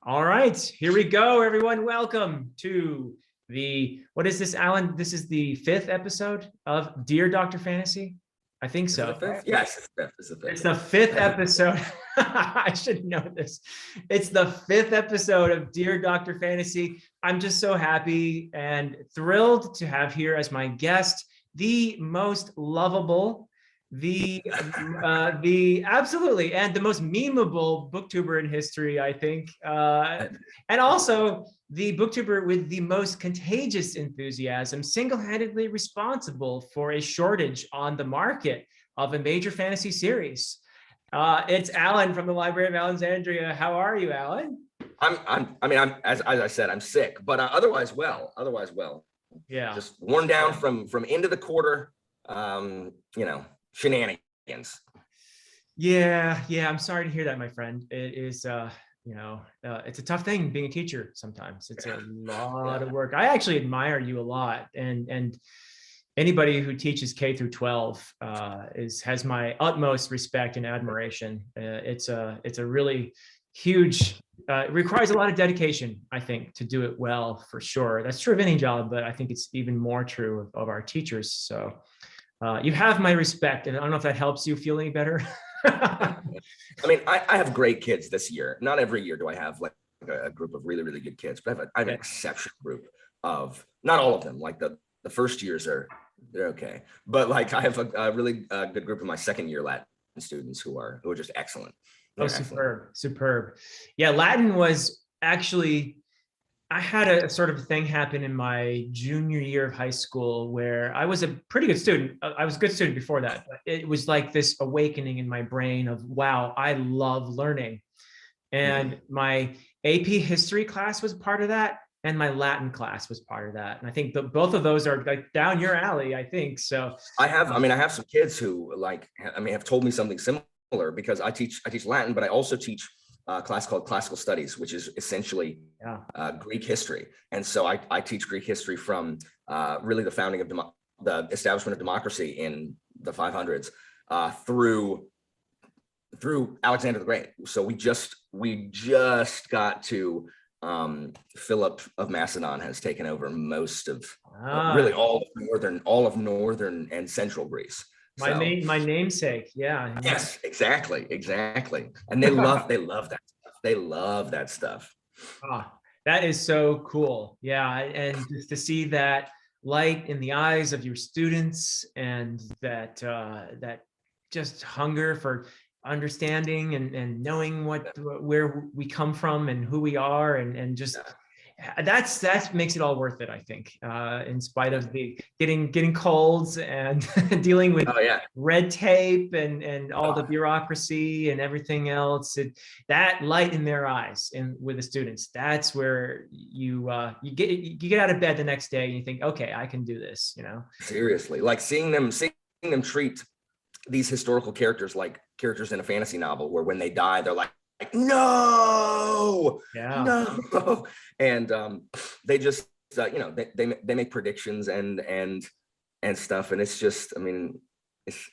All right, here we go, everyone. Welcome to what is this, Alan? This is the 5th episode of Dear Dr. Fantasy. I think so. Is it the 5th? Yes, it's the 5th. It's the 5th. It's the 5th episode. I should know this. It's the 5th episode of Dear Dr. Fantasy. I'm just so happy and thrilled to have here as my guest the most lovable, the absolutely, and the most memeable booktuber in history, I think, and also the booktuber with the most contagious enthusiasm, single-handedly responsible for a shortage on the market of a major fantasy series. It's Alan from the Library of Allenxandria. How are you, Alan? I'm as I said, I'm sick, but otherwise well. Yeah. Just worn down from end of the quarter, shenanigans. Yeah. I'm sorry to hear that, my friend. It is, it's a tough thing being a teacher sometimes. It's a lot of work. I actually admire you a lot, and anybody who teaches K through 12 has my utmost respect and admiration. It's a really huge. It requires a lot of dedication, I think, to do it well, for sure. That's true of any job, but I think it's even more true of our teachers. So you have my respect, and I don't know if that helps you feel any better. I mean, I have great kids this year. Not every year do I have like a group of really, really good kids, but I have an exceptional group of, not all of them, like the first years they're okay, but like I have a really good group of my second year Latin students who are just excellent. Oh, superb. Yeah, Latin was actually, I had a sort of thing happen in my junior year of high school where I was a pretty good student. I was a good student before that, but it was like this awakening in my brain of, wow, I love learning. And my AP history class was part of that, and my Latin class was part of that. And I think both of those are like down your alley, I think. So I have some kids who have told me something similar, because I teach Latin, but I also teach a class called Classical Studies, which is essentially Greek history. And so I teach Greek history from really the founding of the establishment of democracy in the 500s through Alexander the Great. So we just got to Philip of Macedon has taken over most of really all of northern and central Greece. My namesake, yeah. Yes, exactly. And they love that stuff. They love that stuff. That is so cool. Yeah, and just to see that light in the eyes of your students, and that just hunger for understanding and knowing where we come from and who we are, and just that makes it all worth it, I think, in spite of the getting colds and dealing with red tape and all the bureaucracy and everything else. That light in their eyes and with the students, that's where you get out of bed the next day and you think, okay, I can do this. Seriously, like seeing them treat these historical characters like characters in a fantasy novel, where when they die, they're like, no, and they just they make predictions and stuff, and it's just, I mean,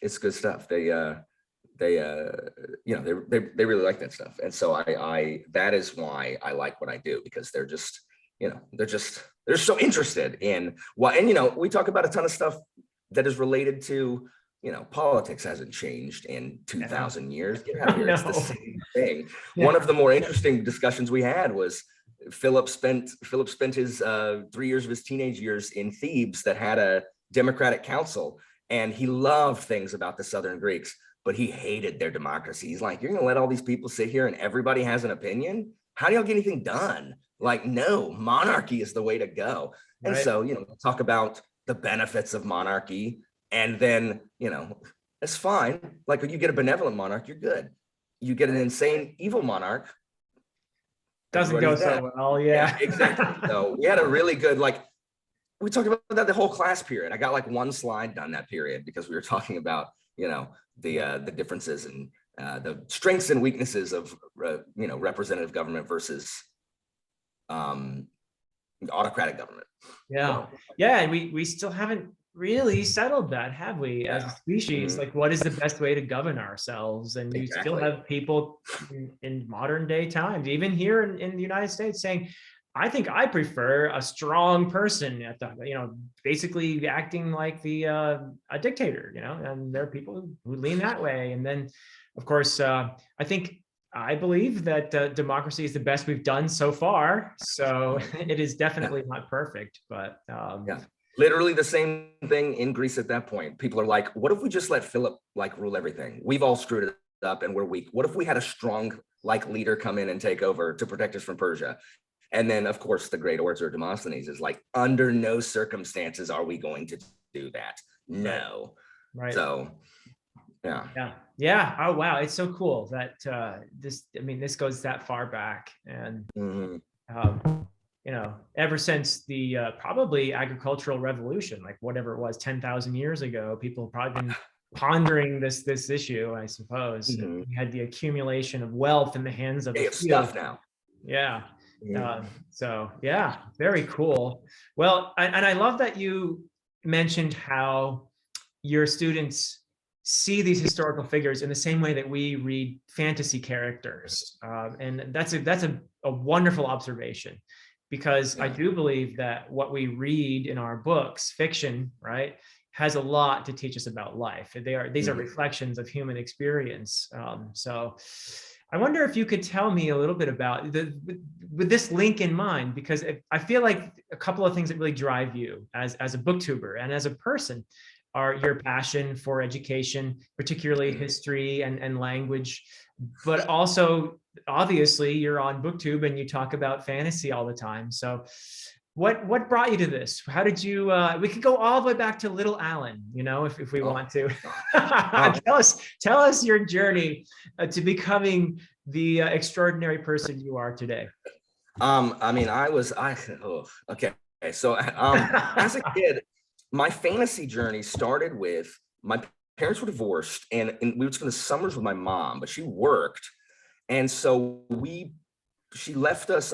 it's good stuff. They really like that stuff, and so I that is why I like what I do, because they're just they're so interested in what, and we talk about a ton of stuff that is related to, politics hasn't changed in 2,000 years. Get out of here. It's the same thing. Yeah. One of the more interesting discussions we had was Philip spent his 3 years of his teenage years in Thebes that had a democratic council, and he loved things about the Southern Greeks, but he hated their democracy. He's like, you're going to let all these people sit here and everybody has an opinion? How do y'all get anything done? Like, no, monarchy is the way to go. Right. And so, talk about the benefits of monarchy. And then, it's fine. Like, when you get a benevolent monarch, you're good. You get an insane, evil monarch, doesn't go so well. Yeah, exactly. So we had a really good, we talked about that the whole class period. I got like one slide done that period, because we were talking about, the differences and the strengths and weaknesses of, representative government versus autocratic government. Yeah. And we still haven't really settled that, have we, as a Yeah. species? Mhm. Like, what is the best way to govern ourselves? And you still Exactly. have people in modern day times, even here in the United States, saying, I think I prefer a strong person at the, basically acting like the a dictator, and there are people who lean that way. And then, of course, I think I believe that democracy is the best we've done so far. So Mhm. it is Yeah. definitely not perfect, but Yeah. Literally the same thing in Greece at that point. People are like, what if we just let Philip like rule everything? We've all screwed it up and we're weak. What if we had a strong like leader come in and take over to protect us from Persia? And then of course the great orator Demosthenes is like, under no circumstances are we going to do that. right, No. right. So yeah. Yeah. Yeah. Oh, wow. It's so cool that this goes that far back. And, Mhm. ever since the probably agricultural revolution, like whatever it was, 10,000 years ago, people have probably been pondering this issue, I suppose. Mhm. We had the accumulation of wealth in the hands of a They have few. stuff now. Yeah. Mhm. So yeah, very cool. Well, and I love that you mentioned how your students see these historical figures in the same way that we read fantasy characters, and that's a wonderful observation, because I Yeah. do believe that what we read in our books, fiction, right, has a lot to teach us about life. These are Mhm. reflections of human experience. So I wonder if you could tell me a little bit about with this link in mind, because I feel like a couple of things that really drive you as a booktuber and as a person are your passion for education, particularly Mhm. history and language, but also obviously you're on BookTube and you talk about fantasy all the time. So what brought you to this? How did you we could go all the way back to Little Alan, if we Oh want to. gosh. Um, tell us your journey to becoming the extraordinary person you are today. I mean, oh, okay. So, as a kid, my fantasy journey started with my parents were divorced, and we would spend the summers with my mom, but she worked, and so she left us.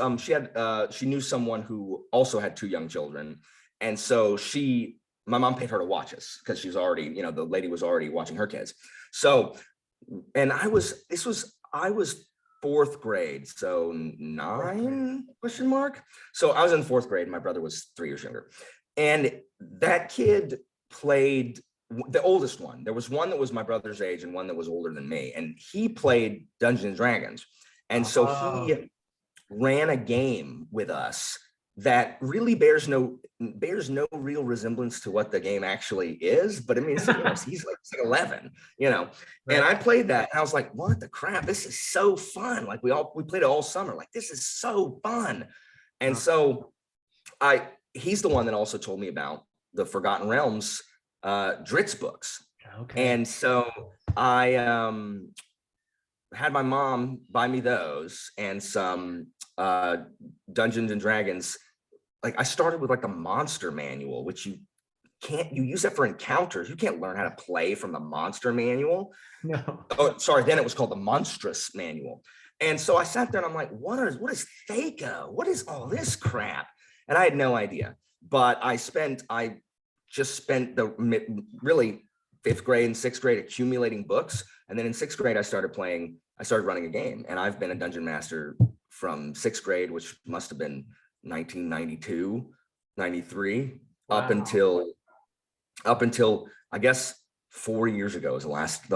She knew someone who also had two young children, and so my mom paid her to watch us because she's already, the lady was already watching her kids. So, and I was fourth grade, so nine question mark. So I was in fourth grade. My brother was 3 years younger, and that kid played the oldest one. There was one that was my brother's age and one that was older than me, and he played Dungeons and Dragons. And so Oh, he ran a game with us that really bears no real resemblance to what the game actually is. But I mean, he's like 11, and right. I played that and I was like, what the crap? This is so fun. Like we played it all summer. Like, this is so fun. And so he's the one that also told me about the Forgotten Realms Dritz books. Okay. And so I had my mom buy me those and some Dungeons and Dragons. Like, I started with like the monster manual, which you use that for encounters. You can't learn how to play from the monster manual. No. Oh, sorry. Then it was called the monstrous manual. And so I sat there and I'm like, what is Thaco? What is all this crap? And I had no idea. But I just spent the really fifth grade and sixth grade accumulating books. And then in sixth grade, I started running a game. And I've been a dungeon master from sixth grade, which must have been 1992, 93, up Wow. until I guess 4 years ago is the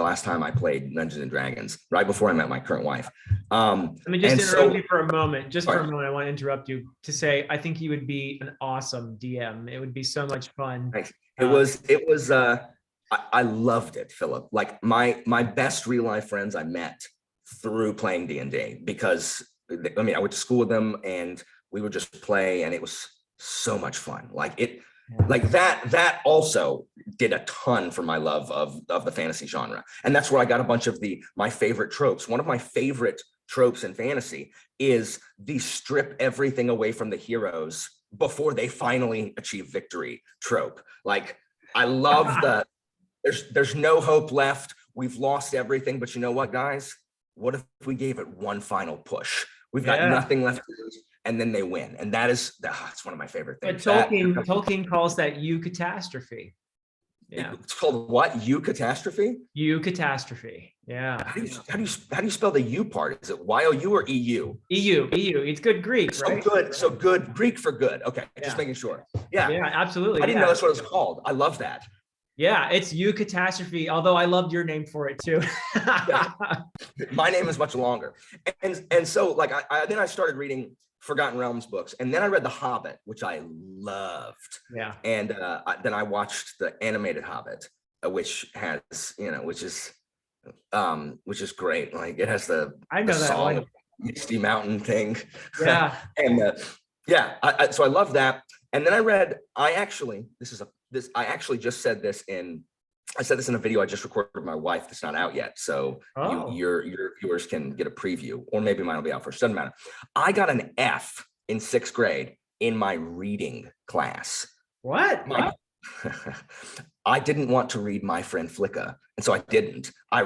last time I played Dungeons and Dragons, right before I met my current wife. Let me just And interrupt so, you for a moment. Just for a sorry. moment, I want to interrupt you to say I think you would be an awesome DM. It would be so much fun. Thanks. Uh, It was I loved it, Philip. Like, my best real life friends I met through playing D&D, because I mean, I went to school with them and we would just play, and it was so much fun. Like that also did a ton for my love of the fantasy genre. And that's where I got a bunch of my favorite tropes. One of my favorite tropes in fantasy is the strip everything away from the heroes before they finally achieve victory trope. Like, I love there's no hope left. We've lost everything, but you know what, guys? What if we gave it one final push? We've got yeah. nothing left to lose, and then they win. And that's one of my favorite But things. Tolkien calls that you catastrophe. Yeah. It's called what? U Catastrophe? U Catastrophe. Yeah. How do you spell the U part? Is it YOU or EU? EU. It's good Greek, So right? good. So good. Greek for good. Okay. Just Yeah. making sure. Yeah. Yeah, absolutely. I didn't know that's what it's called. I love that. Yeah, it's U Catastrophe, although I loved your name for it too. Yeah. My name is much longer. And so like then I started reading Forgotten Realms books, and then I read The Hobbit, which I loved. Yeah. And then I watched the animated Hobbit, which has, which is great. Like it has the song of Misty Mountain thing. Yeah. And so I love that. And then I actually just said this I said this in a video I just recorded with my wife that's not out yet. So your viewers can get a preview, or maybe mine will be out first. Doesn't matter. I got an F in 6th grade in my reading class. What? I didn't want to read My Friend Flicka, and so I didn't. I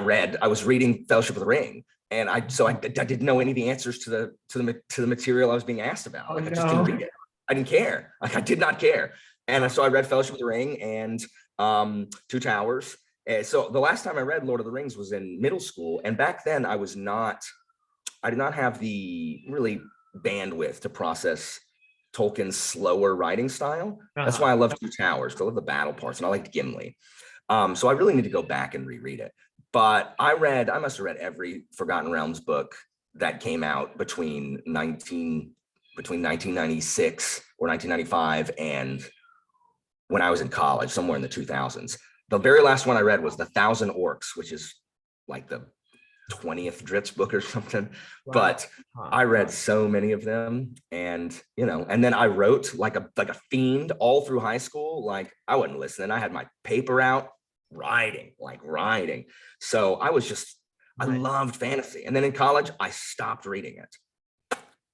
was reading Fellowship of the Ring, and I didn't know any of the answers to the material I was being asked about. I just didn't read it. I didn't care. Like I did not care. And so I read Fellowship of the Ring and Two Towers. And so the last time I read Lord of the Rings was in middle school, and back then I did not have the really bandwidth to process Tolkien's slower writing style. That's why I love Two Towers. I love the battle parts, and I liked Gimli. So I really need to go back and reread it. But I must have read every Forgotten Realms book that came out between 1996 or 1995 and when I was in college, somewhere in the 2000s. The very last one I read was The Thousand Orcs, which is like the 20th Dritz book or something. Wow. But I read so many of them, and and then I wrote like a fiend all through high school. Like I wasn't listening. I had my paper out, writing. So I loved fantasy. And then in college, I stopped reading it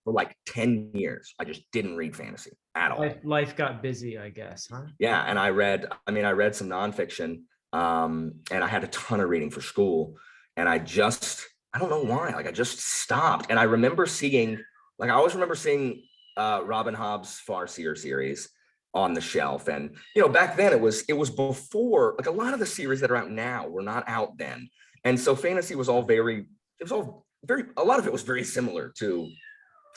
for like 10 years. I just didn't read fantasy at all. Life got busy, I guess, huh? Yeah. And I read some nonfiction, and I had a ton of reading for school. And I don't know why, like I just stopped. And I always remember seeing Robin Hobb's Farseer series on the shelf. And, back then it was before, like a lot of the series that are out now were not out then. And so fantasy was a lot of it was very similar to,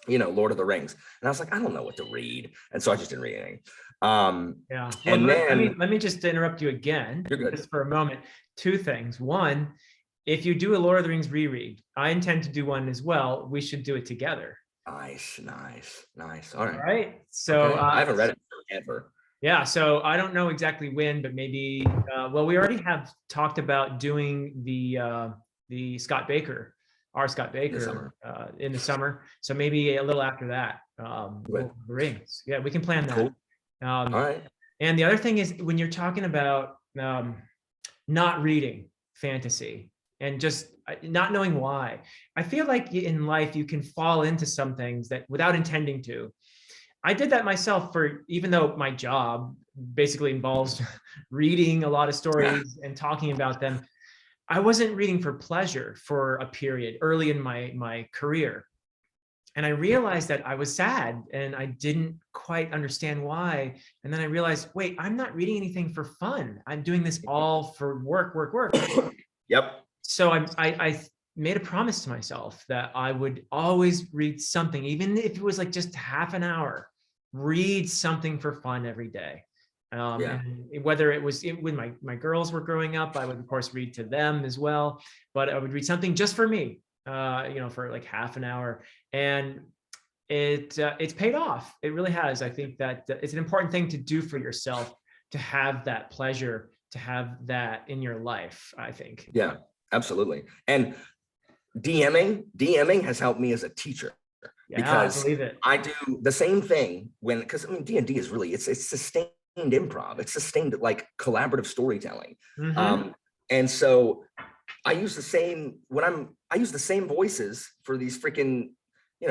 Lord of the Rings. And I was like, I don't know what to read. And so I just didn't read anything. Yeah. Well, let me just interrupt you again. You're good. Just for a moment. 2 things. One, if you do a Lord of the Rings reread, I intend to do one as well. We should do it together. Nice. All right. All right. So okay. I haven't read it forever. Yeah. So I don't know exactly when, but maybe, we already have talked about doing the Scott Baker in the summer. So maybe a little after that, the Rings. Yeah, we can plan that. Cool. All right. And the other thing is when you're talking about not reading fantasy and just not knowing why, I feel like in life you can fall into some things that without intending to. I did that myself even though my job basically involves reading a lot of stories and talking about them. I wasn't reading for pleasure for a period early in my career. And I realized that I was sad and I didn't quite understand why. And then I realized, wait, I'm not reading anything for fun. I'm doing this all for work. Yep. So I made a promise to myself that I would always read something, even if it was like just half an hour, read something for fun every day. And whether it was when my girls were growing up, I would of course read to them as well, but I would read something just for me, for like half an hour, and it's paid off. It really has. I think that it's an important thing to do for yourself, to have that pleasure, to have that in your life, I think. Yeah, absolutely. And DMing has helped me as a teacher. Because I do the same thing because D&D is really, it's sustained improv. It's sustained like collaborative storytelling. Mm-hmm. And so I use the same voices for these freaking,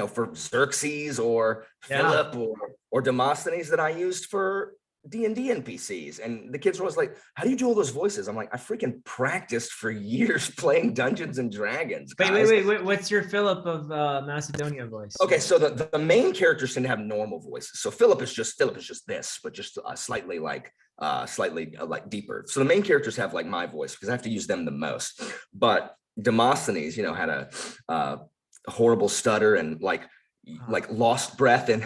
for Xerxes or Philip or Demosthenes that I used for D&D NPCs, and the kids were always like, how do you do all those voices? I'm like, I freaking practiced for years playing Dungeons and Dragons, guys. Wait. What's your Philip of Macedonia voice? Okay, so the main characters tend to have normal voices. So Philip is just this, but just slightly like deeper. So the main characters have like my voice because I have to use them the most. But Demosthenes, had a horrible stutter and like lost breath in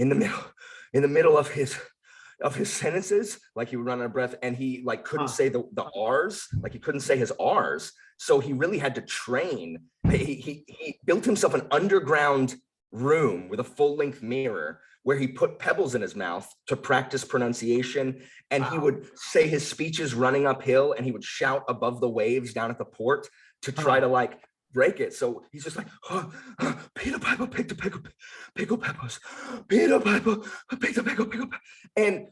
the middle of his sentences, like he would run out of breath, and he like couldn't say the R's, like he couldn't say his R's. So he really had to train. He built himself an underground room with a full-length mirror where he put pebbles in his mouth to practice pronunciation, and he would say his speeches running uphill, and he would shout above the waves down at the port to try to like break it. So he's just like, Peter Piper picked a pickle peppers. Peter Piper picked a pickle.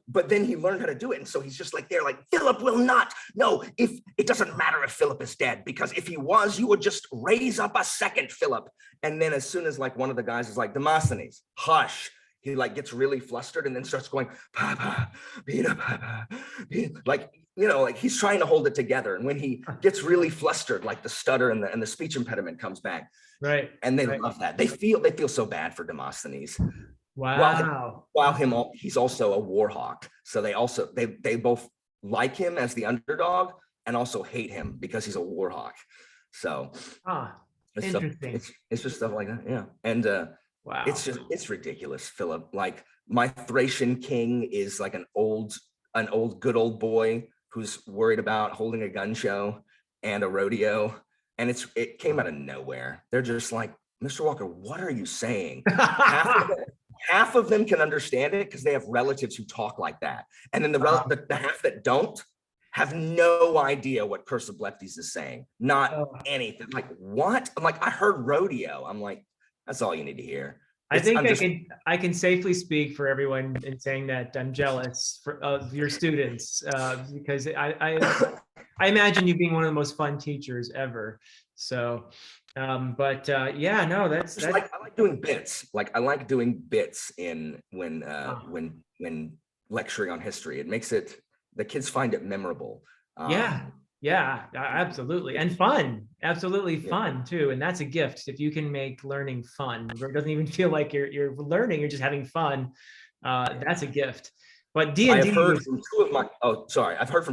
But then he learned how to do it. And so he's just like, they're like, Philip will not. No, if it doesn't matter if Philip is dead, because if he was, you would just raise up a second Philip. And then as soon as like one of the guys is like, Demosthenes, hush, he like gets really flustered and then starts going, Papa, Peter Piper, like, like he's trying to hold it together. And when he gets really flustered, like the stutter and the speech impediment comes back. Right. And they love that. They feel so bad for Demosthenes. Wow. While he's also a war hawk. So they both like him as the underdog and also hate him because he's a war hawk. So interesting. It's just stuff like that. Yeah. And wow. It's ridiculous, Philip. Like my Thracian king is like an old good old boy who's worried about holding a gun show and a rodeo. And it came out of nowhere. They're just like, Mr. Walker, what are you saying? half of them can understand it because they have relatives who talk like that. And then the half that don't have no idea what Curse of Bleptes is saying. Not anything. Like, what? I'm like, I heard rodeo. I'm like, that's all you need to hear. I can safely speak for everyone in saying that I'm jealous of your students because I imagine you being one of the most fun teachers ever. So, that's I like doing bits. Like I like doing bits when lecturing on history. It makes the kids find it memorable. Yeah, absolutely. And fun, absolutely fun too. And that's a gift. If you can make learning fun, where it doesn't even feel like you're learning, you're just having fun. That's a gift. But D&D I've heard from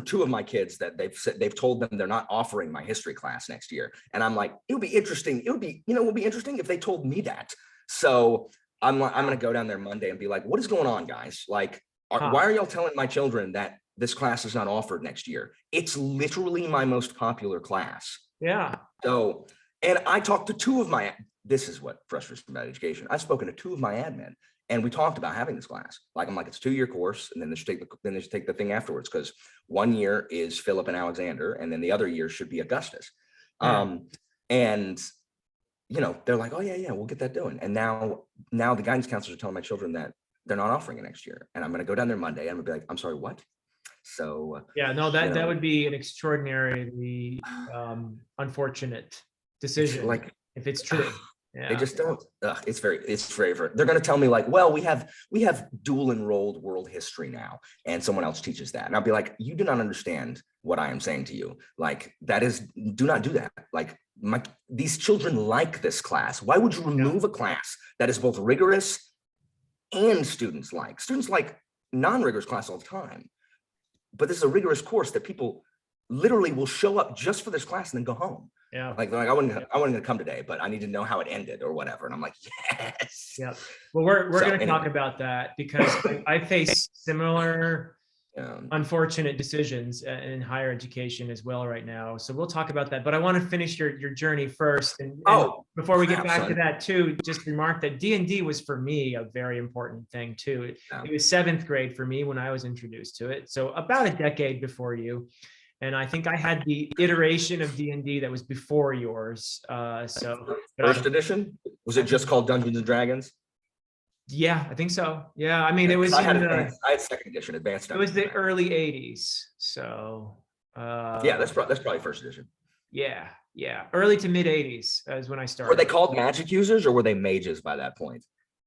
two of my kids that they've told them they're not offering my history class next year. And I'm like, it would be interesting. It would be interesting if they told me that. So I'm going to go down there Monday and be like, what is going on, guys? Like, why are y'all telling my children that this class is not offered next year? It's literally my most popular class. Yeah. So, and I talked to this is what frustrates me about education. I've spoken to two of my admin, and we talked about having this class. Like, I'm like, it's a 2-year course, and then they should take the thing afterwards, because 1 year is Philip and Alexander, and then the other year should be Augustus. Yeah. And they're like, oh yeah, we'll get that doing. And now the guidance counselors are telling my children that they're not offering it next year. And I'm going to go down there Monday and I'm going to be like, I'm sorry, what? So that would be an extraordinarily unfortunate decision, like if it's true. Yeah. They just don't. It's very. They're going to tell me like, well, we have dual enrolled world history now, and someone else teaches that, and I'll be like, you do not understand what I am saying to you. Like, do not do that. Like, these children like this class. Why would you remove a class that is both rigorous and students like non-rigorous class all the time? But this is a rigorous course that people literally will show up just for this class and then go home. Yeah. Like, I wasn't going to come today, but I need to know how it ended or whatever. And I'm like, yes. Yeah. Well, we're going to talk about that, because I face similar unfortunate decisions in higher education as well right now. So we'll talk about that. But I want to finish your journey first. And before we get back to that too, just remark that D&D was for me a very important thing too. It was 7th grade for me when I was introduced to it. So about a decade before you. And I think I had the iteration of D&D that was before yours. First edition? Was it just called Dungeons and Dragons? Yeah, I think so. Yeah, I mean, it was. I had 2nd edition, advanced. It was the early '80s, so. Yeah, that's probably 1st edition. Yeah, early to mid '80s is when I started. Were they called magic users or were they mages by that point?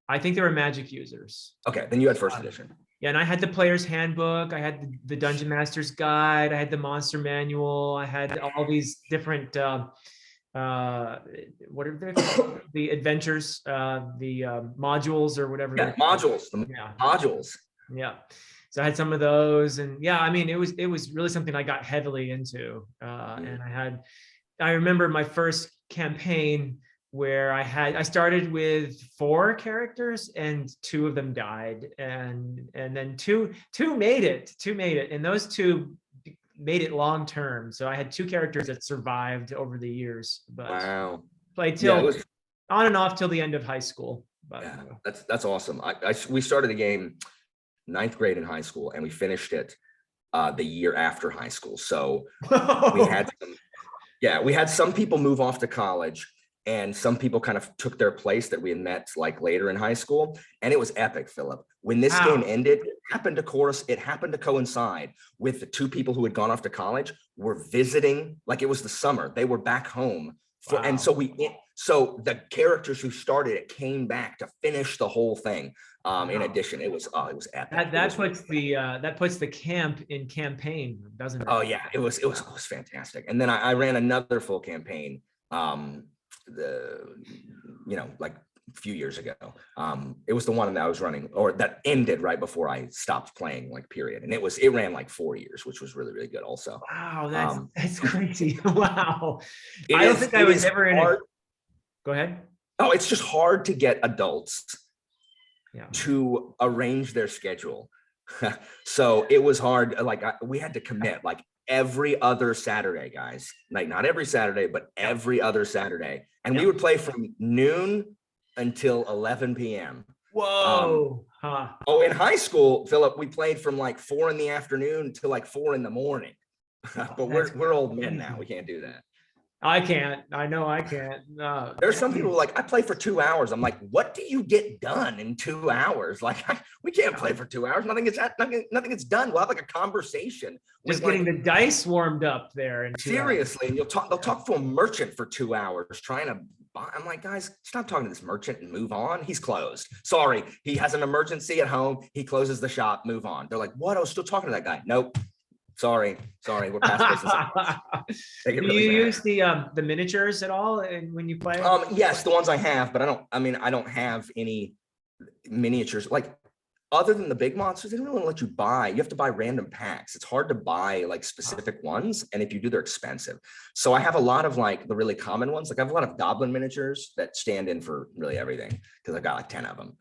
I think they were magic users. Okay, then you had 1st edition. Yeah, and I had the player's handbook, I had the Dungeon Master's Guide, I had the Monster Manual, I had all these different what are they called? The adventures, the modules or whatever Yeah, they're called. modules, the Yeah, modules. yeah. So I had some of those, and yeah, I mean, it was really something I got heavily into, and I remember my first campaign where I started with 4 characters and 2 of them died, and then two made it, and those 2 made it long term. So I had 2 characters that survived over the years, but Wow. played Yeah, it till was. on and off till the end of high school. But Yeah, that's awesome. We started the game 9th grade in high school, and we finished it the year after high school. So we had we had some people move off to college, and some people kind of took their place that we had met like later in high school. And it was epic, Philip. When this game ended, it happened to coincide with the 2 people who had gone off to college were visiting, like it was the summer. They were back home. And so so the characters who started it came back to finish the whole thing. In addition, it was epic. That puts the camp in campaign, doesn't it? Oh yeah, it was fantastic. And then I ran another full campaign, like a few years ago. It was the one that I was running, or that ended right before I stopped playing, like period. And it ran like 4 years, which was really, really good also. Wow, that's crazy. Wow. I don't think I was ever in it. Go ahead. Oh, it's just hard to get adults Yeah. to arrange their schedule. So it was hard. Like we had to commit like every other Saturday, guys. Like not every Saturday, but every other Saturday. And we would play from noon until 11 p.m. Whoa. Oh, in high school, Philip, we played from like 4 in the afternoon to like 4 in the morning. But we're old men now. We can't do that. I can't. I know I can't. There's some people like, I play for 2 hours. I'm like, what do you get done in 2 hours? Like, we can't play for 2 hours. Nothing gets done. We'll have like a conversation. Just getting the dice warmed up there. Seriously, and they'll talk to a merchant for 2 hours trying to buy. I'm like, guys, stop talking to this merchant and move on. He's closed. Sorry, he has an emergency at home. He closes the shop. Move on. They're like, what? I was still talking to that guy. Nope. Sorry, we're past business. Do you use the miniatures at all when you play? Yes, the ones I have, but I don't have any miniatures. Like other than the big monsters, they don't really let you buy. You have to buy random packs. It's hard to buy like specific ones, and if you do, they're expensive. So I have a lot of like the really common ones. Like I have a lot of goblin miniatures that stand in for really everything because I've got like 10 of them.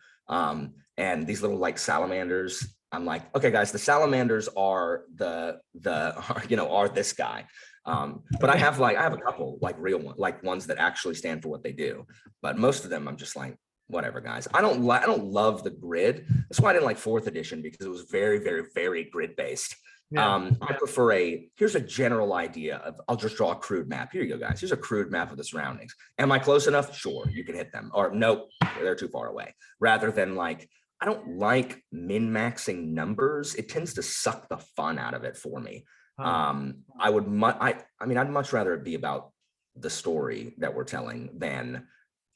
And these little like salamanders. I'm like, okay, guys, the salamanders are are this guy. But I have a couple like real ones, like ones that actually stand for what they do. But most of them, I'm just like, whatever, guys. I don't love the grid. That's why I didn't like 4th edition, because it was very, very, very grid based. Yeah. I prefer here's a general idea of, I'll just draw a crude map. Here you go, guys. Here's a crude map of the surroundings. Am I close enough? Sure, you can hit them. Or nope, they're too far away. Rather than like, I don't like min-maxing numbers. It tends to suck the fun out of it for me. I'd much rather it be about the story that we're telling than,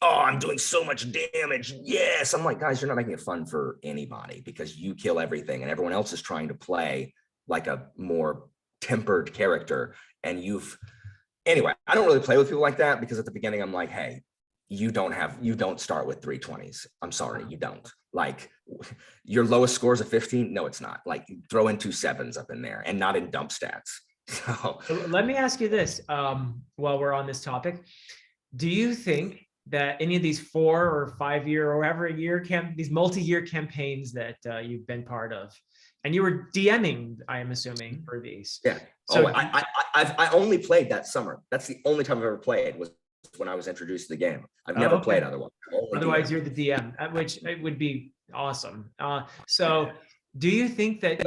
oh, I'm doing so much damage. Yes. I'm like, guys, you're not making it fun for anybody because you kill everything and everyone else is trying to play like a more tempered character. And anyway, I don't really play with people like that, because at the beginning I'm like, hey, you don't start with 320s. I'm sorry, you don't. Like your lowest score is a 15. No, it's not. Like throw in 2 7s up in there, and not in dump stats. So let me ask you this, while we're on this topic, do you think that any of these 4 or 5 year or whatever year these multi-year campaigns that you've been part of, and you were DMing, I am assuming, for these? Yeah. So I only played that summer. That's the only time I've ever played, was when I was introduced to the game. I've never played otherwise. Otherwise, you're the DM, which it would be awesome. So do you think that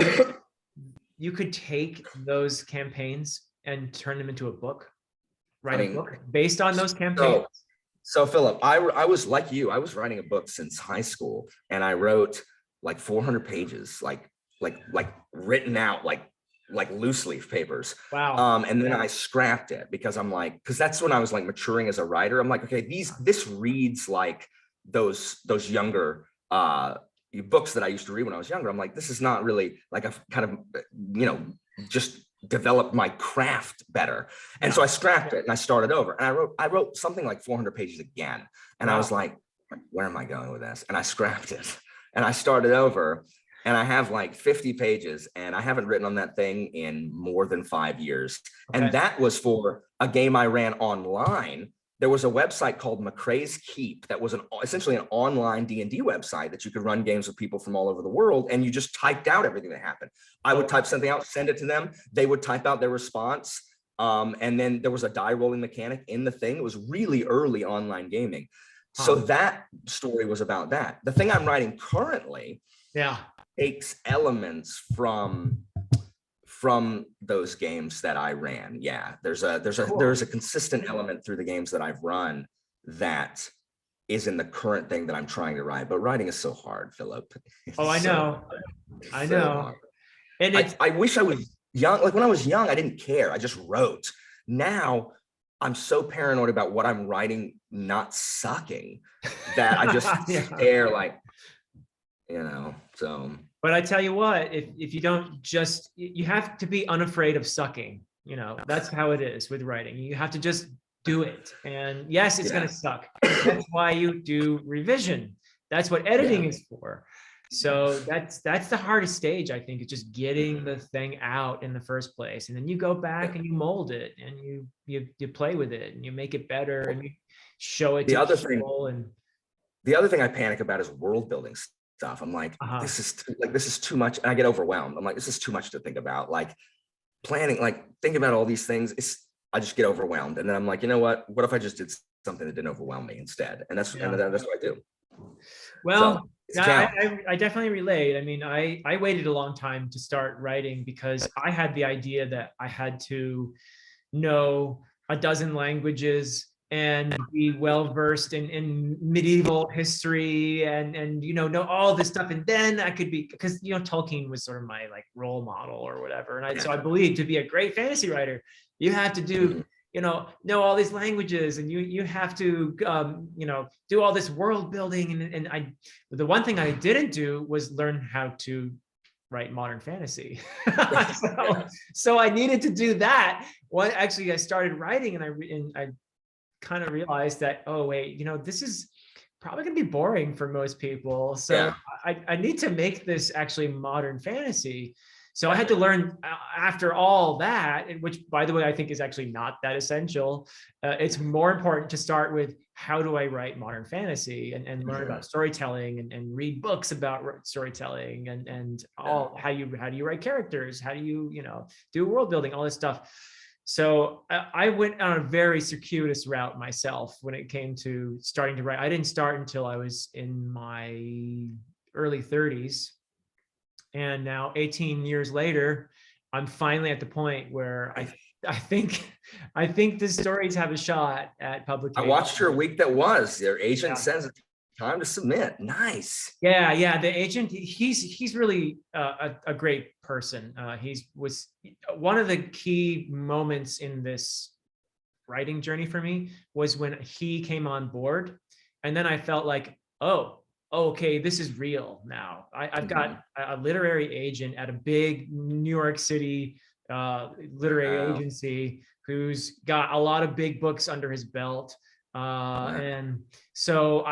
you could take those campaigns and turn them into a book, write a book based on those campaigns? So Philip, I was like you. I was writing a book since high school, and I wrote like 400 pages, like written out, like loose leaf papers. Wow. And then I scrapped it because that's when I was like maturing as a writer. I'm like, okay, this reads like those younger books that I used to read when I was younger. I'm like, this is not really like a kind of, just developed my craft better. And so I scrapped it and I started over, and I wrote something like 400 pages again. And I was like, where am I going with this? And I scrapped it and I started over, and I have like 50 pages, and I haven't written on that thing in more than 5 years. Okay. And that was for a game I ran online. There was a website called McCrae's Keep that was essentially an online D&D website that you could run games with people from all over the world, and you just typed out everything that happened. I would type something out, send it to them. They would type out their response. And then there was a die rolling mechanic in the thing. It was really early online gaming. So that story was about that. The thing I'm writing currently takes elements from those games that I ran. Yeah, there's a consistent element through the games that I've run that is in the current thing that I'm trying to write. But writing is so hard, Philip. I know. I know. And I wish I was young. Like when I was young, I didn't care. I just wrote. Now I'm so paranoid about what I'm writing not sucking that I just stare like, so. But I tell you what, if you don't just, you have to be unafraid of sucking, that's how it is with writing. You have to just do it. And yes, it's going to suck. That's why you do revision. That's what editing is for. So that's the hardest stage, I think, is just getting the thing out in the first place. And then you go back and you mold it, and you play with it, and you make it better, and you show it to people. And the other thing I panic about is world building stuff. I'm like, this is too much. And I get overwhelmed. I'm like, this is too much to think about. Like planning, like thinking about all these things, I just get overwhelmed. And then I'm like, you know what if I just did something that didn't overwhelm me instead? And that's what I do. Well, so, I definitely relate. I mean, I waited a long time to start writing because I had the idea that I had to know a dozen languages and be well-versed in medieval history and know all this stuff. And then I could be, because, Tolkien was sort of my like role model or whatever. And so I believe to be a great fantasy writer, you have to do, know all these languages, and you have to, do all this world building. And the one thing I didn't do was learn how to write modern fantasy. So I needed to do that. Actually, I started writing, and I kind of realized that, oh wait, this is probably going to be boring for most people. So I need to make this actually modern fantasy. So I had to learn after all that, which, by the way, I think is actually not that essential. It's more important to start with, how do I write modern fantasy, and learn about storytelling, and read books about storytelling, and all how do you write characters, how do you do world building, all this stuff. So I went on a very circuitous route myself when it came to starting to write. I didn't start until I was in my early 30s. And now 18 years later, I'm finally at the point where I think the stories have a shot at publication. I watched your week that was. Their agent sends it time to submit. Nice. Yeah. The agent, he's really a great person. Was one of the key moments in this writing journey for me was when he came on board, and then I felt like, okay, this is real now. I've got a literary agent at a big New York City literary agency who's got a lot of big books under his belt. And so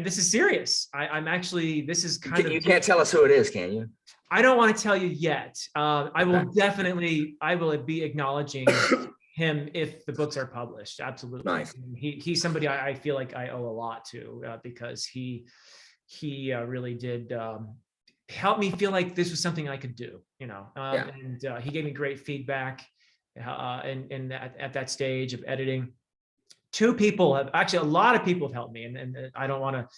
this is serious. I'm actually, this is kind of, you can't tell us who it is, can you? I don't want to tell you yet. I will be acknowledging him if the books are published. Absolutely. Nice. He's somebody I feel like I owe a lot to, because he really did help me feel like this was something I could do, and he gave me great feedback and at that stage of editing. A lot of people have helped me, and I don't want to,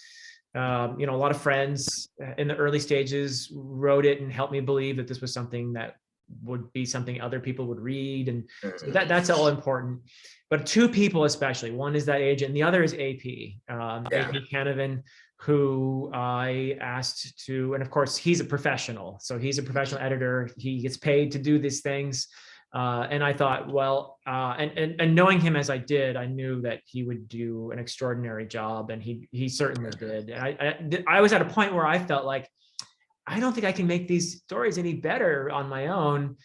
a lot of friends in the early stages wrote it and helped me believe that this was something that would be something other people would read. And so that's all important. But two people especially, one is that agent, and the other is AP Canavan, who I asked to, and of course he's a professional. So he's a professional editor. He gets paid to do these things. And I thought, well, and knowing him as I did, I knew that he would do an extraordinary job, and he certainly did. And I was at a point where I felt like, I don't think I can make these stories any better on my own.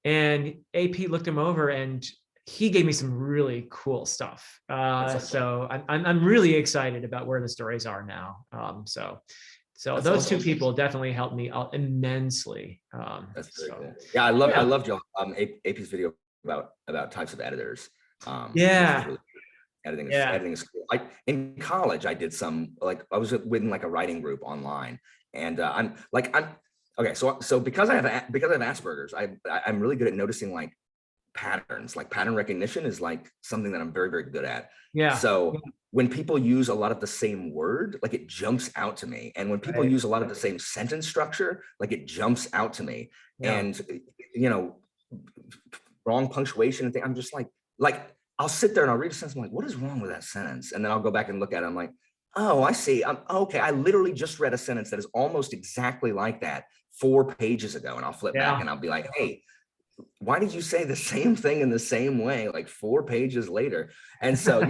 And AP looked him over, and he gave me some really cool stuff. So I'm really excited about where the stories are now. So That's those two awesome. people definitely helped me out immensely. That's very So cool. Yeah, I loved your AP's video about types of editors. Which yeah, was really editing yeah, editing is cool. In college I did some, like, I was within like a writing group online, and I'm okay. So because I have Asperger's, I'm really good at noticing like patterns. Like pattern recognition is like something that I'm very, very good at. yeah. So when people use a lot of the same word, like it jumps out to me. And when people Right. use a lot of the same sentence structure, like it jumps out to me. Yeah. And wrong punctuation and thing, I'm just like I'll sit there and I'll read a sentence. I'm like, what is wrong with that sentence? And then I'll go back and look at it. I'm like, oh, I see. Okay. I literally just read a sentence that is almost exactly like that 4 pages ago. And I'll flip back and I'll be like, hey, why did you say the same thing in the same way like 4 pages later? And so,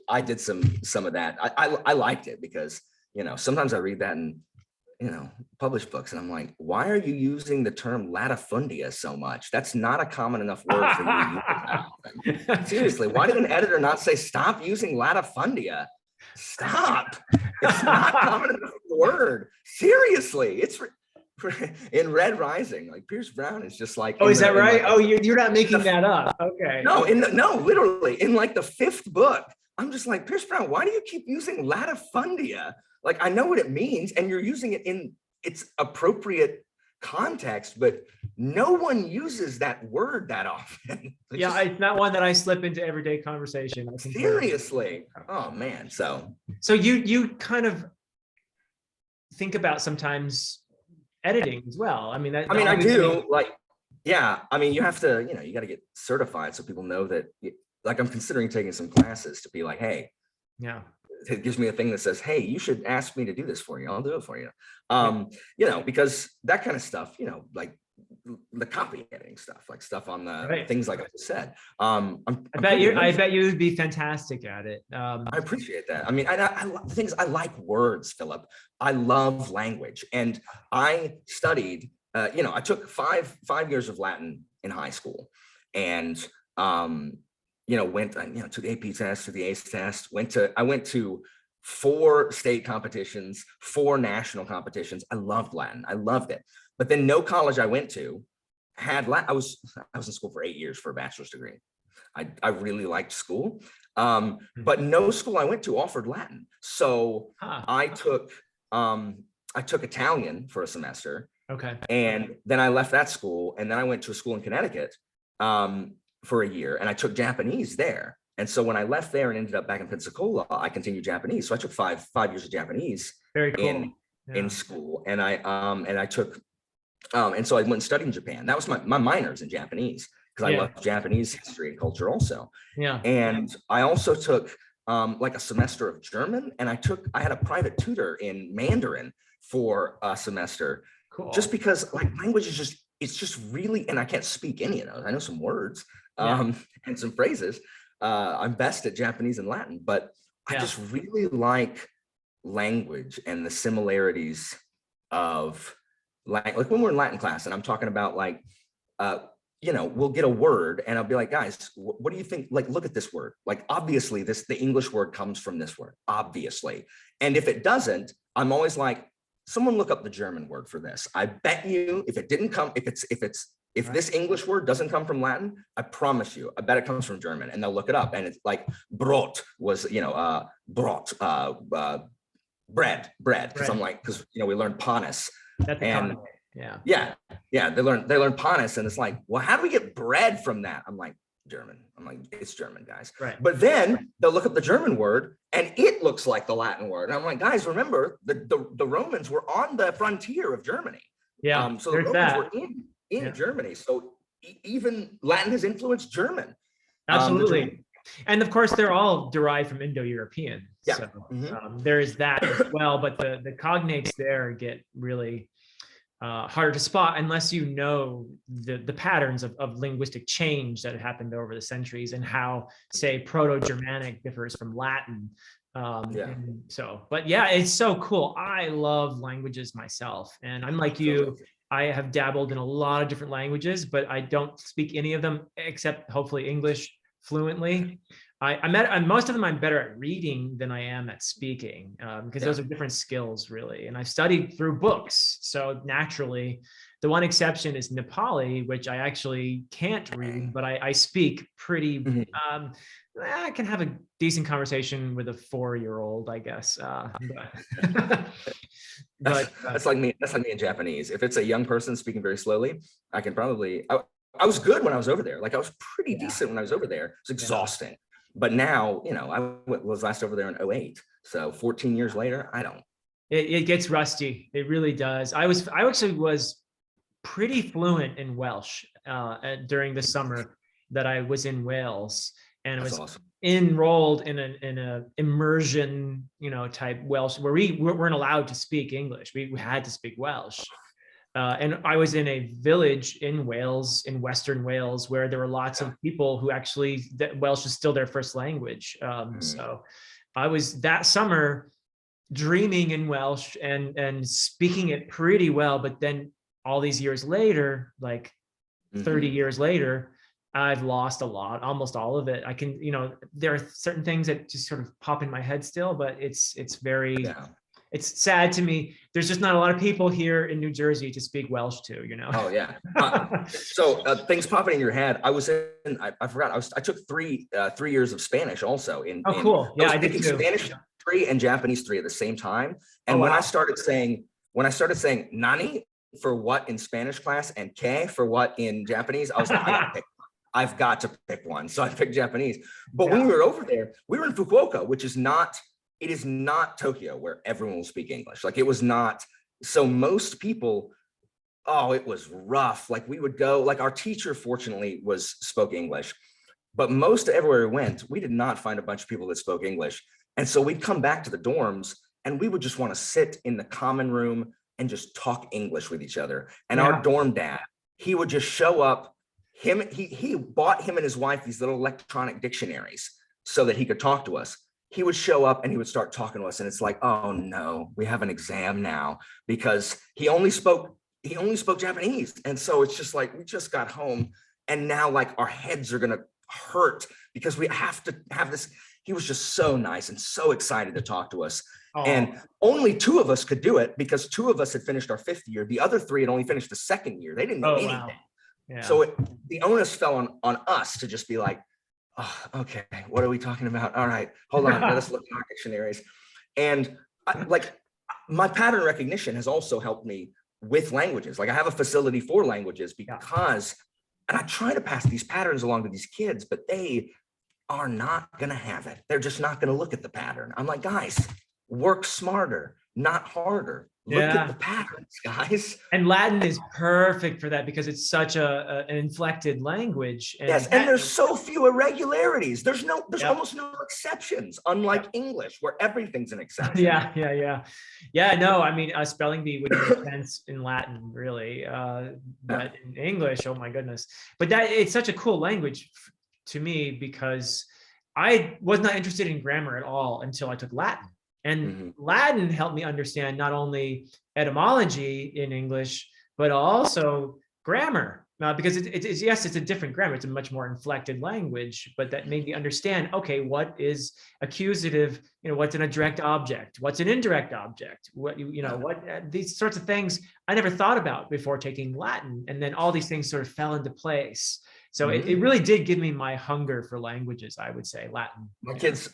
I did some of that. I liked it because, sometimes I read that in, published books, and I'm like, why are you using the term latifundia so much? That's not a common enough word for you to use. Seriously, why did an editor not say, stop using latifundia? Stop. It's not common enough word. Seriously, it's in Red Rising, like Pierce Brown is just like, oh, is that right? Oh, you're not making that up. Okay. No, no, literally in like the 5th book, I'm just like, Pierce Brown, why do you keep using latifundia? Like, I know what it means, and you're using it in its appropriate context, but no one uses that word that often. It's not one that I slip into everyday conversation. Seriously. Oh man. So you kind of think about sometimes editing as well. I mean, I do, like, yeah. I mean, you have to, you got to get certified so people know that. Like, I'm considering taking some classes to be like, hey, yeah, it gives me a thing that says, hey, you should ask me to do this for you. I'll do it for you. Because that kind of stuff, like the copy editing stuff, like stuff on the things like I just said. I bet you would be fantastic at it. I appreciate that. I mean, the things, I like words, Philip. I love language, and I studied. I took five years of Latin in high school, and went to the AP test, to the ACE test. I went to 4 state competitions, 4 national competitions. I loved Latin. I loved it. But then no college I went to had Latin. I was in school for 8 years for a bachelor's degree. I really liked school, but no school I went to offered Latin. So I took Italian for a semester. Okay. And then I left that school, and then I went to a school in Connecticut for a year, and I took Japanese there. And so when I left there and ended up back in Pensacola, I continued Japanese. So I took five years of Japanese. Very cool. In school, and I took and so I went and studied in Japan. That was my minors in Japanese, because I love Japanese history and culture also. Yeah. And I also took like a semester of German, and I had a private tutor in Mandarin for a semester. Cool. Just because like language is it's just really, and I can't speak any of those. I know some words and some phrases. I'm best at Japanese and Latin, but I just really like language and the similarities of like when we're in Latin class, and I'm talking about like, we'll get a word, and I'll be like, guys, what do you think? Like, look at this word. Like, obviously the English word comes from this word, obviously. And if it doesn't, I'm always like, someone look up the German word for this. I bet you if it didn't come, if this English word doesn't come from Latin, I promise you, I bet it comes from German, and they'll look it up. And it's like Brot was, Brot, bread. Because I'm like, because we learned panis. And they learn panis, and it's like, well, how do we get bread from that? I'm like, German. I'm like, it's German, guys. Right. But then they'll look up the German word, and it looks like the Latin word. And I'm like, guys, remember the Romans were on the frontier of Germany. Yeah. So the Romans were in Germany. So even Latin has influenced German. Absolutely. And of course, they're all derived from Indo-European. Yeah. So there is that as well. But the cognates there get really harder to spot unless you know the patterns of linguistic change that have happened over the centuries and how, say, Proto-Germanic differs from Latin. Yeah. And so, but yeah, it's so cool. I love languages myself, and unlike you, I have dabbled in a lot of different languages, but I don't speak any of them except hopefully English fluently. Most of them I'm better at reading than I am at speaking, because those are different skills, really. And I've studied through books, so naturally, the one exception is Nepali, which I actually can't read, but I speak pretty. I can have a decent conversation with a 4-year-old, I guess. That's like me. That's like me in Japanese. If it's a young person speaking very slowly, I can probably. I was good when I was over there. Like I was pretty decent when I was over there. It's exhausting. But now, I was last over there in 2008. So 14 years later, I don't. It gets rusty. It really does. I actually was pretty fluent in Welsh during the summer that I was in Wales, and it was awesome. Enrolled in a immersion, type Welsh where we weren't allowed to speak English. We had to speak Welsh. And I was in a village in Wales, in Western Wales, where there were lots of people who actually, that Welsh is still their first language. So I was that summer dreaming in Welsh and speaking it pretty well. But then all these years later, like 30 years later, I've lost a lot, almost all of it. I can, there are certain things that just sort of pop in my head still, but it's very, it's sad to me. There's just not a lot of people here in New Jersey to speak Welsh to, Oh yeah. So things popping in your head. I forgot. I took 3 years of Spanish also. Cool. Yeah, I did too. Spanish 3 and Japanese 3 at the same time. And when I started saying nani for what in Spanish class and ke for what in Japanese, I was like, I've got to pick one. So I picked Japanese. But when we were over there, we were in Fukuoka, which is not. It is not Tokyo where everyone will speak English. Like it was not. So most people, it was rough. Like we would go, like our teacher fortunately spoke English, but most everywhere we went, we did not find a bunch of people that spoke English. And so we'd come back to the dorms and we would just want to sit in the common room and just talk English with each other. And our dorm dad, he would just show up. He bought him and his wife these little electronic dictionaries so that he could talk to us. He would show up and he would start talking to us, and it's like, oh no, we have an exam now, because he only spoke Japanese. And so it's just like, we just got home and now like our heads are gonna hurt because we have to have this. He was just so nice and so excited to talk to us. And only 2 of us could do it because 2 of us had finished our 5th year. The other 3 had only finished the 2nd year. They didn't know anything. Wow. Yeah. So the onus fell on us to just be like, oh, okay, what are we talking about? All right, hold on, let us look at our dictionaries. And my pattern recognition has also helped me with languages. Like I have a facility for languages because, and I try to pass these patterns along to these kids, but they are not gonna have it. They're just not gonna look at the pattern. I'm like, guys, work smarter, not harder. Look at the patterns, guys. And Latin is perfect for that because it's such an inflected language. And and there's so few irregularities. There's almost no exceptions, unlike English, where everything's an exception. No, I mean, a spelling bee would make sense in Latin, really, but in English, oh my goodness. But it's such a cool language to me because I was not interested in grammar at all until I took Latin. And Latin helped me understand not only etymology in English, but also grammar, because it's a different grammar. It's a much more inflected language, but that made me understand, okay, what is accusative? What's a direct object? What's an indirect object? What these sorts of things I never thought about before taking Latin. And then all these things sort of fell into place. So it really did give me my hunger for languages, I would say, Latin.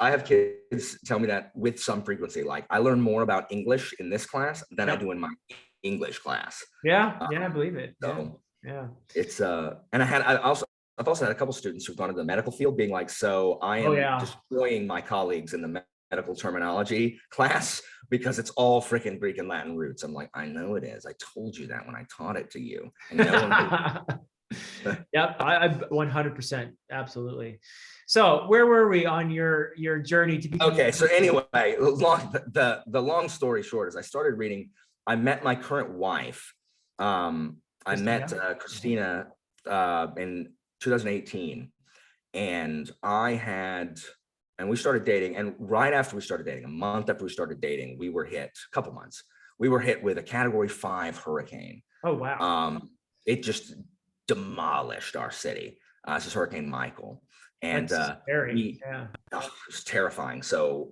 I have kids tell me that with some frequency. Like I learn more about English in this class than I do in my English class. I believe it. So it's and I've also had a couple students who've gone into the medical field being like, so I am destroying my colleagues in the medical terminology class because it's all freaking Greek and Latin roots. I'm like, I know it is. I told you that when I taught it to you. And no one Yep, I 100%, absolutely. So where were we on your journey to be? Okay, so anyway, the long story short is I started reading. I met my current wife I met Christina? Christina in 2018, and we started dating. And right after we started dating, a month after we started dating, we were hit, a couple months, we were hit with a Category 5 hurricane. Oh, wow. It just demolished our city. This is Hurricane Michael, and That's scary. we Yeah. oh, it was terrifying. So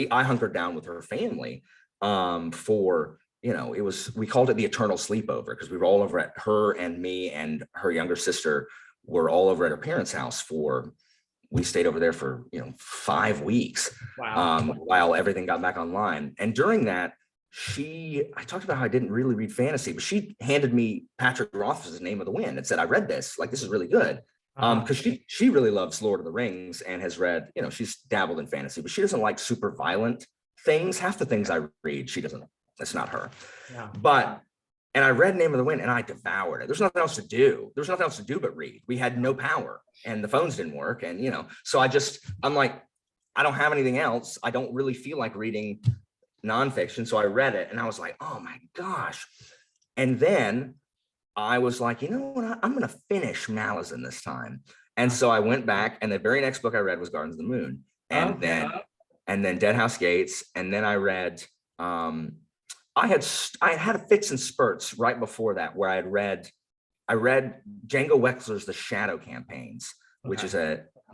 I hunkered down with her family for, we called it the eternal sleepover, because we were all over at her, and me and her younger sister were all over at her parents' house we stayed over there for 5 weeks Wow. while everything got back online. And during that, I talked about how I didn't really read fantasy, but she handed me Patrick Rothfuss's Name of the Wind and said, I read this, like, this is really good. Because she really loves Lord of the Rings and has read, she's dabbled in fantasy, but she doesn't like super violent things. Half the things I read, she doesn't, that's not her. Yeah. And I read Name of the Wind and I devoured it. There's nothing else to do. There's nothing else to do but read. We had no power and the phones didn't work. And, so I'm like, I don't have anything else. I don't really feel like reading nonfiction. So I read it and I was like, oh my gosh. And then I was like, you know what? I'm going to finish Malazan this time. And so I went back, and the very next book I read was Gardens of the Moon. And then Dead House Gates. And then I read, I had fits and spurts right before that where I read Django Wexler's The Shadow Campaigns, which is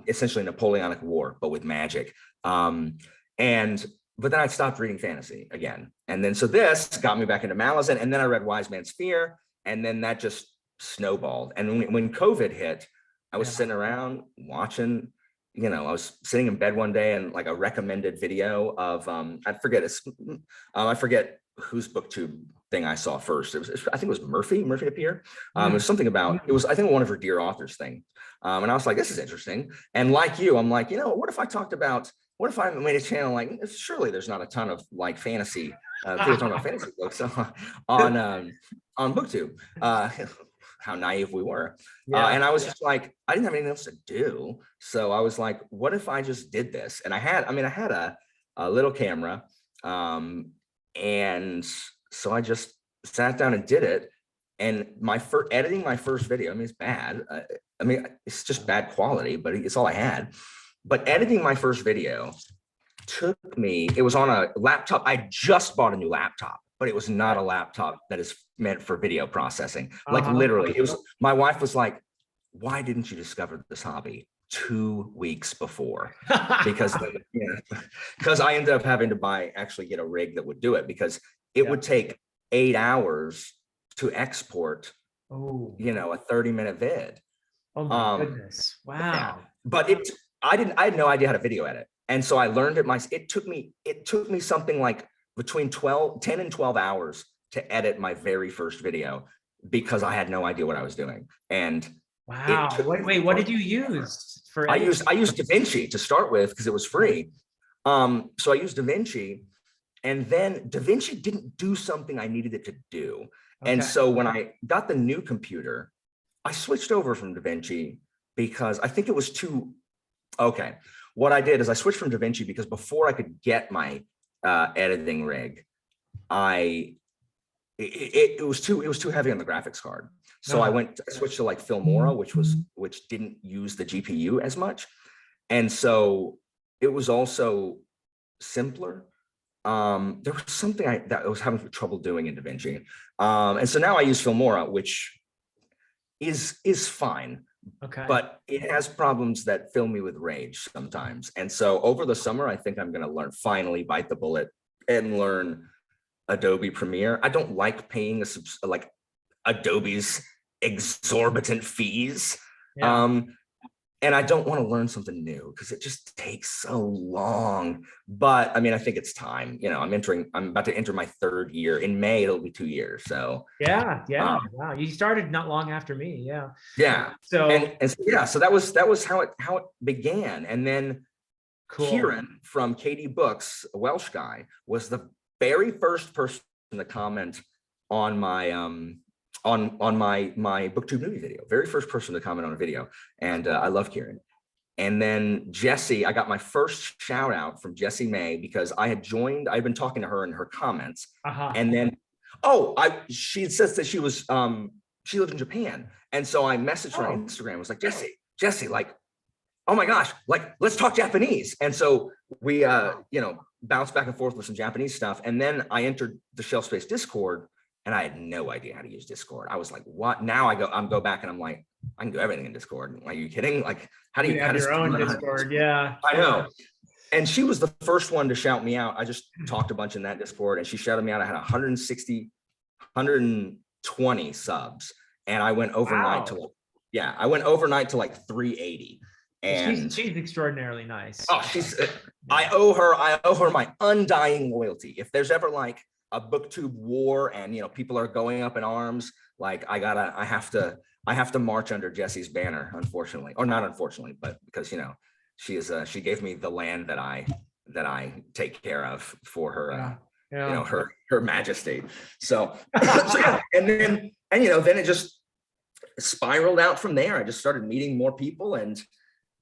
essentially a Napoleonic War, but with magic. But then I stopped reading fantasy again. And then, so this got me back into Malazan. And then I read Wise Man's Fear. And then that just snowballed. And when COVID hit, I was sitting around watching, I was sitting in bed one day and like a recommended video of, I forget whose BookTube thing I saw first. I think it was Murphy Appear. It was something about, I think one of her Dear Authors thing. And I was like, this is interesting. And like you, I'm like, what if I made a channel, like, surely there's not a ton of like fantasy, people talking about fantasy books on BookTube. How naive we were. And I was just like, I didn't have anything else to do. So I was like, what if I just did this? And I had a little camera. And so I just sat down and did it. And editing my first video, it's bad. It's just bad quality, but it's all I had. But editing my first video it was on a laptop. I just bought a new laptop, but it was not a laptop that is meant for video processing. Like literally, my wife was like, why didn't you discover this hobby 2 weeks before? Because I ended up having to get a rig that would do it, because it would take 8 hours to export, a 30-minute vid. Oh my goodness. Wow. Yeah. But I had no idea how to video edit. And so I learned it took me something like between 10 and 12 hours to edit my very first video, because I had no idea what I was doing. And wow. Wait, what did you use for editing? I used DaVinci to start with because it was free. So I used DaVinci, and then DaVinci didn't do something I needed it to do. And so when I got the new computer, I switched over from DaVinci because I think it was what I did is I switched from DaVinci because before I could get my editing rig, it was too heavy on the graphics card. So I switched to like Filmora, which didn't use the GPU as much. And so it was also simpler. There was something that I was having trouble doing in DaVinci. And so now I use Filmora, which is fine. But it has problems that fill me with rage sometimes. And so over the summer, I think I'm going to finally bite the bullet and learn Adobe Premiere. I don't like paying Adobe's exorbitant fees. And I don't want to learn something new because it just takes so long. But I think it's time. I'm about to enter my 3rd year. In May, it'll be 2 years. So wow. You started not long after me. So that was how it began. And then Kieran from KD Books, a Welsh guy, was the very first person to comment on my my BookTube movie video, very first person to comment on a video. And I love Kieran. And then Jessie, I got my first shout out from Jessie May because I'd been talking to her in her comments. And then Oh, she says that she lived in Japan. And so I messaged her on Instagram. I was like, Jesse, like, oh my gosh, like, let's talk Japanese. And so we, bounced back and forth with some Japanese stuff. And then I entered the Shelf Space Discord, and I had no idea how to use Discord. I was like, what? Now I go back and I'm like, I can do everything in Discord. Are you kidding? Like, how do you have your own Discord? Yeah. I know. And she was the first one to shout me out. I just talked a bunch in that Discord, and she shouted me out. I had 120 subs, and I went overnight to like 380. And she's extraordinarily nice. Oh, I owe her my undying loyalty. If there's ever like a BookTube war and people are going up in arms, like I have to march under Jesse's banner, unfortunately, or not unfortunately, but because she gave me the land that I take care of for her, her majesty. So, and then it just spiraled out from there. I just started meeting more people, and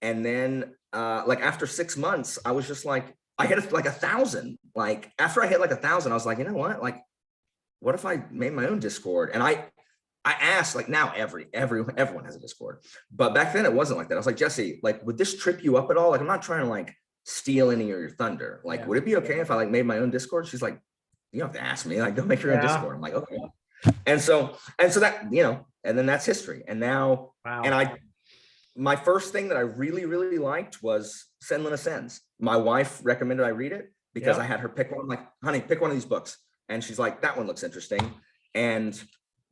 then like after 6 months, I was just like, I hit like 1,000. Like after I hit like 1,000, I was like, you know what? Like, what if I made my own Discord? And I asked, like, now everyone has a Discord, but back then it wasn't like that. I was like, Jesse, like, would this trip you up at all? Like, I'm not trying to like steal any of your thunder. Like, would it be okay if I like made my own Discord? She's like, you don't have to ask me. Like, go make your own Discord. I'm like, okay. And so that, and then that's history. And now, and my first thing that I really, really liked was Reminisce. My wife recommended I read it because I had her pick one. I'm like, honey, pick one of these books. And she's like, that one looks interesting. And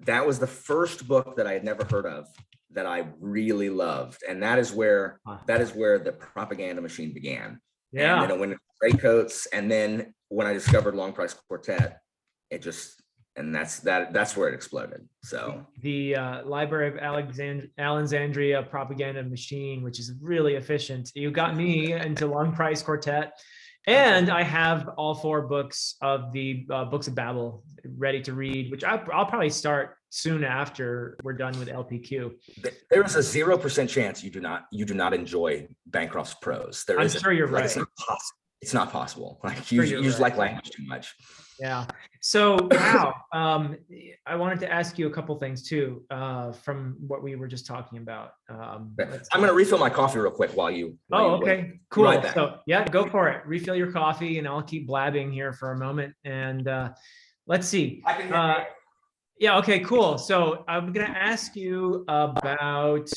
that was the first book that I had never heard of that I really loved. And that is where the propaganda machine began. Yeah. And then it went into Greycoats. And then when I discovered Long Price Quartet, that's where it exploded. So the Library of Allenxandria propaganda machine, which is really efficient. You got me into Long Price Quartet, and I have all 4 books of the Books of Babel ready to read, which I'll probably start soon after we're done with LPQ. There is a 0% chance you do not enjoy Bancroft's prose. I'm sure you're right. It's not possible. Like you just like language too much. Yeah. So, wow. I wanted to ask you a couple things too, from what we were just talking about. I'm going to refill my coffee real quick while you. Okay, cool. So yeah, go for it. Refill your coffee, and I'll keep blabbing here for a moment. And let's see. Yeah. Okay, cool. So I'm going to ask you about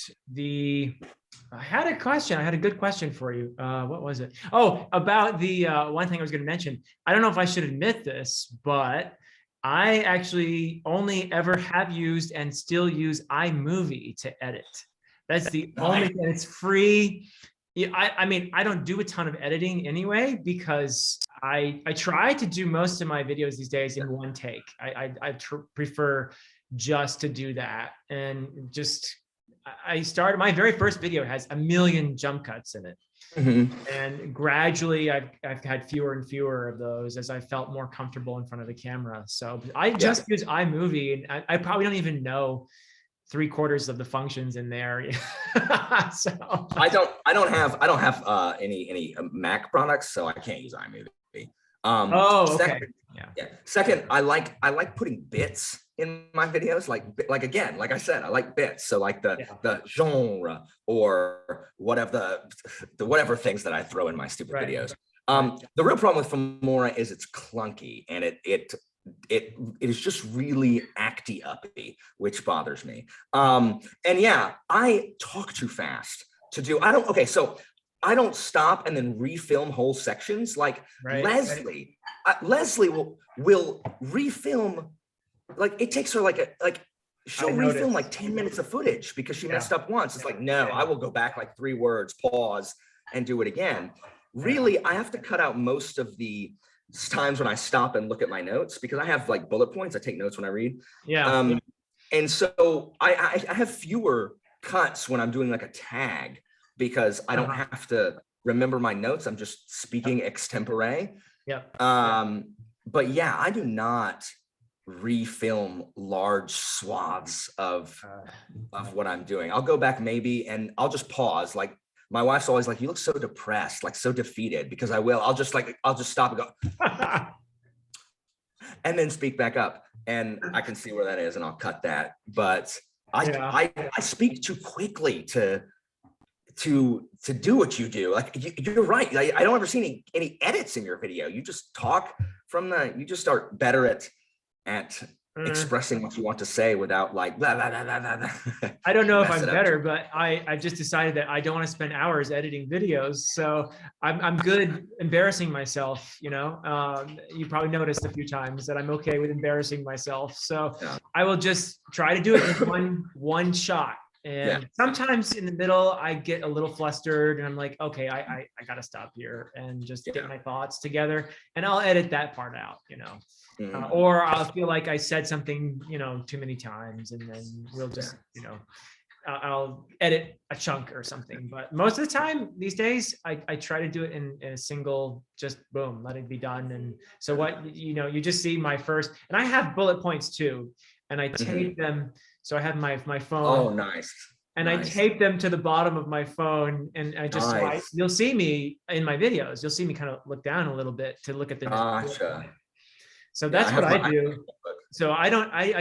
I had a question. I had a good question for you. What was it? Oh, about the one thing I was going to mention. I don't know if I should admit this, but I actually only ever have used and still use iMovie to edit. That's the only thing. It's free. Yeah, I mean, I don't do a ton of editing anyway, because I try to do most of my videos these days in one take. I prefer just to do that, and just I started, my very first video has 1 million jump cuts in it. Mm-hmm. And gradually I've had fewer and fewer of those as I felt more comfortable in front of the camera. So I just use iMovie, and I probably don't even know 3/4 of the functions in there. So I don't have any Mac products, so I can't use iMovie. Second, I like putting bits in my videos, like again, like I said, I like bits. So like the genre or whatever things that I throw in my stupid videos. The real problem with Filmora is it's clunky, and it is just really acty uppy, which bothers me. And yeah, I talk too fast to do. I don't stop and then refilm whole sections. Like Leslie will refilm. Like it takes her she'll refilm like 10 minutes of footage because she messed up once. It's like, no, I will go back like 3 words, pause, and do it again. Really, I have to cut out most of the times when I stop and look at my notes, because I have like bullet points. I take notes when I read. And so I have fewer cuts when I'm doing like a tag, because I don't have to remember my notes. I'm just speaking extempore. But yeah, I do not refilm large swaths of what I'm doing. I'll go back maybe, and I'll just pause. Like my wife's always like, you look so depressed, like so defeated, because I'll just stop and go and then speak back up. and I can see where that is, and I'll cut that. But Yeah. I speak too quickly to do what you do. Like you're right. I don't ever see any edits in your video. You just talk you just start better at expressing what you want to say without like blah, blah, blah, blah, blah, blah. I don't know if Mess I'm it up. better, but I've just decided that I don't want to spend hours editing videos. So I'm good embarrassing myself, you know. You probably noticed a few times that I'm okay with embarrassing myself. So Yeah. I will just try to do it in one shot. And sometimes in the middle, I get a little flustered and I'm like, okay, I gotta stop here and just get my thoughts together, and I'll edit that part out, you know. Or I'll feel like I said something, you know, too many times, and then we'll just, you know, I'll edit a chunk or something. But most of the time these days, I try to do it in a single, just boom, let it be done. And so what, you know, you just see my first, and I have bullet points too, and I tape them. So I have my phone. Oh, nice. And I tape them to the bottom of my phone, and I just, you'll see me in my videos, you'll see me kind of look down a little bit to look at the Gotcha. So that's what I do. So I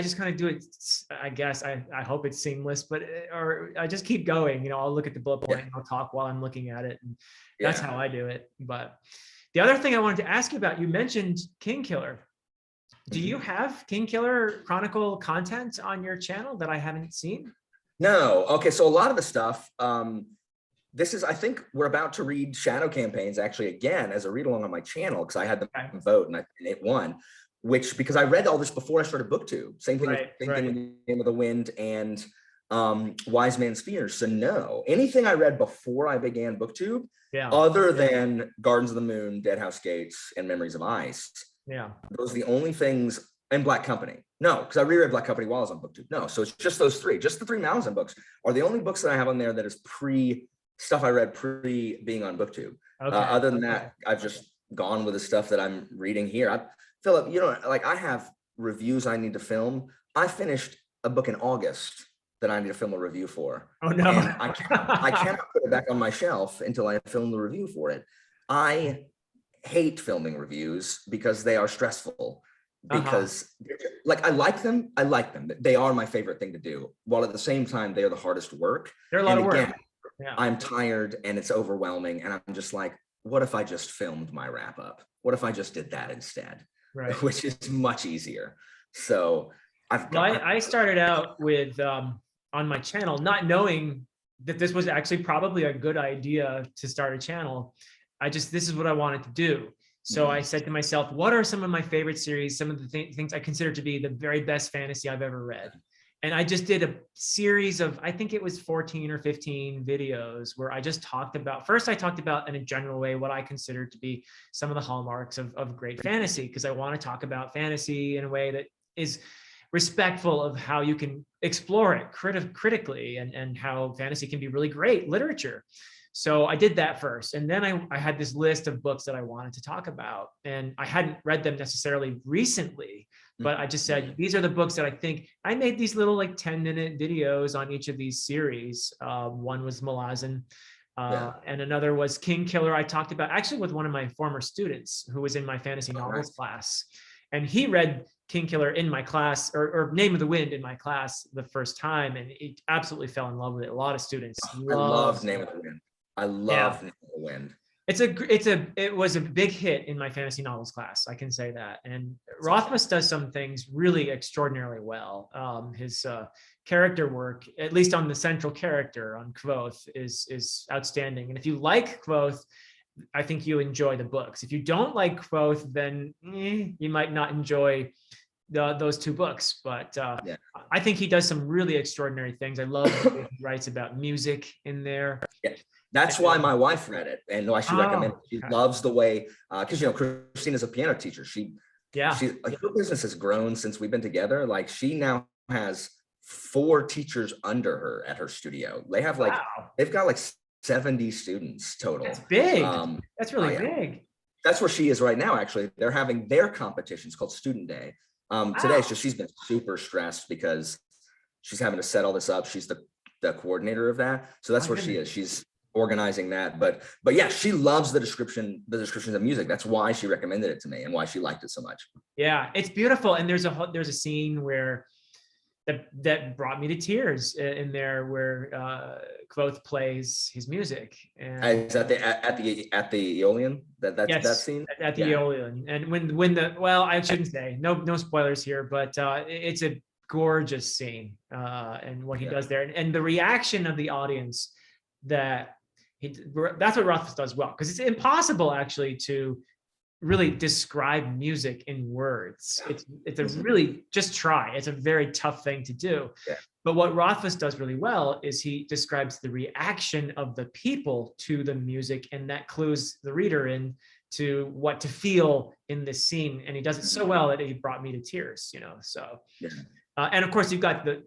just kind of do it. I guess I hope it's seamless, but or I just keep going. You know, I'll look at the bullet point and I'll talk while I'm looking at it, and that's how I do it. But the other thing I wanted to ask you about, you mentioned King Killer. Do you have King Killer Chronicle content on your channel that I haven't seen? No. Okay. So a lot of the stuff. This is, I think we're about to read Shadow Campaigns actually again as a read along on my channel, because I had them vote and it won. Which, because I read all this before I started BookTube. Same thing with Name of the Wind and Wise Man's Fears. So no, anything I read before I began BookTube, other than Gardens of the Moon, Dead House Gates, and Memories of Ice. Yeah, those are the only things. And Black Company. No, because I reread Black Company while I was on BookTube. No, so it's just those three. Just the three Malazan books are the only books that I have on there that is stuff I read pre being on BookTube. Other than that, I've just gone with the stuff that I'm reading here. Philip, you know, like I have reviews I need to film. I finished a book in August that I need to film a review for. Oh no! And I cannot put it back on my shelf until I film the review for it. I hate filming reviews because they are stressful. Because like I like them. They are my favorite thing to do. While at the same time, they are the hardest work. They're a lot of work. I'm tired and it's overwhelming, and I'm just like, what if I just filmed my wrap up? What if I just did that instead? Right. Which is much easier. So I started out with on my channel, not knowing that this was actually probably a good idea to start a channel. This is what I wanted to do. So I said to myself, what are some of my favorite series, some of the things I consider to be the very best fantasy I've ever read? And I just did a series of, I think it was 14 or 15 videos where I just talked about, first I talked about in a general way what I consider to be some of the hallmarks of great fantasy, because I want to talk about fantasy in a way that is respectful of how you can explore it critically, and how fantasy can be really great literature. So I did that first. And then I had this list of books that I wanted to talk about. And I hadn't read them necessarily recently, but I just said, these are the books that I think. I made these little like 10-minute videos on each of these series. One was Malazan, and another was King Killer. I talked about actually with one of my former students who was in my fantasy novels class. And he read King Killer in my class, or Name of the Wind in my class the first time. And he absolutely fell in love with it. A lot of students. I love Name of the Wind. I love Name of the Wind. It was a big hit in my fantasy novels class. I can say that. And Rothfuss does some things really extraordinarily well. His character work, at least on the central character on Kvothe, is outstanding. And if you like Kvothe, I think you enjoy the books. If you don't like Kvothe, then you might not enjoy those two books. But I think he does some really extraordinary things. I love that he writes about music in there. Yeah. That's why my wife read it, and why she recommended it. She loves the way, because you know, Christina's a piano teacher. Her business has grown since we've been together. Like she now has 4 teachers under her at her studio. They have like they've got like 70 students total. That's big. That's really big. That's where she is right now. Actually, they're having their competitions called Student Day today. So she's been super stressed because she's having to set all this up. She's the coordinator of that. So that's where she is. She's organizing that. But yeah, she loves the descriptions of music. That's why she recommended it to me and why she liked it so much. Yeah, it's beautiful. And there's a scene where that brought me to tears in there, where Quoth plays his music. And Is that at the Aeolian, that yes, scene? at the Aeolian. And when the, well, I shouldn't say, no spoilers here, but it's a gorgeous scene, and what he does there, and the reaction of the audience, that's what Rothfuss does well, because it's impossible actually to really describe music in words. It's a really, just try. It's a very tough thing to do. Yeah. But what Rothfuss does really well is he describes the reaction of the people to the music, and that clues the reader in to what to feel in this scene. And he does it so well that he brought me to tears, so. Yeah. And of course, you've got the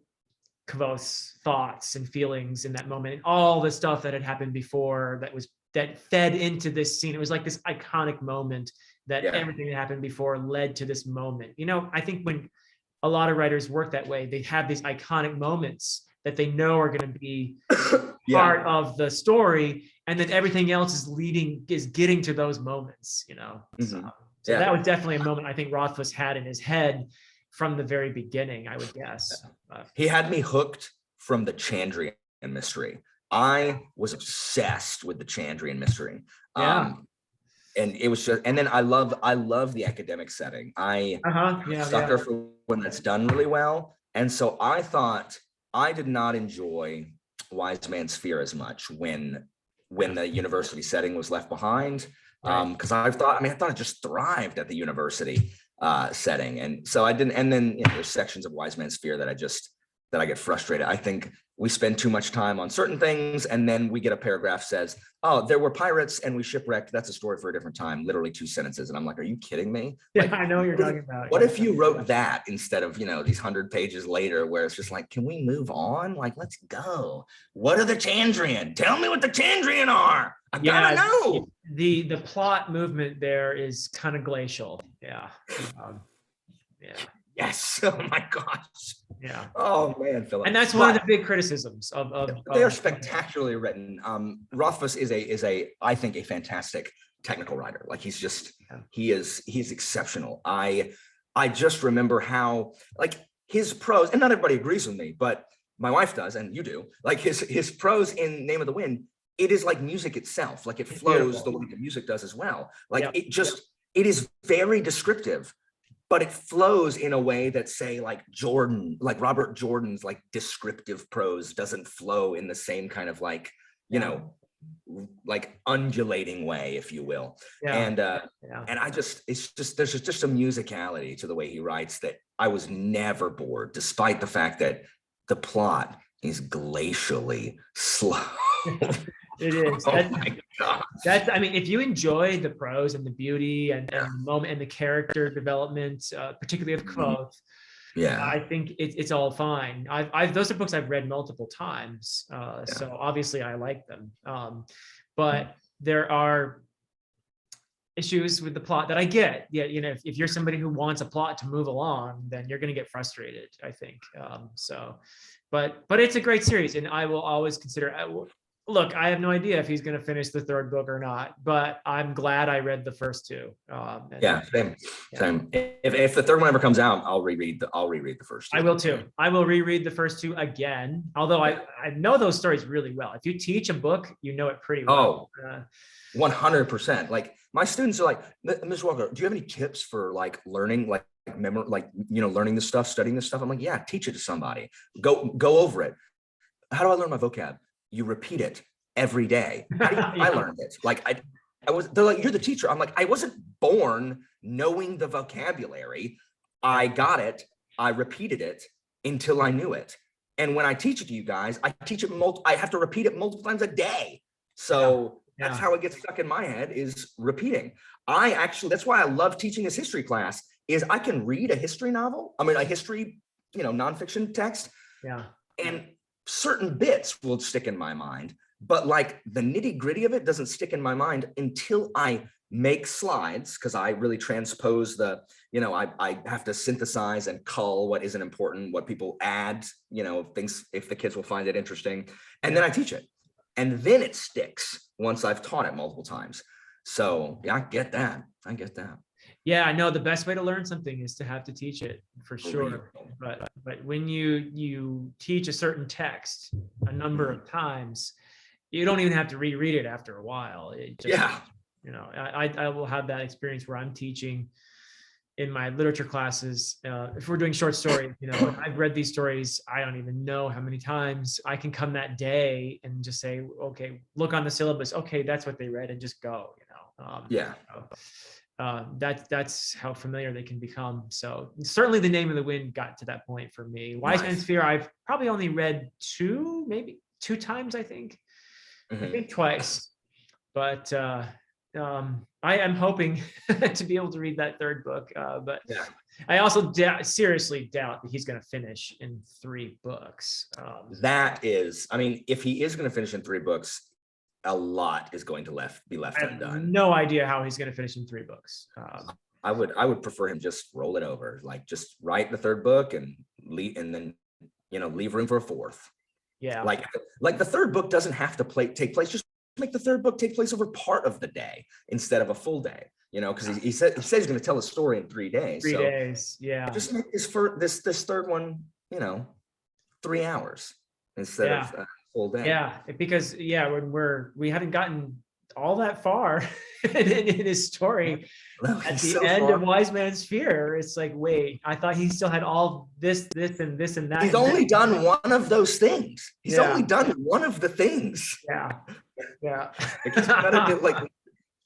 Quoth's thoughts and feelings in that moment, and all the stuff that had happened before that fed into this scene. It was like this iconic moment that everything that happened before led to this moment. I think when a lot of writers work that way, they have these iconic moments that they know are going to be part of the story, and then everything else is getting to those moments, So that was definitely a moment I think Rothfuss had in his head from the very beginning, I would guess. He had me hooked from the Chandrian mystery. I was obsessed with the Chandrian mystery. And it was just, and then I love the academic setting. Sucker for when that's done really well. And so I thought I did not enjoy Wise Man's Fear as much when the university setting was left behind. Because I thought it just thrived at the university setting. And so I didn't, and then there's sections of Wise Man's Fear that I get frustrated. I think we spend too much time on certain things, and then we get a paragraph says, oh, there were pirates and we shipwrecked. That's a story for a different time. Literally 2 sentences. And I'm like, are you kidding me? Yeah, I know what you're talking about. What if you wrote that instead of, these 100 pages later, where it's just like, can we move on? Like, let's go. What are the Chandrian? Tell me what the Chandrian are. I gotta know. The plot movement there is kind of glacial. Yeah. Yes. Oh my gosh. Yeah. Oh man, Philip. And that's one of the big criticisms of they are spectacularly written. Rothfuss is I think a fantastic technical writer. Like he's exceptional. I just remember how like his prose, and not everybody agrees with me, but my wife does, and you do. Like his prose in Name of the Wind, it is like music itself. Like it flows the way the music does as well. Like it is very descriptive, but it flows in a way that, say, like Robert Jordan's like descriptive prose doesn't flow in the same kind of like, like undulating way, if you will. And there's just a musicality to the way he writes that I was never bored, despite the fact that the plot is glacially slow. It is. Oh my God. I mean, if you enjoy the prose and the beauty and the moment and the character development, particularly of Quoth, I think it's all fine. Those are books I've read multiple times, so obviously I like them. But there are issues with the plot that I get. Yeah, if you're somebody who wants a plot to move along, then you're going to get frustrated, I think. But it's a great series, and I will always consider. Look, I have no idea if he's going to finish the 3rd book or not, but I'm glad I read the first 2. Same. If the 3rd one ever comes out, I'll reread the first 2. I will too. I will reread the first 2 again. Although I know those stories really well. If you teach a book, you know it pretty well. 100%. Like my students are like, Ms. Walker, do you have any tips for like learning, learning this stuff, studying this stuff? I'm like, yeah, teach it to somebody. Go over it. How do I learn my vocab? You repeat it every day. How do I learned it? Like they're like, you're the teacher. I'm like, I wasn't born knowing the vocabulary. I got it. I repeated it until I knew it. And when I teach it to you guys, I teach it I have to repeat it multiple times a day. So that's how it gets stuck in my head, is repeating. That's why I love teaching this history class, is I can read a history novel. I mean, a history, nonfiction text. Yeah. And certain bits will stick in my mind, but like the nitty gritty of it doesn't stick in my mind until I make slides, because I really transpose I have to synthesize and cull what isn't important, what people add, things, if the kids will find it interesting. And then I teach it. and then it sticks once I've taught it multiple times. So yeah, I get that. Yeah, I know the best way to learn something is to have to teach it for sure. But when you teach a certain text a number of times, you don't even have to reread it after a while. It just, I will have that experience where I'm teaching in my literature classes. If we're doing short stories, when I've read these stories, I don't even know how many times. I can come that day and just say, okay, look on the syllabus. Okay, that's what they read, and just go. That's how familiar they can become. So certainly the Name of the Wind got to that point for me. Wise Man's Fear, I've probably only read maybe two times, I think. I think twice. But I am hoping to be able to read that third book. But I also seriously doubt that he's going to finish in 3 books. If he is going to finish in 3 books, a lot is going to be left undone. No idea how he's going to finish in 3 books. I would prefer him just roll it over, like just write the 3rd book and then leave room for a 4th. Yeah, like the 3rd book doesn't have to take place. Just make the 3rd book take place over part of the day instead of a full day. Because he said he's going to tell a story in 3 days. 3 days, yeah. Just make this 3rd one, 3 hours instead of full day. Yeah, because when we haven't gotten all that far in his story. At the end of Wise Man's Fear, it's like, wait, I thought he still had all this, and this, and that. He's only done one of those things. He's only done one of the things. Yeah.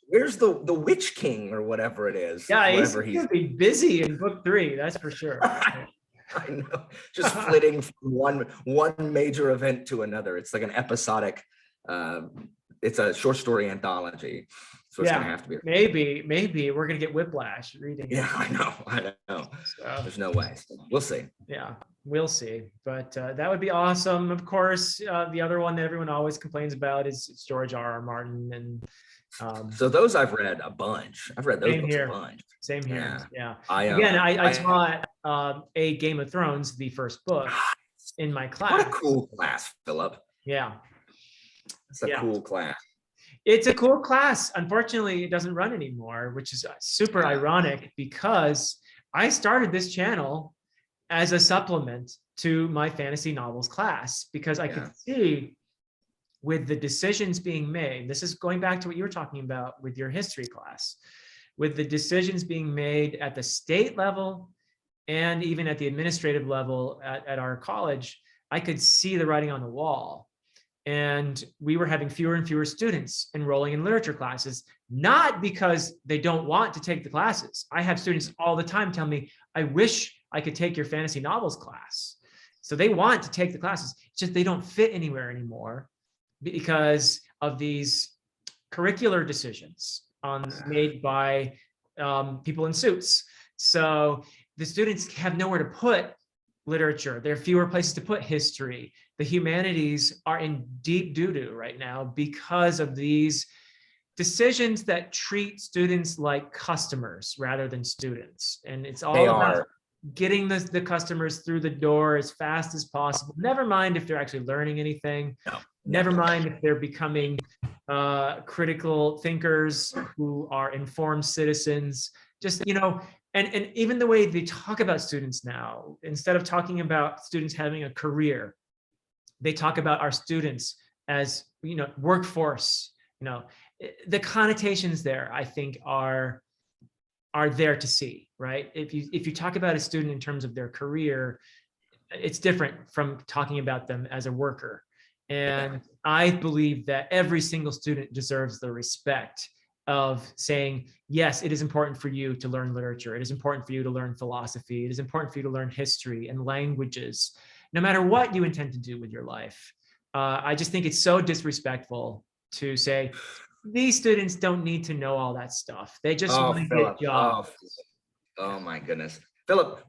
Where's the Witch King or whatever it is? Yeah, he's gonna be busy in book 3, that's for sure. I know, just flitting from one major event to another. It's like an episodic. It's a short story anthology, so it's gonna have to be. Maybe we're gonna get whiplash reading. Yeah, I know. So, there's no way. We'll see. Yeah, we'll see. But that would be awesome. Of course, the other one that everyone always complains about is George R.R. Martin, and so those I've read a bunch. I've read those books a bunch. Same here. Yeah. I taught a Game of Thrones, the first book, in my class. What a cool class, Philip. Yeah. It's a cool class. It's a cool class. Unfortunately, it doesn't run anymore, which is super ironic because I started this channel as a supplement to my fantasy novels class because I could see with the decisions being made, this is going back to what you were talking about with your history class, with the decisions being made at the state level and even at the administrative level at our college, I could see the writing on the wall. And we were having fewer and fewer students enrolling in literature classes, not because they don't want to take the classes. I have students all the time tell me, I wish I could take your fantasy novels class. So they want to take the classes, it's just they don't fit anywhere anymore because of these curricular decisions made by people in suits. So the students have nowhere to put literature. There are fewer places to put history. The humanities are in deep doo-doo right now because of these decisions that treat students like customers rather than students. And it's all about getting the customers through the door as fast as possible. Never mind if they're actually learning anything. Never mind if they're becoming critical thinkers who are informed citizens. Just, and even the way they talk about students now, instead of talking about students having a career, they talk about our students as, workforce. The connotations there, I think, are there to see, right? If you talk about a student in terms of their career, it's different from talking about them as a worker. And I believe that every single student deserves the respect of saying, yes, it is important for you to learn literature. It is important for you to learn philosophy. It is important for you to learn history and languages, no matter what you intend to do with your life. I just think it's so disrespectful to say, these students don't need to know all that stuff. They just want to get jobs. Oh my goodness. Philip,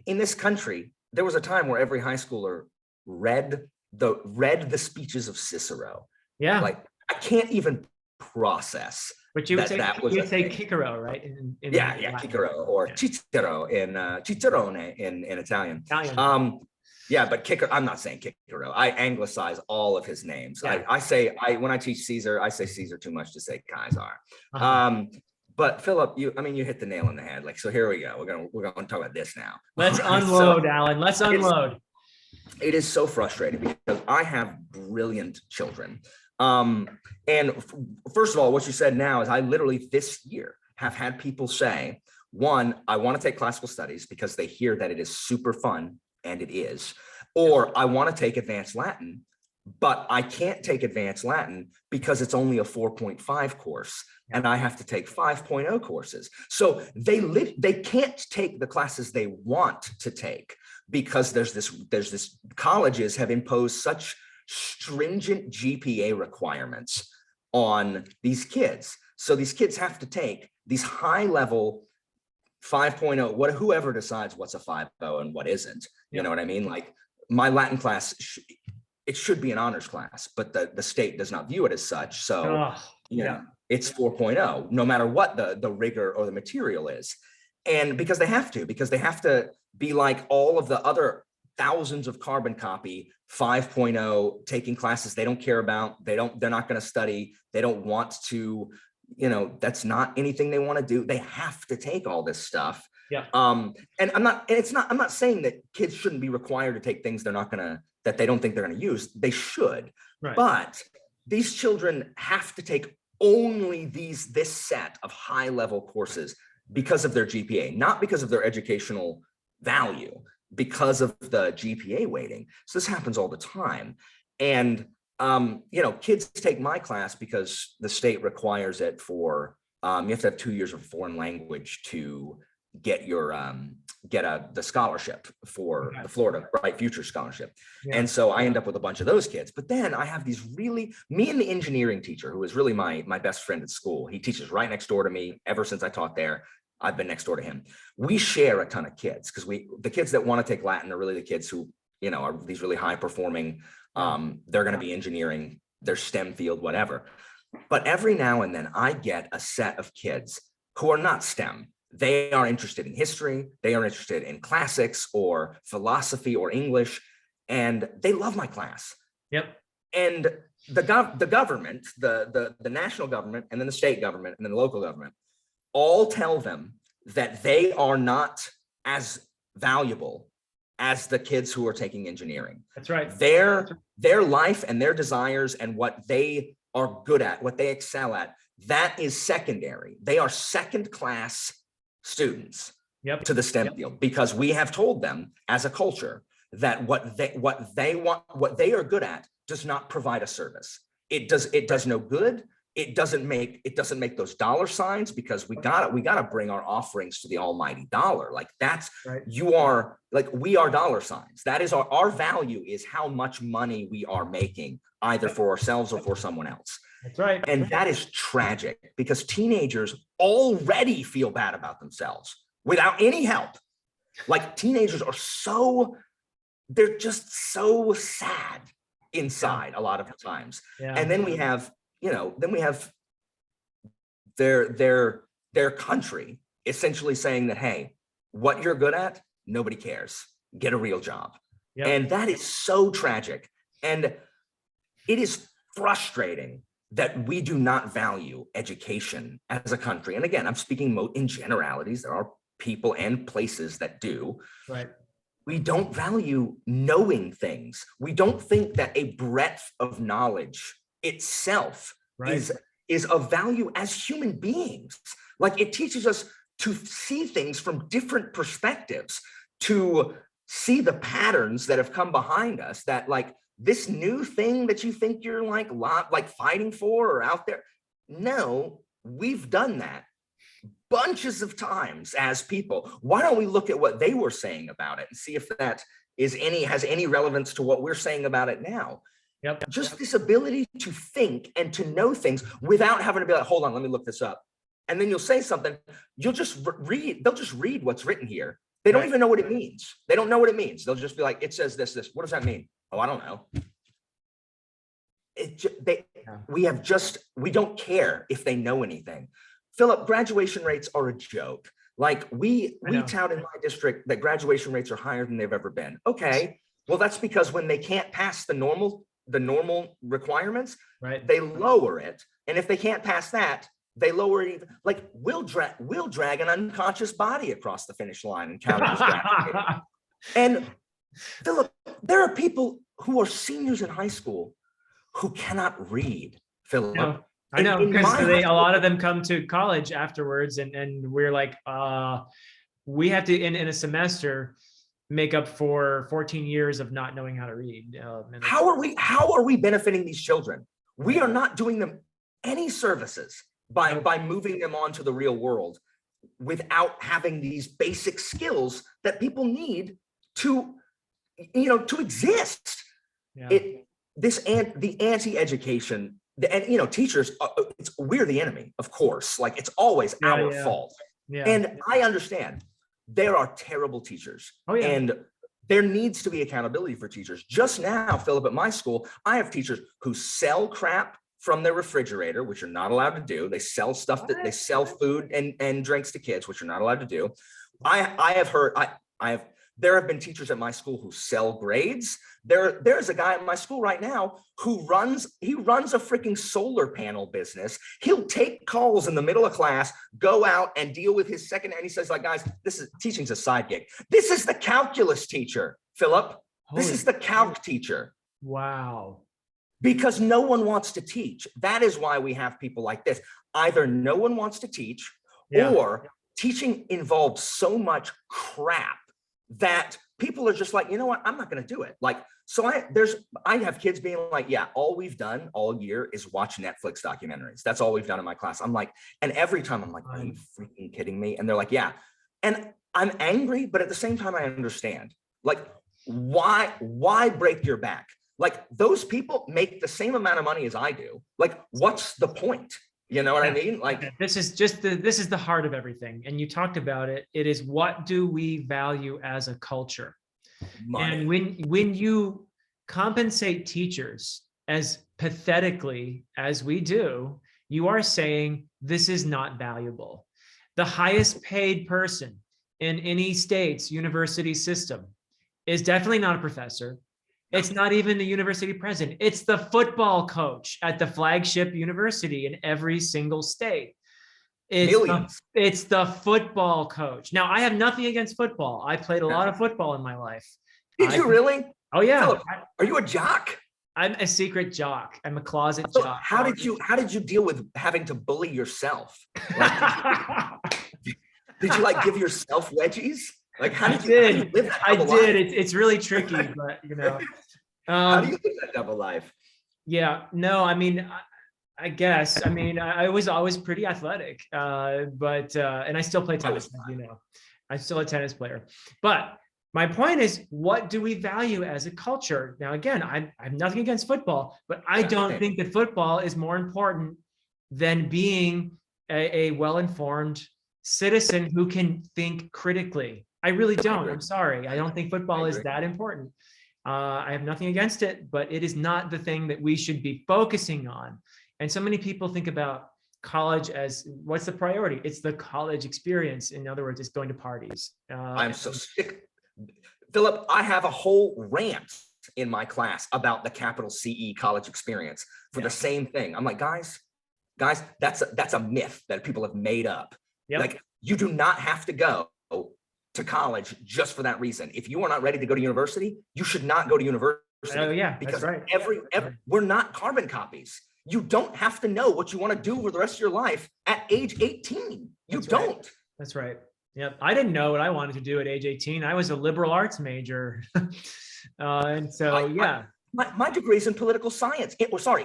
in this country, there was a time where every high schooler read the speeches of Cicero. Yeah. Like, I can't even process. But you would say Cicero, right? Cicero or Cicero in Cicerone in Italian. Yeah, but I'm not saying Cicero. I anglicize all of his names. Yeah. When I teach Caesar, I say Caesar too much to say Caesar. Uh-huh. But Philip, you hit the nail on the head. Like, so here we go. We're going to talk about this now. Let's unload, Alan. Let's unload. It is so frustrating because I have brilliant children. First of all, what you said now is I literally this year have had people say, one, I want to take classical studies because they hear that it is super fun, and it is, or I want to take advanced Latin, but I can't take advanced Latin because it's only a 4.5 course and I have to take 5.0 courses. So they can't take the classes they want to take because there's this colleges have imposed such stringent GPA requirements on these kids. So these kids have to take these high level 5.0, whoever decides what's a 5.0 and what isn't, you know what I mean? Like my Latin class, it should be an honors class, but the state does not view it as such. So, you know, it's 4.0, no matter what the rigor or the material is. And because they have to be like all of the other thousands of carbon copy 5.0 taking classes they don't care about, they're not going to study, they don't want to, you know, that's not anything they want to do. They have to take all this stuff. Yeah. And I'm not saying that kids shouldn't be required to take things that they don't think they're going to use. They should, right. But these children have to take only this set of high level courses because of their GPA, not because of their educational value, because of the GPA weighting. So this happens all the time. And you know, kids take my class because the state requires it for, you have to have 2 years of foreign language to get your, the scholarship for the Florida Bright Future Scholarship. Yeah. And so I end up with a bunch of those kids. But then I have these me and the engineering teacher, who is really my best friend at school. He teaches right next door to me. Ever since I taught there, I've been next door to him. We share a ton of kids because the kids that want to take Latin are really the kids who, you know, are these really high performing, they're going to be engineering, their STEM field, whatever. But every now and then I get a set of kids who are not STEM. They are interested in history, they are interested in classics or philosophy or English, and they love my class. Yep. And the government, the national government, and then the state government, and then the local government, all tell them that they are not as valuable as the kids who are taking engineering. That's right. Their life and their desires and what they are good at, what they excel at, that is secondary. They are second class students to the STEM field, because we have told them as a culture that what they are good at does not provide a service. It does no good. It doesn't make those dollar signs, because we gotta bring our offerings to the almighty dollar. Like that's right. We are dollar signs. That is our value is how much money we are making, either for ourselves or for someone else. That's right. And that is tragic, because teenagers already feel bad about themselves without any help. Like teenagers they're just so sad inside a lot of the times. Yeah. And then we have their country essentially saying that, hey, what you're good at, nobody cares. Get a real job. Yep. And that is so tragic. And it is frustrating that we do not value education as a country. And again, I'm speaking in generalities. There are people and places that do. Right. We don't value knowing things. We don't think that a breadth of knowledge itself is of value as human beings. Like it teaches us to see things from different perspectives, to see the patterns that have come behind us, that like this new thing that you think you're like fighting for or out there. No, we've done that bunches of times as people. Why don't we look at what they were saying about it and see if that has any relevance to what we're saying about it now? Yep. Just this ability to think and to know things without having to be like, hold on, let me look this up. And then you'll say something, they'll just read what's written here. They don't even know what it means. They don't know what it means. They'll just be like, it says this. What does that mean? Oh, I don't know. We don't care if they know anything. Philip, graduation rates are a joke. Like we tout in my district that graduation rates are higher than they've ever been. Okay. Well, that's because when they can't pass the normal requirements, Right. they lower it. And if they can't pass that, they lower it even. Like we'll drag an unconscious body across the finish line and count it as graduating. And Philip, there are people who are seniors in high school who cannot read, Philip. No, I know, because a lot of them come to college afterwards, and we're like, we have to in a semester make up for 14 years of not knowing how to read. How are we benefiting these children? We are not doing them any services by moving them onto the real world without having these basic skills that people need to exist. Yeah. The anti-education, and teachers, we're the enemy, of course. Like it's always our fault. Yeah. And I understand there are terrible teachers. Oh, yeah. And there needs to be accountability for teachers. Just now, Philip, at my school, I have teachers who sell crap from their refrigerator, which you're not allowed to do. They sell stuff that they sell food and drinks to kids, which you're not allowed to do. There have been teachers at my school who sell grades. There's a guy at my school right now who runs a freaking solar panel business. He'll take calls in the middle of class, go out and deal with his second, and he says, like, guys, teaching's a side gig. This is the calculus teacher, Philip. This is the calc teacher. Wow. Because no one wants to teach. That is why we have people like this. Either no one wants to teach, or teaching involves so much crap that people are just like, you know what, I'm not going to do it. Like, so I have kids being like, yeah, all we've done all year is watch Netflix documentaries. That's all we've done in my class. I'm like, and every time I'm like, are you freaking kidding me? And they're like, yeah. And I'm angry, but at the same time, I understand. Like, why break your back? Like, those people make the same amount of money as I do. Like, what's the point? You know what I mean? Like, this is the heart of everything. And you talked about it. It is, what do we value as a culture? Money. And when you compensate teachers as pathetically as we do, you are saying this is not valuable. The highest paid person in any state's university system is definitely not a professor. It's not even the university president. It's the football coach at the flagship university in every single state. It's the football coach. Now, I have nothing against football. I played a lot of football in my life. Did you really? Oh, yeah. Philip, are you a jock? I'm a secret jock. I'm a closet jock. How did you deal with having to bully yourself? Like, did you like give yourself wedgies? Like, how did you live that double life? It's really tricky, but how do you live that double life? Yeah, no, I mean, I guess, I mean, I was always pretty athletic, but and I still play tennis, I'm still a tennis player. But my point is, what do we value as a culture? Now, again, I have nothing against football, but I don't think that football is more important than being a well-informed citizen who can think critically. I really don't. I'm sorry. I don't think football is that important. I have nothing against it, but it is not the thing that we should be focusing on. And so many people think about college as, what's the priority? It's the college experience. In other words, it's going to parties. I'm so sick. Philip, I have a whole rant in my class about the capital CE college experience for the same thing. I'm like, guys, that's a myth that people have made up. Like, you do not have to go to college just for that reason. If you are not ready to go to university, you should not go to university. Oh, yeah, because that's right. every we're not carbon copies. You don't have to know what you want to do for the rest of your life at age 18. You don't. Right. That's right. Yep. I didn't know what I wanted to do at age 18. I was a liberal arts major. And so, my degree is in political science.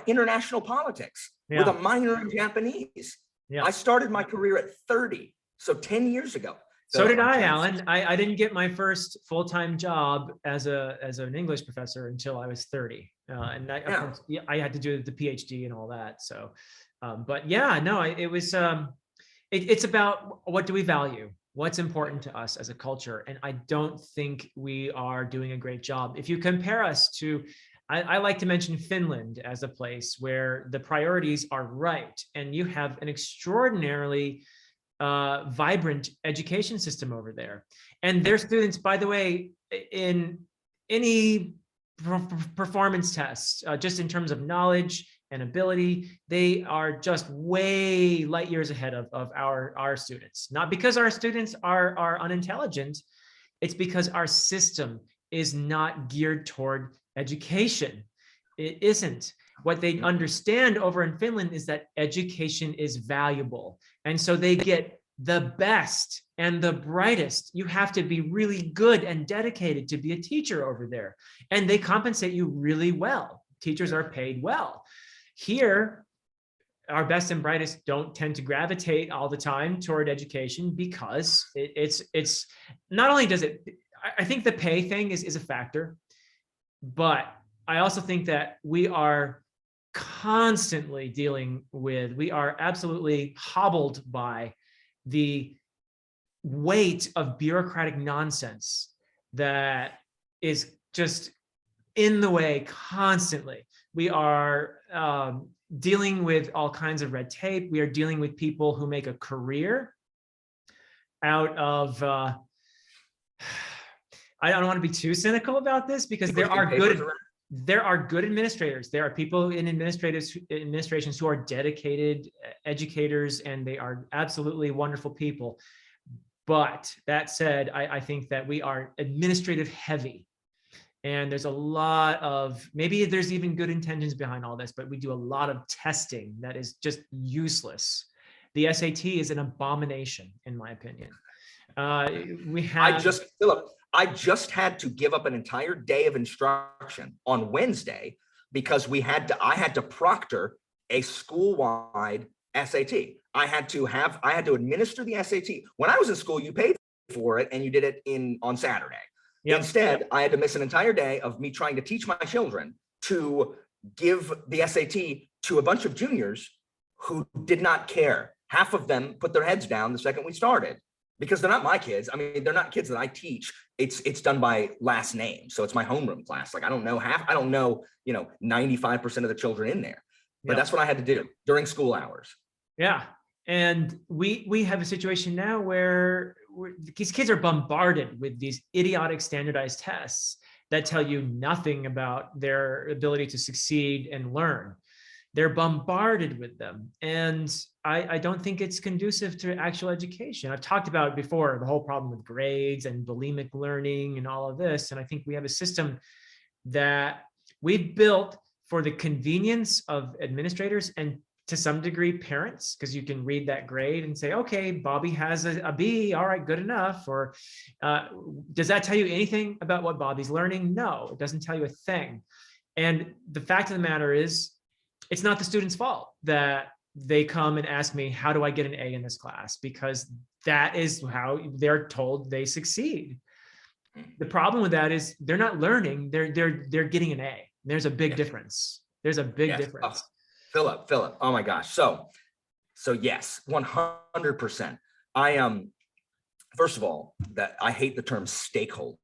International politics with a minor in Japanese. Yeah. I started my career at 30. So 10 years ago. So did I, Alan. I didn't get my first full-time job as an English professor until I was 30. And of course, I had to do the PhD and all that. So, but yeah, no, it was, it's about, what do we value? What's important to us as a culture? And I don't think we are doing a great job. If you compare us to, I like to mention Finland as a place where the priorities are right. And you have an extraordinarily vibrant education system over there. And their students, by the way, in any performance tests, just in terms of knowledge and ability, they are just way light years ahead of our students. Not because our students are unintelligent, it's because our system is not geared toward education. It isn't. What they understand over in Finland is that education is valuable. And so they get the best and the brightest. You have to be really good and dedicated to be a teacher over there. And they compensate you really well. Teachers are paid well. Here, our best and brightest don't tend to gravitate all the time toward education because it's not only does it, I think the pay thing is a factor, but I also think that we are constantly we are absolutely hobbled by the weight of bureaucratic nonsense that is just in the way constantly. We are dealing with all kinds of red tape. We are dealing with people who make a career out of, I don't want to be too cynical about this because there are good administrators. There are people in administrations who are dedicated educators, and they are absolutely wonderful people. But that said, I think that we are administrative heavy. And there's a lot of, maybe there's even good intentions behind all this, but we do a lot of testing that is just useless. The SAT is an abomination, in my opinion. Philip, I just had to give up an entire day of instruction on Wednesday because I had to proctor a school-wide SAT. I had to administer the SAT. When I was in school, you paid for it and you did it on Saturday. Yep. Instead, I had to miss an entire day of me trying to teach my children to give the SAT to a bunch of juniors who did not care. Half of them put their heads down the second we started because they're not my kids. I mean, they're not kids that I teach. It's done by last name. So it's my homeroom class. Like I don't know 95% of the children in there, but that's what I had to do during school hours. Yeah. And we have a situation now where these kids are bombarded with these idiotic standardized tests that tell you nothing about their ability to succeed and learn. They're bombarded with them. And I don't think it's conducive to actual education. I've talked about it before, the whole problem with grades and bulimic learning and all of this. And I think we have a system that we've built for the convenience of administrators and to some degree parents, because you can read that grade and say, okay, Bobby has a B, all right, good enough. Or does that tell you anything about what Bobby's learning? No, it doesn't tell you a thing. And the fact of the matter is, it's not the student's fault that they come and ask me, how do I get an A in this class? Because that is how they're told they succeed. The problem with that is they're not learning, they're getting an A. There's a big difference. There's a big difference. Philip, oh my gosh. So yes, 100%. First of all, that I hate the term stakeholders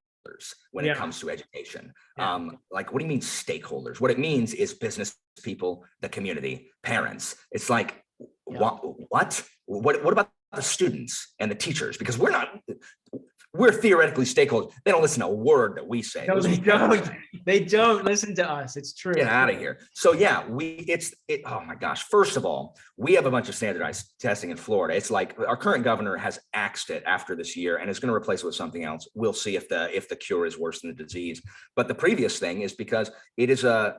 when it comes to education. Like, what do you mean stakeholders? What it means is business people, the community, parents. It's like, what about the students and the teachers? Because we're theoretically stakeholders. They don't listen to a word that we say. No, they don't. They don't listen to us. It's true. Get out of here. So yeah, oh my gosh. First of all, we have a bunch of standardized testing in Florida. It's like our current governor has axed it after this year and is going to replace it with something else. We'll see if the cure is worse than the disease. But the previous thing is because it is a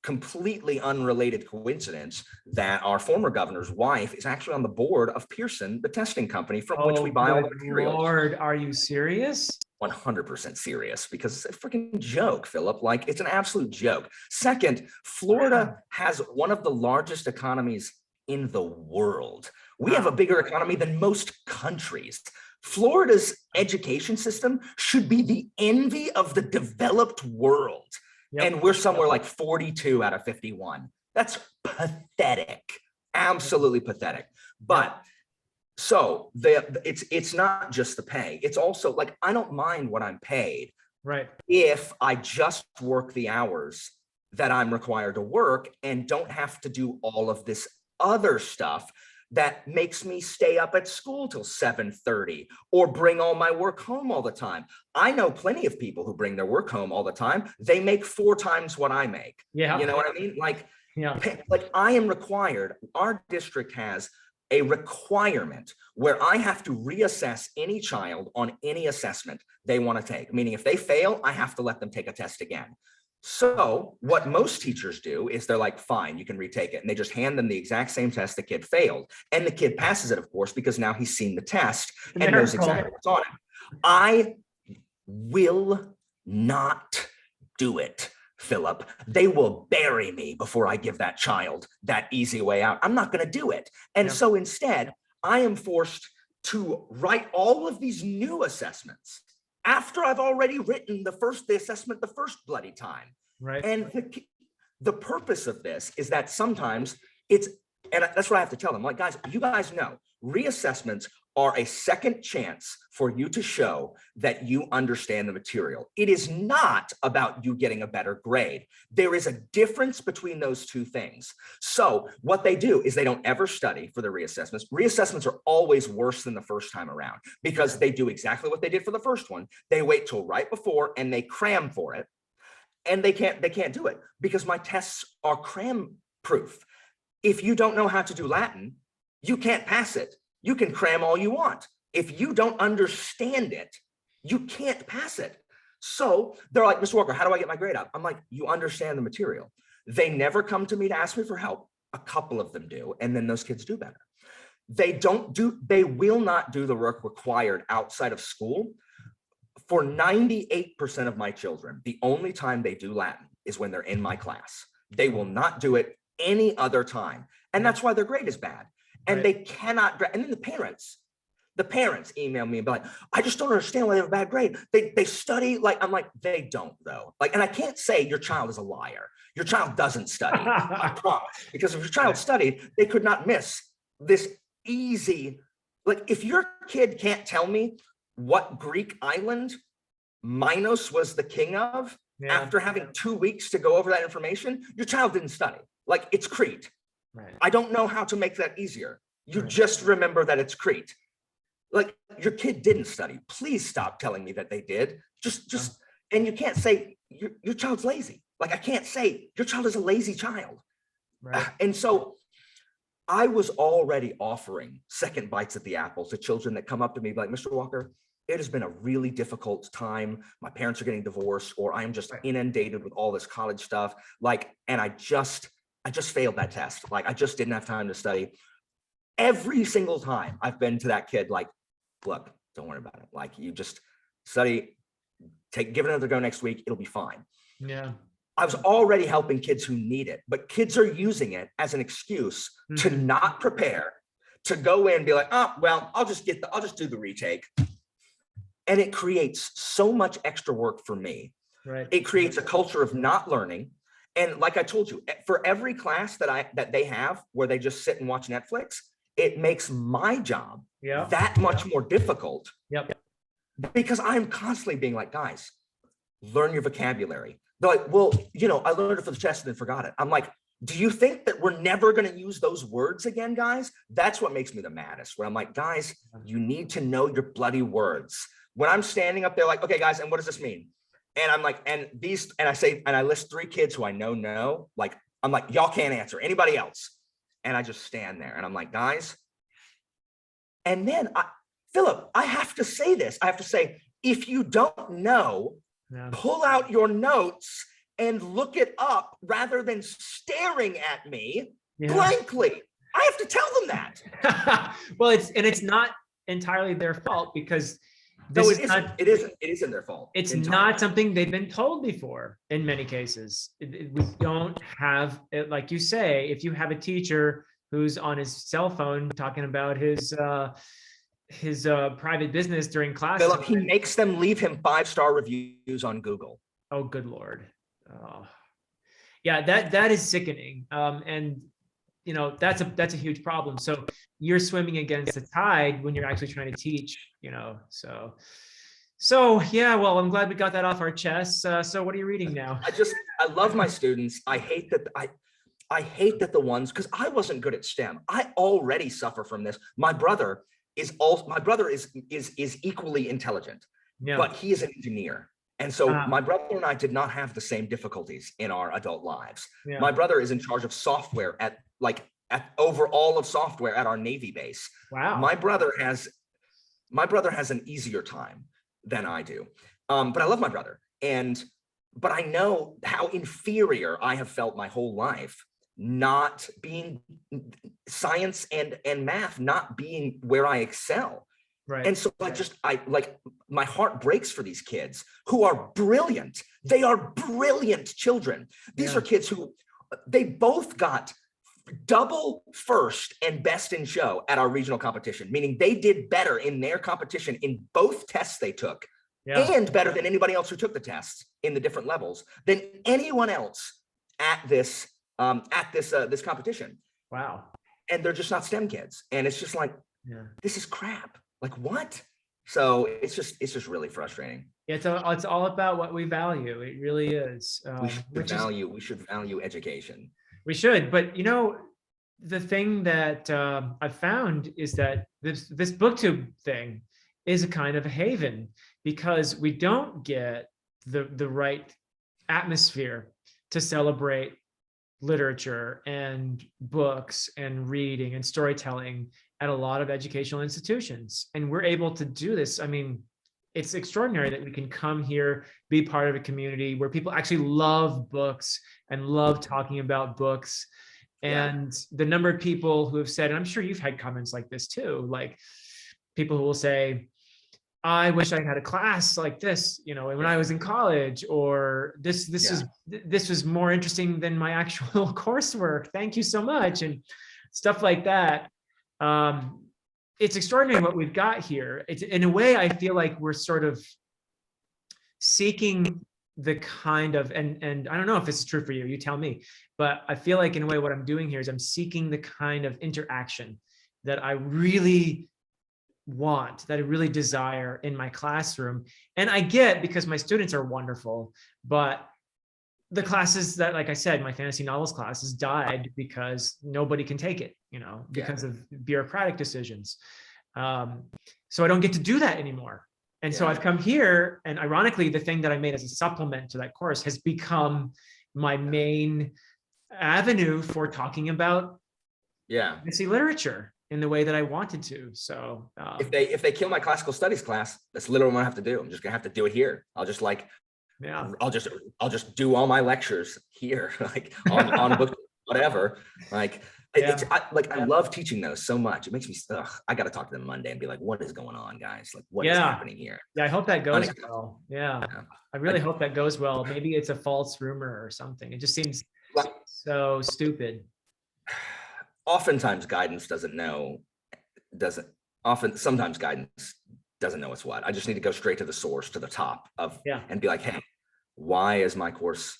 completely unrelated coincidence that our former governor's wife is actually on the board of Pearson, the testing company from which we buy all the materials. Lord, are you serious? 100% serious, because it's a freaking joke, Philip. Like, it's an absolute joke. Second, Florida has one of the largest economies in the world. We have a bigger economy than most countries. Florida's education system should be the envy of the developed world. And we're somewhere like 42 out of 51. That's pathetic, absolutely pathetic. But so it's not just the pay. It's also like, I don't mind what I'm paid, right, if I just work the hours that I'm required to work and don't have to do all of this other stuff. that makes me stay up at school till 7:30 or bring all my work home all the time. I know plenty of people who bring their work home all the time. They make 4 times what I make. Yeah. You know what I mean? Yeah. Like I am required, our district has a requirement where I have to reassess any child on any assessment they want to take. Meaning if they fail, I have to let them take a test again. So what most teachers do is they're like, fine, you can retake it. And they just hand them the exact same test the kid failed. And the kid passes it, of course, because now he's seen the test and knows exactly what's on it. I will not do it, Philip. They will bury me before I give that child that easy way out. I'm not going to do it. And so instead, I am forced to write all of these new assessments after I've already written the assessment the first bloody time. Right. And the purpose of this is that sometimes it's, and that's what I have to tell them, like, guys, you guys know, reassessments are a second chance for you to show that you understand the material. It is not about you getting a better grade. There is a difference between those two things. So what they do is they don't ever study for the reassessments. Reassessments are always worse than the first time around because they do exactly what they did for the first one. They wait till right before and they cram for it. And they can't do it because my tests are cram proof. If you don't know how to do Latin, you can't pass it. You can cram all you want. If you don't understand it, you can't pass it. So they're like, Mr. Walker, how do I get my grade up? I'm like, you understand the material. They never come to me to ask me for help. A couple of them do, and then those kids do better. They will not do the work required outside of school. For 98% of my children, the only time they do Latin is when they're in my class. They will not do it any other time. And that's why their grade is bad. And they cannot, and then the parents email me and be like, I just don't understand why they have a bad grade. They study, like, I'm like, they don't though. Like, and I can't say your child is a liar. Your child doesn't study, I promise. Because if your child studied, they could not miss this easy, like if your kid can't tell me what Greek island Minos was the king of after having 2 weeks to go over that information, your child didn't study. Like, it's Crete. Right. I don't know how to make that easier. You just remember that it's Crete. Like, your kid didn't study. Please stop telling me that they did. Just, and you can't say your child's lazy. Like, I can't say your child is a lazy child. Right. And so I was already offering second bites at the apple to children that come up to me like, Mr. Walker, it has been a really difficult time. My parents are getting divorced, or I am just inundated with all this college stuff. Like, and I just failed that test. Like, I just didn't have time to study. Every single time I've been to that kid, like, look, don't worry about it. Like, you just study, give it another go next week. It'll be fine. Yeah. I was already helping kids who need it, but kids are using it as an excuse to not prepare, to go in and be like, oh, well, I'll just do the retake. And it creates so much extra work for me. Right. It creates a culture of not learning. And like I told you, for every class that they have where they just sit and watch Netflix, it makes my job that much more difficult. Yep. Because I'm constantly being like, guys, learn your vocabulary. They're like, well, I learned it for the test and then forgot it. I'm like, do you think that we're never going to use those words again, guys? That's what makes me the maddest, where I'm like, guys, you need to know your bloody words. When I'm standing up there like, okay, guys, and what does this mean? And I'm like, and I list 3 kids who I know, like, I'm like, y'all can't answer. Anybody else? And I just stand there and I'm like, guys. And then Philip, I have to say this. I have to say, if you don't know, pull out your notes and look it up rather than staring at me blankly. I have to tell them that. Well, it's not entirely their fault because it isn't their fault. It's not something they've been told before in many cases. We don't have, like you say, if you have a teacher who's on his cell phone talking about his private business during class. Philip, he makes them leave him 5-star reviews on Google. Oh, good Lord. Yeah, that is sickening. And that's a huge problem. So you're swimming against the tide when you're actually trying to teach, so yeah, well, I'm glad we got that off our chests. So what are you reading now? I love my students. I hate that I hate that the ones, because I wasn't good at STEM. I already suffer from this. My brother is equally intelligent, Yeah. but he is an engineer. And so Uh, my brother and I did not have the same difficulties in our adult lives. yeah. My brother is in charge of software at over all of software at our Navy base. Wow. My brother has an easier time than I do. But I love my brother. But I know how inferior I have felt my whole life, not being science and math, not being where I excel. Right. And so my heart breaks for these kids who are brilliant. They are brilliant children. These are kids who they both got double first and best in show at our regional competition, meaning they did better in their competition in both tests they took, and better than anybody else who took the tests in the different levels than anyone else at this this competition. Wow. And they're just not STEM kids. And it's just like, this is crap. Like, what? So it's just really frustrating. It's all about what we value. It really is. We should value education. We should, but the thing that I've found is that this BookTube thing is a kind of a haven, because we don't get the right atmosphere to celebrate literature and books and reading and storytelling at a lot of educational institutions. And we're able to do this. I mean, it's extraordinary that we can come here, be part of a community where people actually love books and love talking about books. And the number of people who have said, and I'm sure you've had comments like this too, like people who will say, I wish I had a class like this, when I was in college, or this was more interesting than my actual coursework. Thank you so much. And stuff like that. It's extraordinary what we've got here. It's, in a way, I feel like we're sort of seeking the kind of, and I don't know if this is true for you, you tell me, but I feel like in a way what I'm doing here is I'm seeking the kind of interaction that I really want, that I really desire in my classroom. And I get, because my students are wonderful, but the classes that, like I said, my fantasy novels classes died because nobody can take it, because of bureaucratic decisions. So I don't get to do that anymore. And so I've come here, and ironically, the thing that I made as a supplement to that course has become my main avenue for talking about fantasy literature in the way that I wanted to. So if they kill my classical studies class, that's literally what I have to do. I'm just gonna have to do it here. I'll just I'll just do all my lectures here, like on book, whatever. Like I love teaching those so much. It makes me I got to talk to them Monday and be like, what is going on, guys? Like, what is happening here? Yeah, I hope that goes well. Yeah, I really hope that goes well. Maybe it's a false rumor or something. It just seems so stupid. Oftentimes guidance sometimes guidance doesn't know it's what. I just need to go straight to the source, to the top of, and be like, hey, why is my course?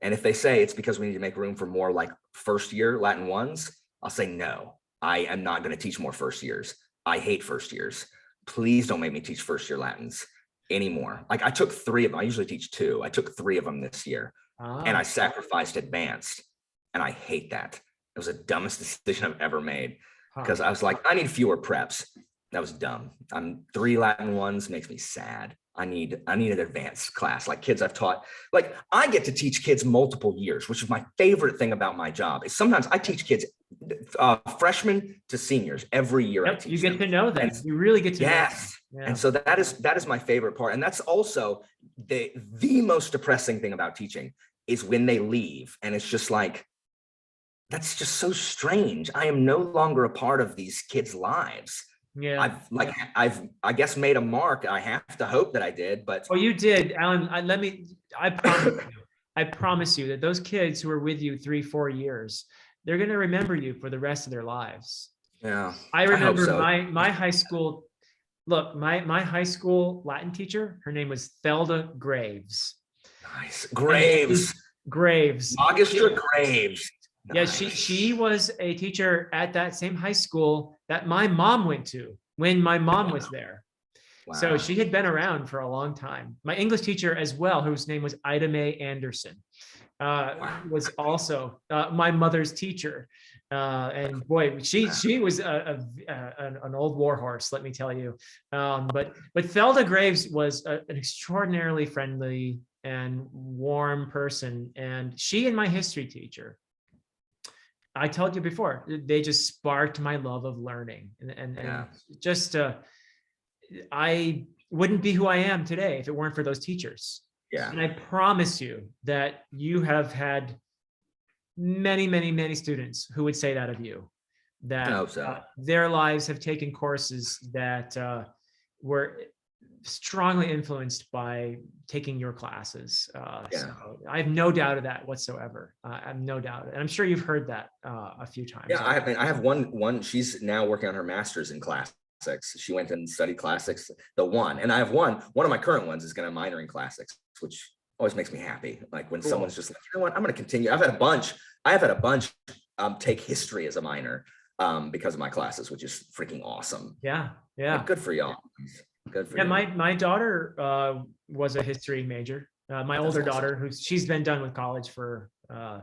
And if they say it's because we need to make room for more like first year Latin ones, I'll say, no, I am not going to teach more first years. I hate first years. Please don't make me teach first year Latins anymore. Like, I took 3 of them. I usually teach 2. I took 3 of them this year, and I sacrificed advanced. And I hate that. It was the dumbest decision I've ever made, because I was like, I need fewer preps. That was dumb. 3 Latin ones makes me sad. I need an advanced class. Like, kids I've taught, like, I get to teach kids multiple years, which is my favorite thing about my job. Is sometimes I teach kids freshmen to seniors every year. You get to know them. You really get to know them. Yeah. And so that is my favorite part. And that's also the most depressing thing about teaching, is when they leave. And it's just like, that's just so strange. I am no longer a part of these kids' lives. Yeah, I've I guess made a mark. I have to hope that I did, but you did, Alan. I promise you that those kids who are with you 3-4 years, they're going to remember you for the rest of their lives. Yeah, I remember my high school. Look, my high school Latin teacher, her name was Thelda Graves. Nice. Graves. Magistra Graves. Nice. Yeah, she was a teacher at that same high school that my mom went to when my mom was there. Wow. So she had been around for a long time. My English teacher as well, whose name was Ida Mae Anderson. was also my mother's teacher. And boy, she was an old war horse, let me tell you. But Thelda Graves was an extraordinarily friendly and warm person. And she and my history teacher, I told you before, they just sparked my love of learning. And just, I wouldn't be who I am today if it weren't for those teachers. Yeah. And I promise you that you have had many, many, many students who would say that of you, that I hope so. Their lives have taken courses that were strongly influenced by taking your classes. So I have no doubt of that whatsoever. I have no doubt. And I'm sure you've heard that a few times. Yeah, I have one, she's now working on her master's in classics. She went and studied classics, and I have one of my current ones is going to minor in classics, which always makes me happy. Like when someone's just like, you know what, I'm going to continue. I have had a bunch take history as a minor because of my classes, which is freaking awesome. Yeah. Like, good for y'all. Good for you. My daughter was a history major. My older daughter, she's been done with college for a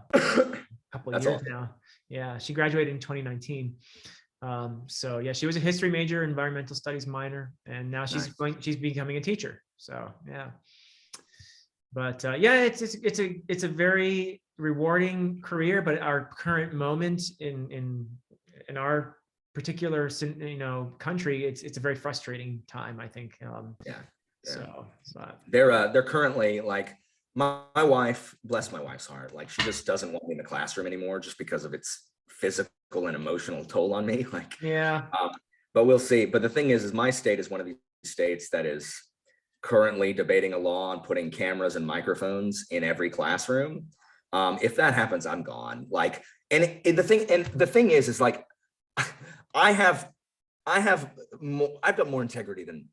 couple of years now. Yeah, she graduated in 2019. So yeah, she was a history major, environmental studies minor, and now she's becoming a teacher. So yeah, but yeah, it's a very rewarding career. But our current moment in our particular country, it's a very frustrating time, I think. So they're currently like my wife, bless my wife's heart, like she just doesn't want me in the classroom anymore just because of its physical and emotional toll on me. Like, but we'll see. But the thing is my state is one of these states that is currently debating a law on putting cameras and microphones in every classroom. If that happens, I'm gone. Like, the thing is like, I've got more integrity than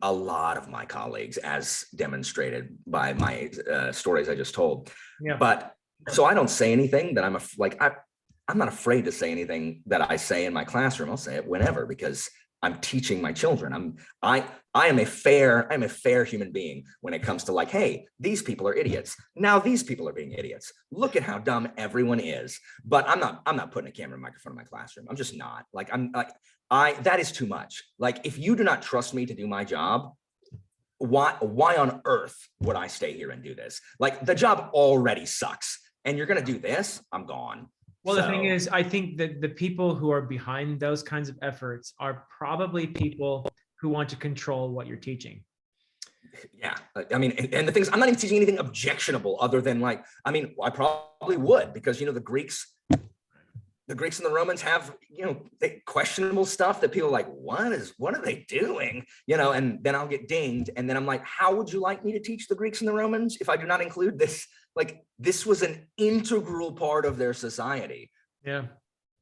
a lot of my colleagues, as demonstrated by my stories I just told. But so I don't say anything that I'm not afraid to say anything that I say in my classroom. I'll say it whenever, because I'm teaching my children. I am a fair human being when it comes to like, hey, these people are idiots. Now these people are being idiots. Look at how dumb everyone is. But I'm not putting a camera and microphone in my classroom. I'm just not. Like, that is too much. Like, if you do not trust me to do my job, why on earth would I stay here and do this? Like, the job already sucks. And you're gonna do this, I'm gone. Well, the thing is, I think that the people who are behind those kinds of efforts are probably people who want to control what you're teaching. Yeah, I mean, and the thing is, I'm not even teaching anything objectionable other than like, I mean, I probably would, because, the Greeks and the Romans have, questionable stuff that people are like, what are they doing? And then I'll get dinged. And then I'm like, how would you like me to teach the Greeks and the Romans if I do not include this? Like, this was an integral part of their society. Yeah.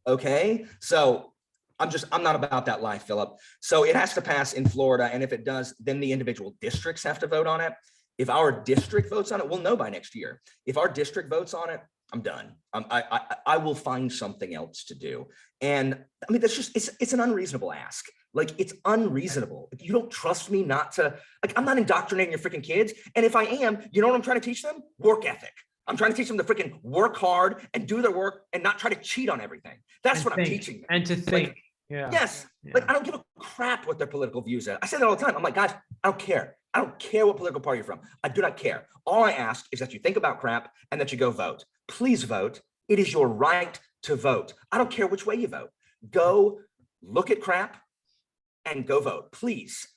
Okay. So I'm not about that life, Philip. So it has to pass in Florida. And if it does, then the individual districts have to vote on it. If our district votes on it, we'll know by next year. If our district votes on it, I'm done. I will find something else to do. And I mean, it's an unreasonable ask. Like, it's unreasonable. If you don't trust me not to, like, I'm not indoctrinating your freaking kids. And if I am, you know what I'm trying to teach them? Work ethic. I'm trying to teach them to freaking work hard and do their work and not try to cheat on everything. That's what I'm teaching them. And to think. Like, yes. Yeah. Like, I don't give a crap what their political views are. I say that all the time. I'm like, guys, I don't care. I don't care what political party you're from. I do not care. All I ask is that you think about crap and that you go vote. Please vote. It is your right to vote. I don't care which way you vote. Go look at crap and go vote. Please.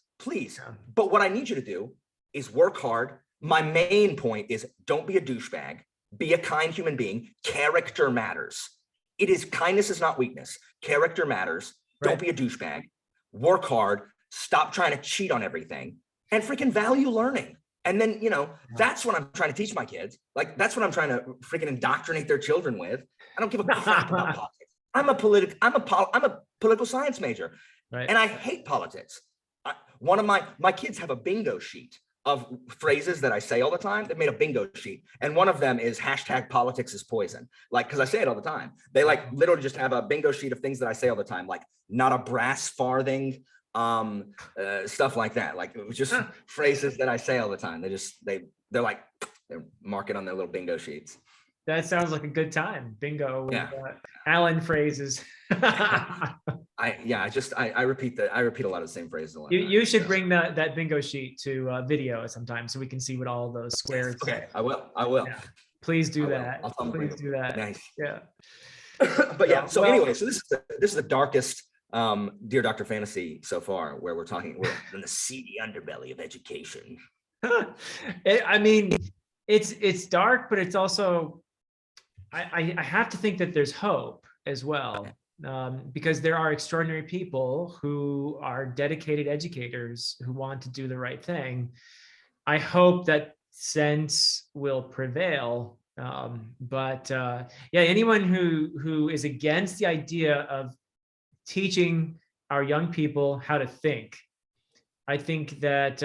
But what I need you to do is work hard. My main point is, don't be a douchebag. Be a kind human being. Character matters. Kindness is not weakness. Character matters. Right. Don't be a douchebag. Work hard. Stop trying to cheat on everything. And freaking value learning. And then, that's what I'm trying to teach my kids. Like, that's what I'm trying to freaking indoctrinate their children with. I don't give a crap about politics. I'm a political science major, right? And I hate politics. One of my kids have a bingo sheet of phrases that I say all the time. They made a bingo sheet. And one of them is #politics is poison. Like, cause I say it all the time. They like literally just have a bingo sheet of things that I say all the time. Like, not a brass farthing, stuff like that. Like, it was just phrases that I say all the time. They're like, They mark it on their little bingo sheets. That sounds like a good time. Bingo with Yeah. Allen phrases. I repeat a lot of the same phrases a lot. You should bring that bingo sheet to video sometime so we can see what all those squares Okay, say. I will. Yeah. Please do I will. that. I'll tell them Please do that. Nice. Yeah. But yeah, so anyway, so this is the darkest Dear Dr. Fantasy so far, where we're in the seedy underbelly of education. I mean, it's dark, but it's also, I have to think that there's hope as well, because there are extraordinary people who are dedicated educators who want to do the right thing. I hope that sense will prevail. But anyone who is against the idea of teaching our young people how to think, I think that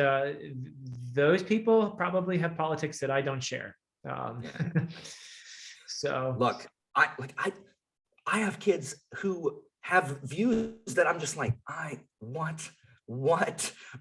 those people probably have politics that I don't share. So look, I have kids who have views that I'm just like, what?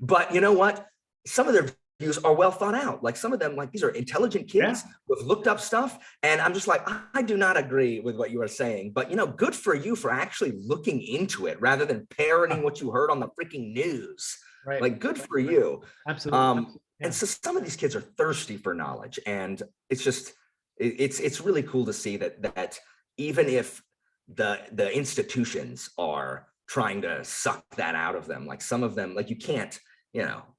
But you know what? Some of their views are well thought out. Like some of them, like these are intelligent kids who have looked up stuff. And I'm just like, I do not agree with what you are saying, but good for you for actually looking into it rather than parroting what you heard on the freaking news. Right. Like good for you. Absolutely. And so some of these kids are thirsty for knowledge, and it's just, it's really cool to see that even if the institutions are trying to suck that out of them, like some of them, like you can't,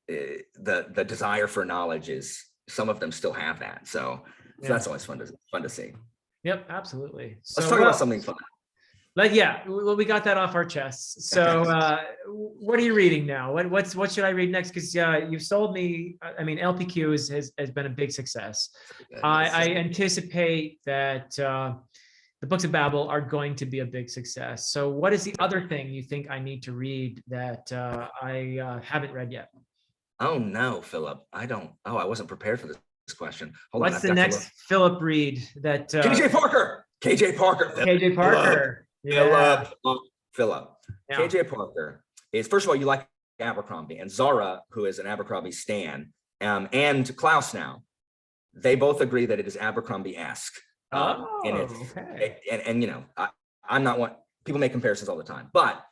the desire for knowledge is, some of them still have that. So that's always fun to see. Yep, absolutely. So, let's talk about something fun. We got that off our chests. So what are you reading now? What should I read next? Because you've sold me, I mean, LPQ has been a big success. I anticipate that the Books of Babel are going to be a big success. So what is the other thing you think I need to read that I haven't read yet? Oh no, Philip, I wasn't prepared for this question. Hold on. What's the next Philip read that? KJ Parker. KJ Parker. Philip. Yeah. KJ Parker is, first of all, you like Abercrombie, and Zara, who is an Abercrombie stan, and Klaus now, they both agree that it is Abercrombie-esque. I'm not one, people make comparisons all the time, but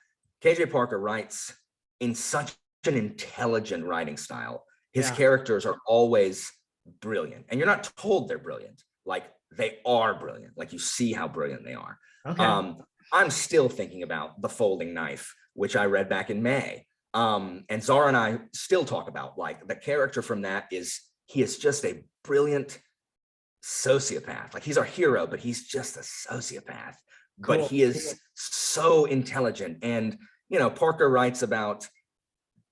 KJ Parker writes in such an intelligent writing style. His characters are always brilliant, and you're not told they're brilliant. Like they are brilliant. Like you see how brilliant they are. Okay. I'm still thinking about The Folding Knife, which I read back in May. And Zara and I still talk about, like, the character from that he is just a brilliant sociopath. Like he's our hero, but he's just a sociopath. Cool. But he is so intelligent. And, Parker writes about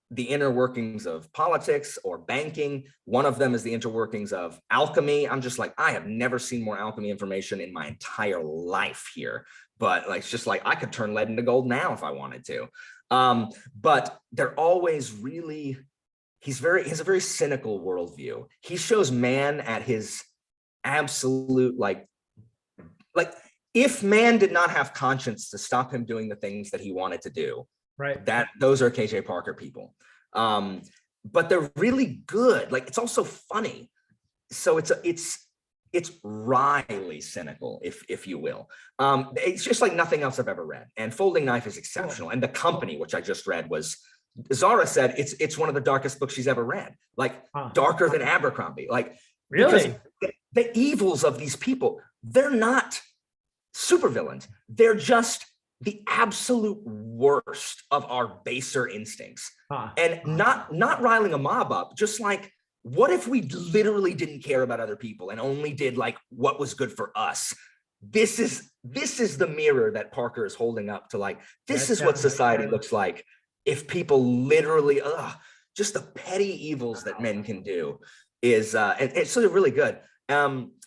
the inner workings of politics or banking. One of them is the inner workings of alchemy. I'm just like, I have never seen more alchemy information in my entire life here. But like, it's just like, I could turn lead into gold now if I wanted to. But they're always really, he has a very cynical worldview. He shows man at his absolute, like if man did not have conscience to stop him doing the things that he wanted to do, right? Those are KJ Parker people. But they're really good. Like it's also funny. So it's wryly cynical, if you will. It's just like nothing else I've ever read. And Folding Knife is exceptional. And The Company, which I just read, was, Zara said it's one of the darkest books she's ever read. Like darker than Abercrombie. Like really, the evils of these people, they're not supervillains. They're just the absolute worst of our baser instincts. And not riling a mob up, just like, what if we literally didn't care about other people and only did like what was good for us? This is the mirror that Parker is holding up to, like, this is what society looks like if people literally, just the petty evils that men can do is, and it's sort of really good.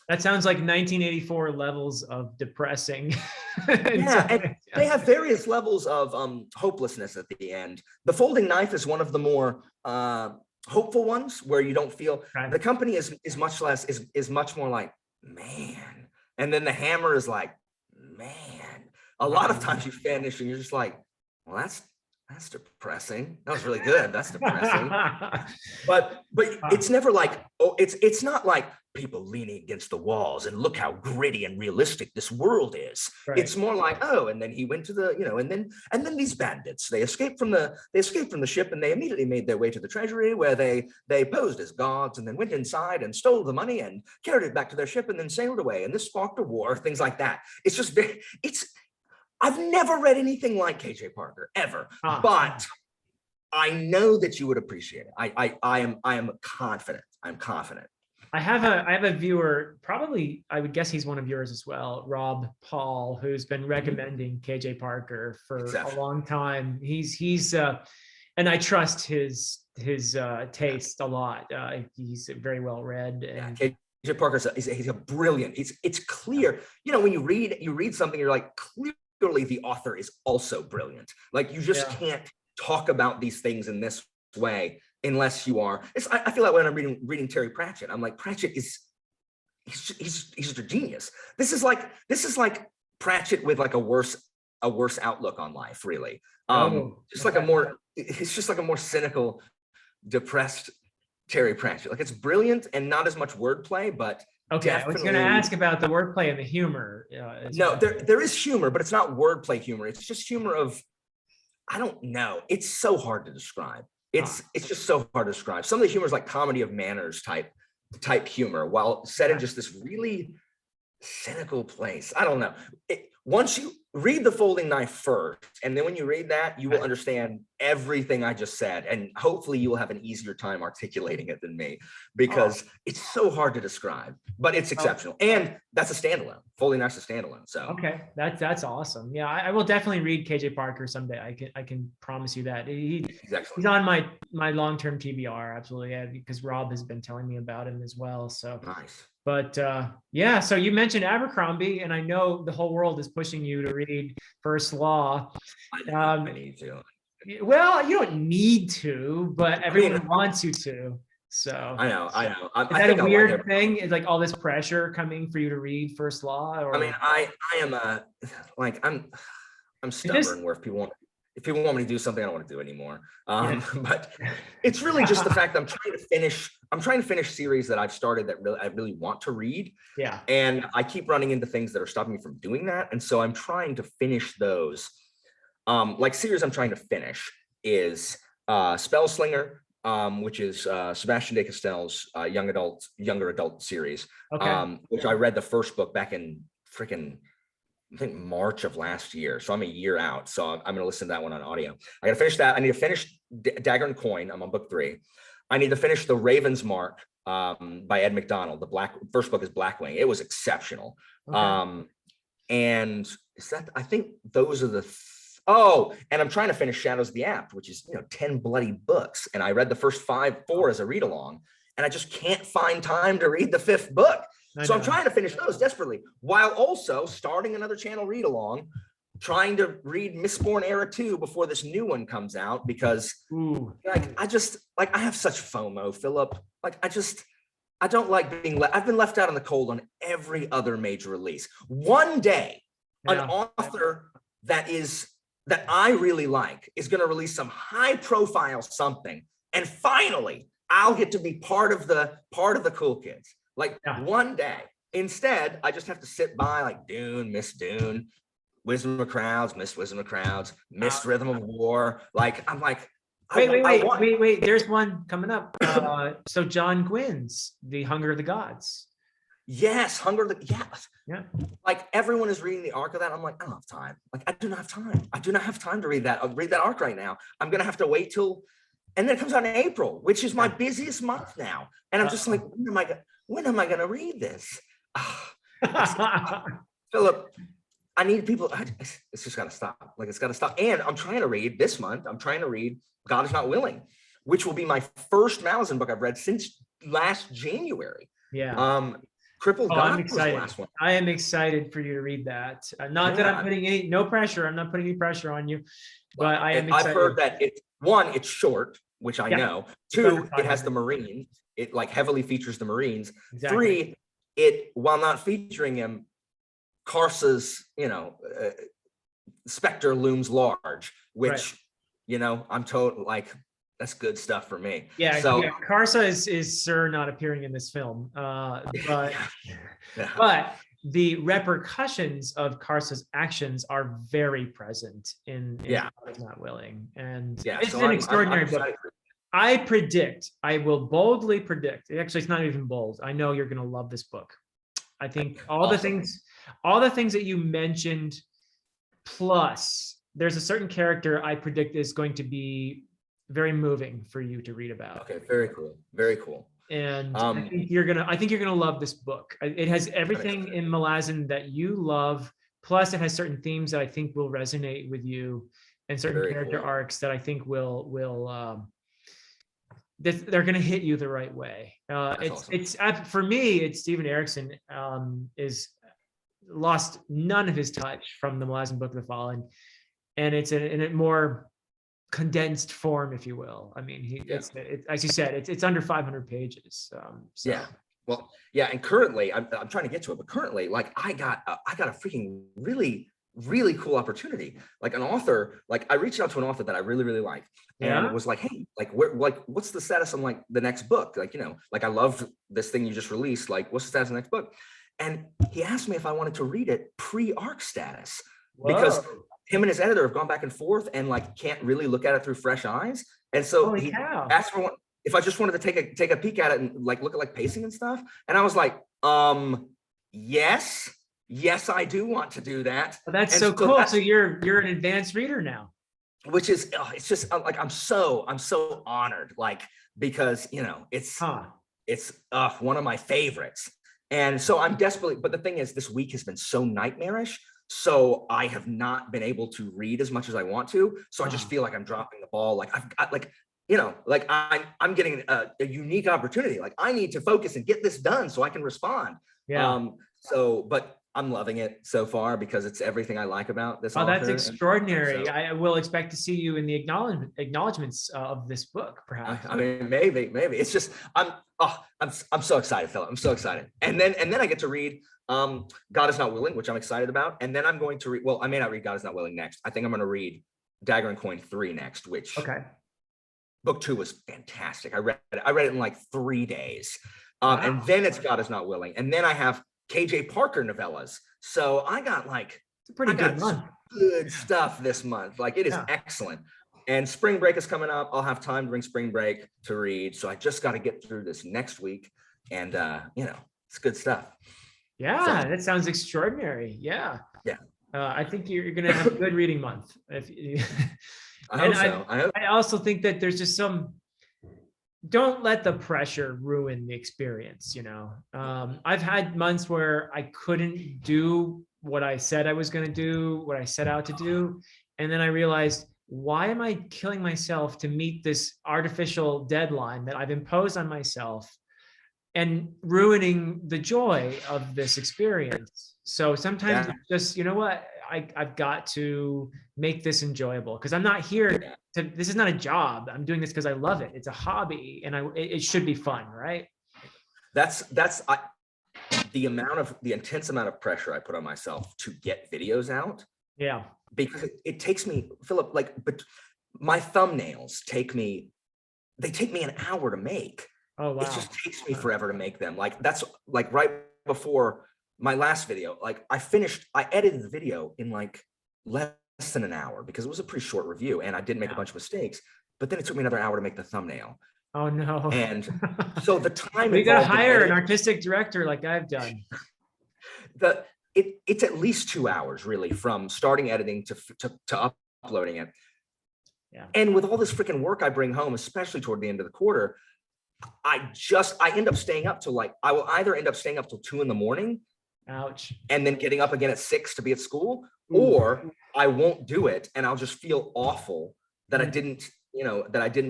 That sounds like 1984 levels of depressing. And they have various levels of hopelessness at the end. The Folding Knife is one of the more hopeful ones, where you don't feel. The Company is much more like, man, and then The Hammer is like, man. A lot of times you finish and you're just like, well, that's depressing. That was really good. That's depressing. But it's never like, oh, it's not like people leaning against the walls and look how gritty and realistic this world is. Right. It's more like, oh, and then he went to the, and then these bandits, they escaped from the ship, and they immediately made their way to the treasury, where they posed as gods, and then went inside and stole the money and carried it back to their ship and then sailed away. And this sparked a war, things like that. It's just I've never read anything like KJ Parker ever, but I know that you would appreciate it. I am confident. I'm confident. I have a viewer, probably I would guess he's one of yours as well, Rob Paul, who's been recommending KJ Parker for a long time. He's and I trust his taste a lot. He's very well read. And KJ Parker, he's a brilliant. It's clear. When you read something, you're like, clearly the author is also brilliant. Like, you just can't talk about these things in this way unless you are. I feel like when I'm reading Terry Pratchett, I'm like, Pratchett he's just a genius. This is like Pratchett with like a worse outlook on life, really. It's just like a more cynical, depressed Terry Pratchett. Like, it's brilliant and not as much wordplay, but okay, I was going to ask about the wordplay and the humor. No, there is humor, but it's not wordplay humor. It's just humor of, I don't know. It's so hard to describe. It's just so hard to describe. Some of the humor is like comedy of manners type humor, while set in just this really cynical place. I don't know. Once you read The Folding Knife first, and then when you read that, you will understand everything I just said, and hopefully you will have an easier time articulating it than me, because it's so hard to describe, but it's exceptional. And that's a standalone. Folding Knife's a standalone. So okay, that's awesome. Yeah, I will definitely read KJ Parker someday. I can promise you that. He's on my long-term TBR, absolutely, because Rob has been telling me about him as well. So nice. But yeah, so you mentioned Abercrombie, and I know the whole world is pushing you to read First Law. I need to. Well, you don't need to, but everyone wants you to. So I know. Is that a weird thing? Is like all this pressure coming for you to read First Law? Or? I mean, I am I'm stubborn. Where if people want me to do something, I don't want to do anymore. But it's really just the fact that I'm trying to finish series that I've started that I really want to read. Yeah. And I keep running into things that are stopping me from doing that. And so I'm trying to finish those. Like series I'm trying to finish is Spellslinger, which is Sebastian de Castell's younger adult series. Okay. Which I read the first book back in I think March of last year. So I'm a year out. So I'm going to listen to that one on audio. I got to finish that. I need to finish Dagger and Coin. I'm on book 3. I need to finish The Raven's Mark by Ed McDonald. The first book is Blackwing. It was exceptional. Okay. And I think those are and I'm trying to finish Shadows of the Apt, which is 10 bloody books. And I read the first 4 as a read along, and I just can't find time to read the 5th book. So I'm trying to finish those desperately, while also starting another channel read along, trying to read Mistborn Era 2 before this new one comes out, because I have such FOMO, Philip. I don't like being I've been left out in the cold on every other major release. One day, an author that I really like is going to release some high profile something, and finally I'll get to be part of the cool kids. One day. Instead, I just have to sit by like Dune, Miss Dune, Wisdom of Crowds, Miss Wisdom of Crowds, Miss Rhythm of War. I'm like, wait. There's one coming up. So John Gwynn's The Hunger of the Gods. Yes, Yeah. Like everyone is reading the arc of that. I'm like, I don't have time. I do not have time. I do not have time to read that. I'll read that arc right now. I'm gonna have to wait till, and then it comes out in April, which is my busiest month now. And I'm just like, when am I gonna read this? Philip, I need people. It's just gotta stop. It's gotta stop. And I'm trying to read this month. I'm trying to read God Is Not Willing, which will be my first Malazan book I've read since last January. Yeah. Crippled God was the last one. I am excited for you to read that. Not that I'm putting no pressure. I'm not putting any pressure on you, but I am excited. I've heard that it's short, which I know. 2, it has the Marines. It heavily features the Marines. Exactly. 3, while not featuring him, Karsa's, specter looms large, which I'm told like that's good stuff for me. Yeah, So yeah. Karsa is Sir not appearing in this film, but yeah. but the repercussions of Karsa's actions are very present in Yeah. God Is Not Willing, and Yeah. it's So an I'm extraordinary book. excited. I will boldly predict. Actually, it's not even bold. I know you're going to love this book. I think all the things that you mentioned, plus there's a certain character I predict is going to be very moving for you to read about. Okay, very cool. Very cool. And I think you're gonna love this book. It has everything in Malazan that you love, plus it has certain themes that I think will resonate with you, and certain character arcs that I think will they're going to hit you the right way. It's for me, it's Steven Erikson is lost none of his touch from the Malazan Book of the Fallen, and it's in a more condensed form, if you will. I mean, it's as you said, it's under 500 pages. So. Yeah. Well, yeah, and currently, I'm trying to get to it, but currently, like I got a freaking really cool opportunity. Like an author, like I reached out to an author that I really like, and was like, hey, like what's the status on like the next book? Like, like I love this thing you just released. Like, what's the status of the next book? And he asked me if I wanted to read it pre-arc status. Whoa. Because him and his editor have gone back and forth and like can't really look at it through fresh eyes. And so he asked for if I just wanted to take a peek at it and like look at like pacing and stuff. And I was like, yes, I do want to do that. Well, that's so cool. So you're an advanced reader now. Which is it's just like I'm so honored, like, because it's one of my favorites. And so I'm desperately, but the thing is, this week has been so nightmarish. So I have not been able to read as much as I want to. So I just feel like I'm dropping the ball. Like I've got like, like I'm getting a unique opportunity. Like I need to focus and get this done so I can respond. Yeah. But I'm loving it so far because it's everything I like about this. Oh, that's extraordinary. So, I will expect to see you in the acknowledgements of this book, perhaps. I mean, maybe. It's just I'm so excited, Philip. I'm so excited. And then I get to read God Is Not Willing, which I'm excited about. And then I'm going to read, well, I may not read God Is Not Willing next. I think I'm going to read Dagger and Coin 3 next, which book 2 was fantastic. I read it in like 3 days. And then it's God Is Not Willing. And then I have KJ Parker novellas. So I got like it's a pretty good month. Good stuff this month. Like it is excellent. And spring break is coming up. I'll have time during spring break to read. So I just got to get through this next week. And it's good stuff. Yeah, that sounds extraordinary. Yeah. Yeah. I think you're gonna have a good reading month. I hope so. I also think that there's just don't let the pressure ruin the experience. I've had months where I couldn't do what I said I was going to do, what I set out to do. And then I realized, why am I killing myself to meet this artificial deadline that I've imposed on myself and ruining the joy of this experience? So sometimes it's just, what? I've got to make this enjoyable because I'm not here this is not a job. I'm doing this because I love it. It's a hobby and it should be fun, right? That's the intense amount of pressure I put on myself to get videos out. Yeah. Because it takes me, Philip, but my thumbnails take me an hour to make. Oh, wow. It just takes me forever to make them. Like that's like right before my last video, like I edited the video in like less than an hour because it was a pretty short review and I didn't make a bunch of mistakes, but then it took me another hour to make the thumbnail. Oh no. And so the time we got to hire an artistic director like I've done. It's at least 2 hours really from starting editing to uploading it. Yeah. And with all this freaking work I bring home, especially toward the end of the quarter, I end up staying up till I will either end up staying up till 2 a.m. Ouch. And then getting up again at 6 to be at school, or I won't do it and I'll just feel awful that I didn't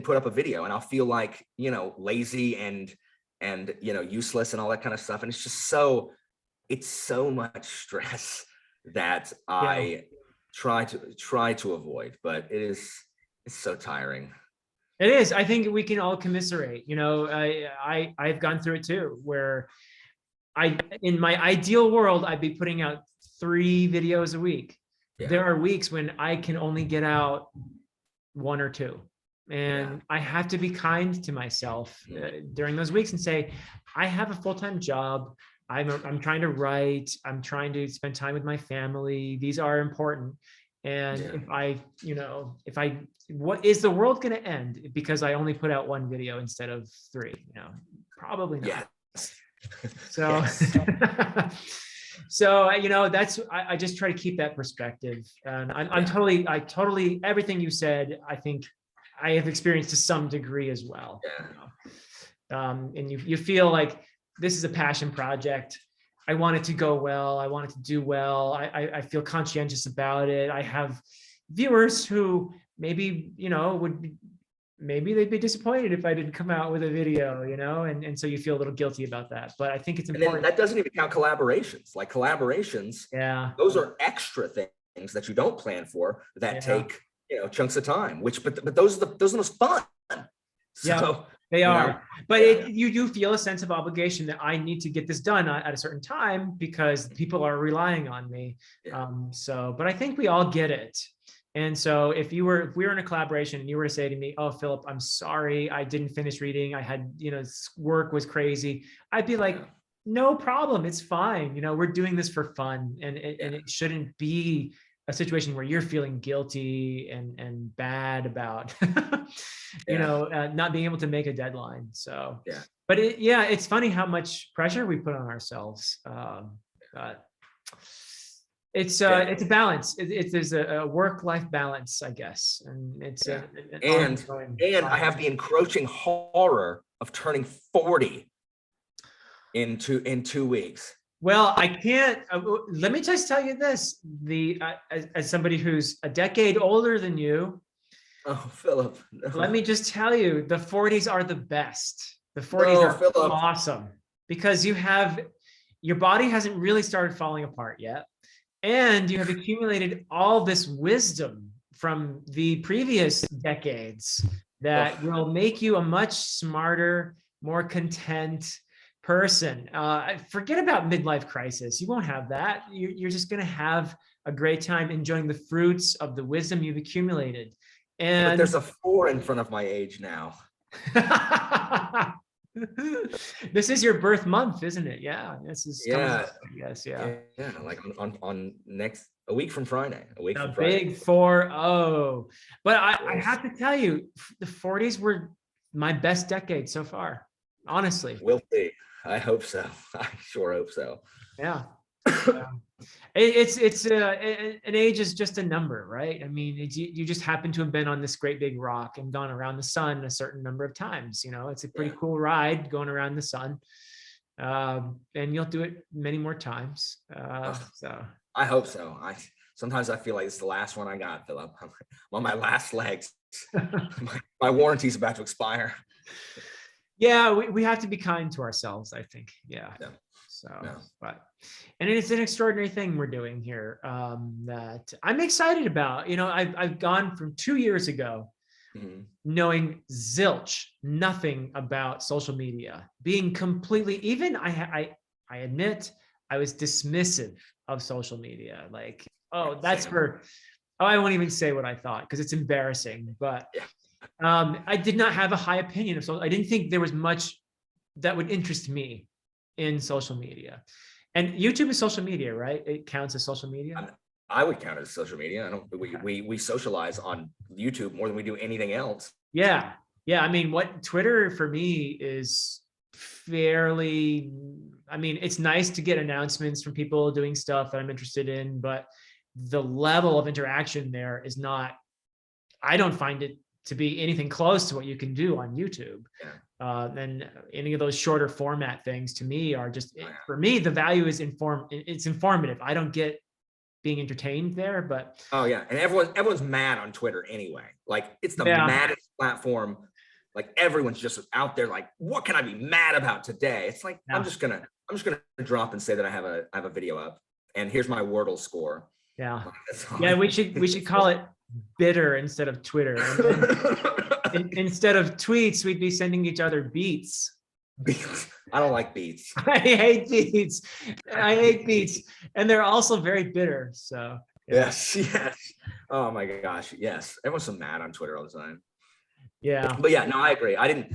put up a video, and I'll feel like, lazy and useless and all that kind of stuff. And it's just it's so much stress that I try to avoid, but it's so tiring. It is. I think we can all commiserate. I've gone through it too, where in my ideal world, I'd be putting out 3 videos a week. Yeah. There are weeks when I can only get out one or two. And Yeah. I have to be kind to myself during those weeks and say, I have a full-time job. I'm trying to write. I'm trying to spend time with my family. These are important. And what is the world going to end because I only put out one video instead of three? Probably not. Yes. So, Yes. so I just try to keep that perspective. And I totally everything you said, I think I have experienced to some degree as well. Yeah. And you feel like this is a passion project. I want it to go well. I want it to do well. I feel conscientious about it. I have viewers who maybe, maybe they'd be disappointed if I didn't come out with a video, and so you feel a little guilty about that. But I think it's important. And then that doesn't even count collaborations. Like collaborations, yeah, those are extra things that you don't plan for that take, chunks of time, but those are the most fun. So, yeah, they are. But you do feel a sense of obligation that I need to get this done at a certain time because people are relying on me. Yeah. But I think we all get it. And so if we were in a collaboration and you were to say to me, "Oh, Philip, I'm sorry, I didn't finish reading. I had, work was crazy." I'd be like, "No problem. It's fine. We're doing this for fun, and it shouldn't be a situation where you're feeling guilty and bad about, not being able to make a deadline." So, but it's funny how much pressure we put on ourselves. But it's a balance. There's a work-life balance, I guess, and it's and I have the encroaching horror of turning 40 in 2 weeks. Well, I can't. Let me just tell you this: as somebody who's a decade older than you. Oh, Philip. No. Let me just tell you, the 40s are the best. The 40s are Philip. awesome because your body hasn't really started falling apart yet. And you have accumulated all this wisdom from the previous decades that will make you a much smarter, more content person. Forget about midlife crisis. You won't have that. You're just going to have a great time enjoying the fruits of the wisdom you've accumulated. But there's a 4 in front of my age now. This is your birth month, isn't it? Yeah. This is yes. Yeah. Like on a week from Friday. Big 4-0. But I have to tell you, the 40s were my best decade so far. Honestly. We'll see. I hope so. I sure hope so. Yeah. It's an age is just a number, right? I mean, you just happen to have been on this great big rock and gone around the sun a certain number of times. It's a pretty cool ride going around the sun, and you'll do it many more times. So I hope so. Sometimes I feel like it's the last one I got, Philip. I'm on my last legs. my warranty's about to expire. Yeah, we have to be kind to ourselves, I think. Yeah. So, and it's an extraordinary thing we're doing here that I'm excited about. I've gone from 2 years ago knowing nothing about social media, being completely, even I admit I was dismissive of social media. Like, I won't even say what I thought because it's embarrassing, but I did not have a high opinion of social. I didn't think there was much that would interest me in social media. And YouTube is social media, right? It counts as social media. I would count it as social media. We socialize on YouTube more than we do anything else. Yeah. I mean, what Twitter for me is fairly, it's nice to get announcements from people doing stuff that I'm interested in, but the level of interaction there is not, I don't find it to be anything close to what you can do on YouTube. And any of those shorter format things to me are just, for me, the value is it's informative. I don't get being entertained there, but. Oh yeah. And everyone's mad on Twitter anyway. Like it's the maddest platform. Like everyone's just out there like, what can I be mad about today? It's like, I'm just gonna drop and say that I have a video up and here's my Wordle score. Yeah. We should call it bitter instead of Twitter. Instead of tweets, we'd be sending each other beats. I don't like beats. I hate beats. And they're also very bitter. So Yes, yes. Oh my gosh, yes. Everyone's so mad on Twitter all the time. Yeah. But yeah, no, I agree. I didn't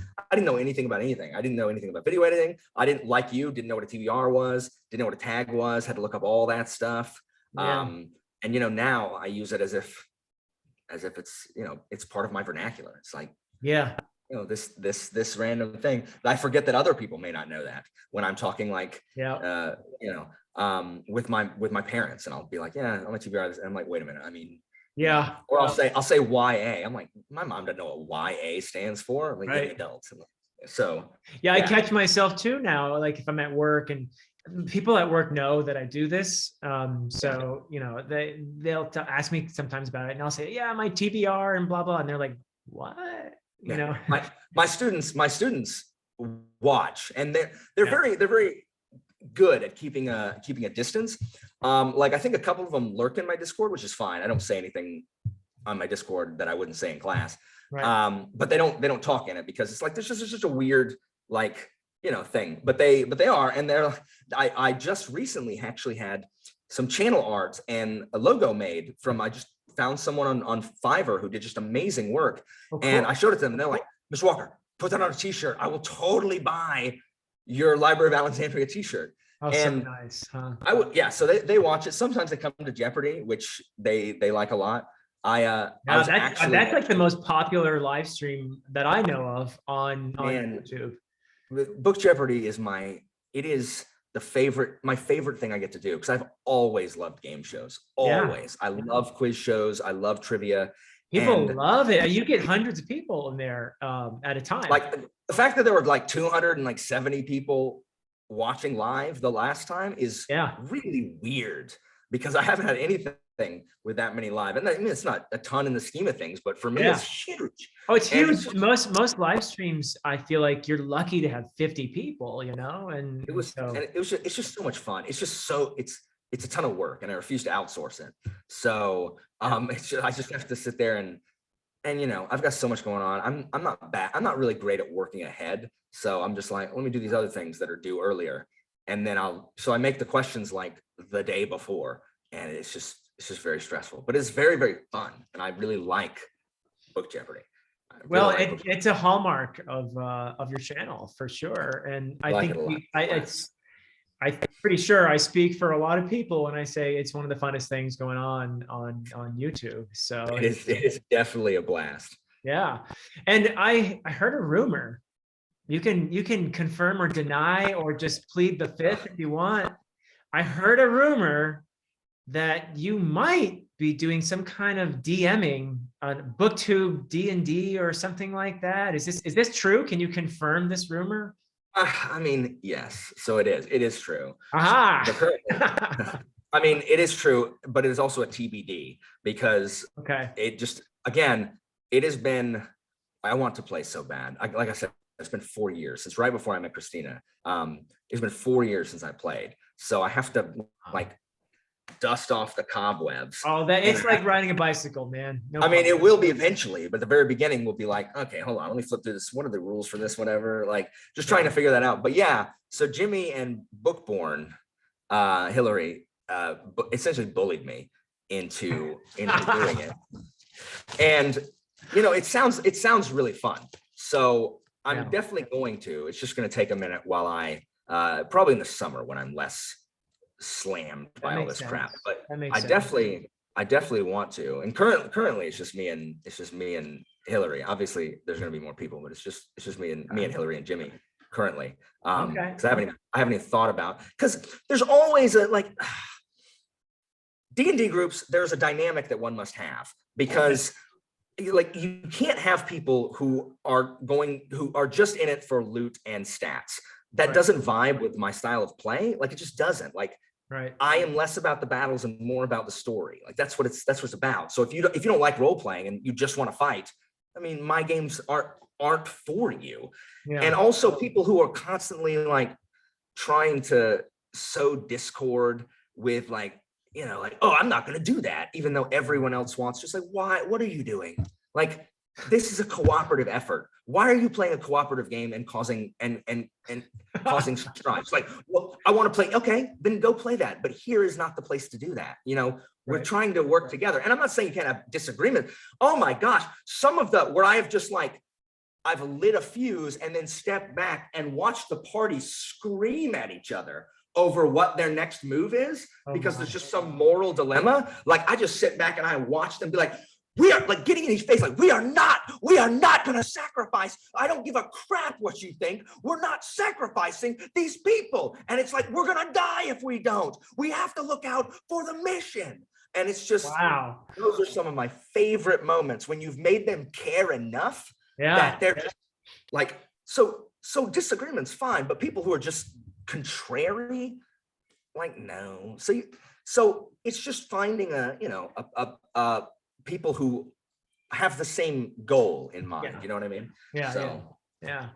know anything about anything. I didn't know anything about video editing. I didn't, like you, didn't know what a TVR was, didn't know what a tag was, had to look up all that stuff. Yeah. And now I use it as if it's, it's part of my vernacular. It's like, Yeah. this random thing. I forget that other people may not know that when I'm talking like, Yeah. with my parents, and I'll be like, yeah, I'm a TBR. And I'm like, wait a minute. I mean, Yeah. or I'll say YA. I'm like, my mom doesn't know what YA stands for. I'm like, Right. young adults. So yeah, I catch myself too now. Like if I'm at work and people at work know that I do this. So, they'll ask me sometimes about it and I'll say, yeah, my TBR and blah, blah. And they're like, what? my students watch, and they're Yeah. they're very good at keeping a distance. Like I think a couple of them lurk in my Discord, which is fine. I don't say anything on my Discord that I wouldn't say in class. Right. But they don't talk in it because it's like there's just such a weird thing. But they are, and I just recently actually had some channel art and a logo made from, I just found someone on Fiverr who did just amazing work. Oh, cool. And I showed it to them, and they're like, Mr. Walker, put that on a t-shirt. I will totally buy your Library of Allenxandria t-shirt. Oh, And so nice, huh? I would, yeah. So they watch it. Sometimes they come to Jeopardy, which they like a lot. I was That's like the most popular live stream that I know of on YouTube. Book Jeopardy is my favorite thing I get to do, because I've always loved game shows. Always. I love quiz shows. I love trivia. People love it. You get hundreds of people in there at a time. Like the fact that there were like 270 people watching live the last time is really weird, because I haven't had anything with that many live. And I mean, it's not a ton in the scheme of things, but for me, it's huge. Oh, it's huge. Most live streams, I feel like you're lucky to have 50 people, and it's just so much fun. It's just it's a ton of work, and I refuse to outsource it. So I just have to sit there and I've got so much going on. I'm not bad. I'm not really great at working ahead. So I'm just like, let me do these other things that are due earlier. And then I make the questions like the day before, and it's just very stressful, but it's very, very fun. And I really like Book Jeopardy. It's a hallmark of your channel for sure. And I think I'm pretty sure I speak for a lot of people when I say it's one of the funnest things going on YouTube. So it is definitely a blast. Yeah. And I heard a rumor. You can confirm or deny or just plead the fifth if you want. I heard a rumor that you might be doing some kind of DMing on BookTube D&D or something like that. Is this true? Can you confirm this rumor? I mean, yes. So it is true. Aha. I mean, it is true, but it is also a TBD, because it just, again, it has been, I want to play so bad. Like I said, it's been 4 years since right before I met Christina. It's been 4 years since I played. So I have to like dust off the cobwebs. Oh, it's like riding a bicycle, man. I mean, it will be eventually, but the very beginning will be like, okay, hold on, let me flip through this. What are the rules for this? Whatever, like just trying to figure that out. But yeah, so Jimmy and Bookborn, Hillary, essentially bullied me into doing it. And it sounds really fun. So I'm definitely going to. It's just going to take a minute while I probably in the summer when I'm less slammed by all this crap. But I definitely want to. And currently it's just me and Hillary. Obviously there's going to be more people, but it's just me and Hillary and Jimmy currently. Because I haven't even thought about, because there's always a like D&D groups. There's a dynamic that one must have, because like you can't have people who are just in it for loot and stats. That doesn't vibe with my style of play. Like it just doesn't. Like I am less about the battles and more about the story. Like that's what it's about. So if you don't like role playing and you just want to fight, I mean, my games aren't for you. And also people who are constantly like trying to sow discord with like, oh, I'm not going to do that, even though everyone else wants. Just like, why? What are you doing? Like, this is a cooperative effort. Why are you playing a cooperative game and causing causing strife? Like, well, I want to play. Okay, then go play that. But here is not the place to do that. We're Right. trying to work together. And I'm not saying you can't have disagreement. Oh my gosh, some of the where I have just like I've lit a fuse and then stepped back and watched the party scream at each other over what their next move is, because there's just some moral dilemma. Like I just sit back and I watch them be like, we are like getting in his face, like we are not going to sacrifice. I don't give a crap what you think. We're not sacrificing these people. And it's like, we're going to die if we don't. We have to look out for the mission. And it's just, Wow. those are some of my favorite moments when you've made them care enough that they're just like, so disagreement's fine, but people who are just contrary, like, no. So it's just finding a people who have the same goal in mind. You know what I mean? Yeah.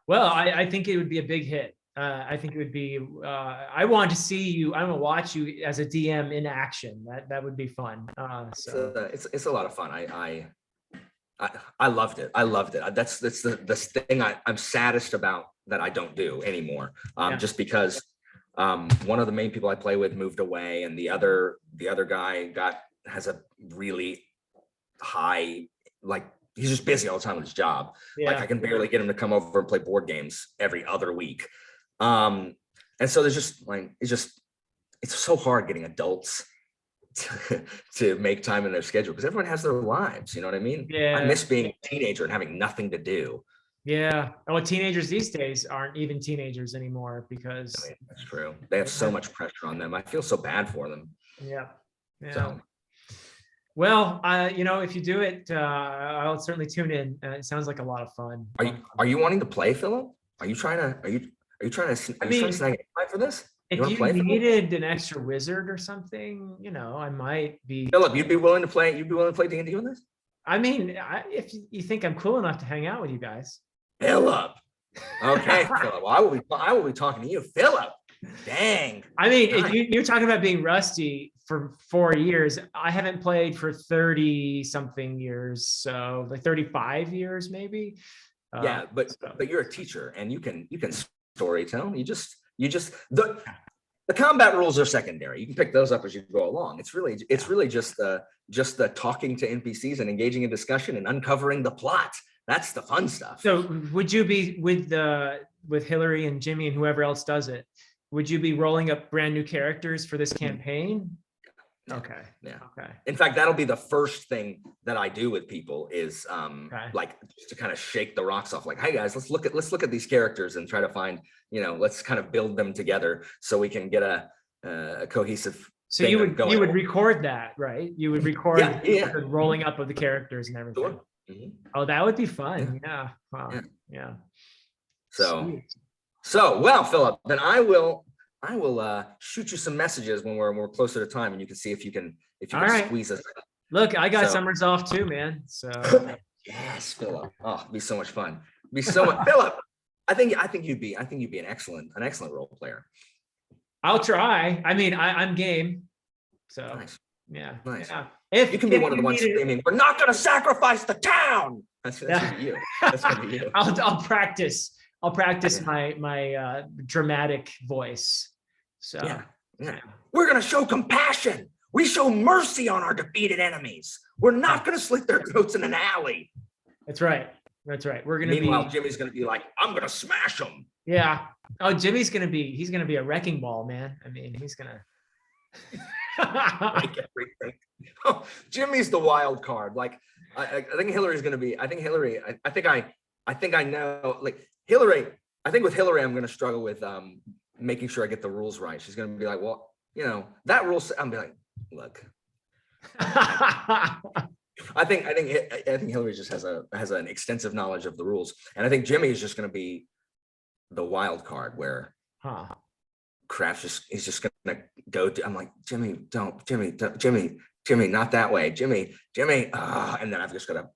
Well, I think it would be a big hit. I think it would be, I want to see you, I want to watch you as a DM in action. That would be fun. So it's a lot of fun. I loved it. That's the thing I'm saddest about that I don't do anymore. Just because one of the main people I play with moved away, and the other guy has a really high, like he's just busy all the time with his job. Like I can barely get him to come over and play board games every other week. And so there's just like, it's so hard getting adults to make time in their schedule, because everyone has their lives. You know what I mean? I miss being a teenager and having nothing to do. Yeah. And well, teenagers these days aren't even teenagers anymore, because that's true. They have so much pressure on them. I feel so bad for them. Yeah. So. Well, if you do it, I'll certainly tune in. It sounds like a lot of fun. Are you wanting to play, Philip? Are you trying to snag a time for this? If you needed an extra wizard or something, I might be. Philip, you'd be willing to play D&D with this? I mean, if you think I'm cool enough to hang out with you guys. Philip. Okay, Philip. Well, I will be talking to you, Philip. Dang. I mean, you're talking about being rusty for 4 years. I haven't played for 30 something years, so like 35 years maybe. But you're a teacher and you can story tell. You just the combat rules are secondary. You can pick those up as you go along. It's really just the talking to NPCs and engaging in discussion and uncovering the plot. That's the fun stuff. So would you be with Hillary and Jimmy and whoever else does it? Would you be rolling up brand new characters for this campaign? Okay. Yeah. Okay. In fact, that'll be the first thing that I do with people is like just to kind of shake the rocks off. Like, hey guys, let's look at these characters and try to find, let's kind of build them together so we can get a cohesive. So you would record that, right? You would record the rolling up of the characters and everything. Sure. Mm-hmm. Oh, that would be fun. Yeah. Wow. Yeah. So well, Philip, then I will shoot you some messages when we're closer to time, and you can see if you can squeeze us. Look, I got summers off too, man. So yes, Philip. Oh, it'd be so much fun. It'd be so much. Philip, I think you'd be an excellent role player. I'll try. I mean, I'm game. So nice. Yeah. Nice. Yeah. If you can be one of the ones screaming, "We're not going to sacrifice the town." That's gonna be you. That's gonna be you. I'll practice. I'll practice my dramatic voice. So yeah. We're going to show compassion. We show mercy on our defeated enemies. We're not going to slit their throats in an alley. That's right. We're going to Meanwhile, Jimmy's going to be like, I'm going to smash them. Yeah. Oh, Jimmy's going to be a wrecking ball, man. I mean, he's going to break everything. Oh, Jimmy's the wild card. Like, I think Hillary's going to be, I think I know, like, Hillary, I think with Hillary, I'm going to struggle with making sure I get the rules right. She's going to be like, well, that rule. I'm be like, look. I think Hillary just has an extensive knowledge of the rules, and I think Jimmy is just going to be the wild card where Kraft is just going to go. I'm like, Jimmy, not that way, Jimmy, and then I've just got to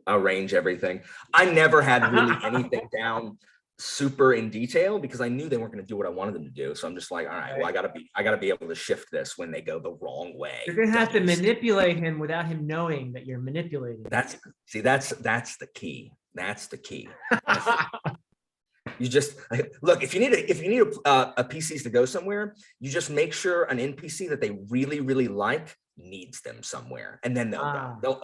arrange everything. I never had really anything down super in detail because I knew they weren't going to do what I wanted them to do. So I'm just like, all right, well, I gotta be able to shift this when they go the wrong way. You're gonna have to manipulate him without him knowing that you're manipulating. That's the key. That's the key. You just look, if you need a PCs to go somewhere, you just make sure an NPC that they really, really like needs them somewhere, and then they'll go. Ah, They'll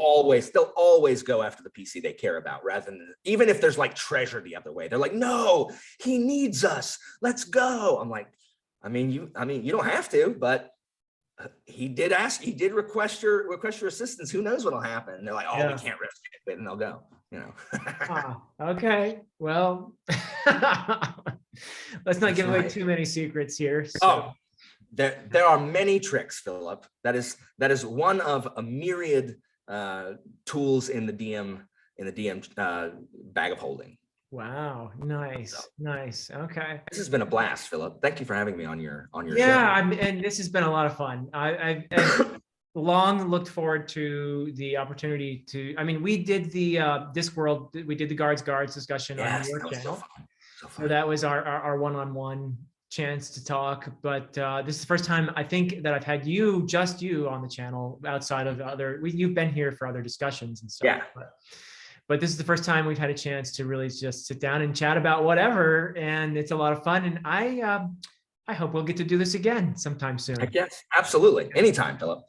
always go after the PC they care about, rather than, even if there's like treasure the other way, they're like, no, he needs us, let's go. I'm like, I mean, you don't have to, but he did request your assistance. Who knows what'll happen? And they're like, oh, we yeah. can't risk it, but then they'll go, you know. Ah, okay. Well, let's not That's give away right. too many secrets here. So. Oh, there are many tricks, Philip. That is one of a myriad tools in the DM bag of holding. Wow, nice, nice. Okay. This has been a blast, Philip. Thank you for having me on your Yeah, show. and this has been a lot of fun. I've long looked forward to the opportunity to. I mean, we did the Discworld. We did the guards discussion on Yes, your that was so channel. fun. So So fun. that was our one-on-one chance to talk. But this is the first time I think that I've had just you on the channel outside of other. You've been here for other discussions and stuff. Yeah. But this is the first time we've had a chance to really just sit down and chat about whatever, and it's a lot of fun. And I hope we'll get to do this again sometime soon. Yes, absolutely. Anytime, Philip.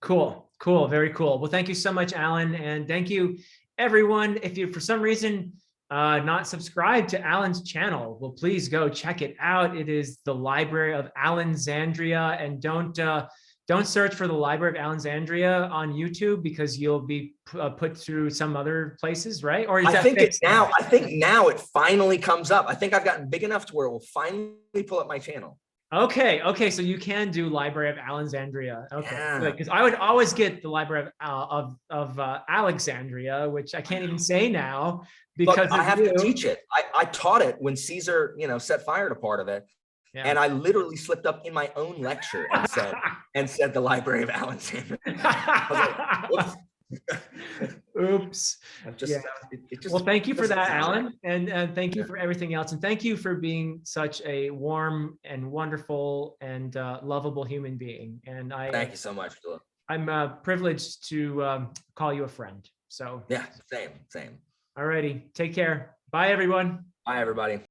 Cool, cool, very cool. Well, thank you so much, Alan, and thank you, everyone. If you, for some reason, not subscribed to Alan's channel, well, please go check it out. It is the Library of Allenxandria, and don't search for the Library of Allenxandria on YouTube, because you'll be put through some other places, right? Or is that fixed now? I think now it finally comes up. I think I've gotten big enough to where it will finally pull up my channel. Okay, okay, so you can do Library of Allenxandria. Okay, Yeah. because I would always get the Library of Alexandria, which I can't even say now because Look, I have you. to teach it. I taught it when Caesar, set fire to part of it. Yeah. And I literally slipped up in my own lecture and said the Library of Allenxandria. I was like, oops. just, Well, thank you for that, Alan, right. and thank you for everything else, and thank you for being such a warm and wonderful and lovable human being. And Thank you so much, Philip. I'm privileged to call you a friend. So yeah, same. All righty, take care. Bye, everyone. Bye, everybody.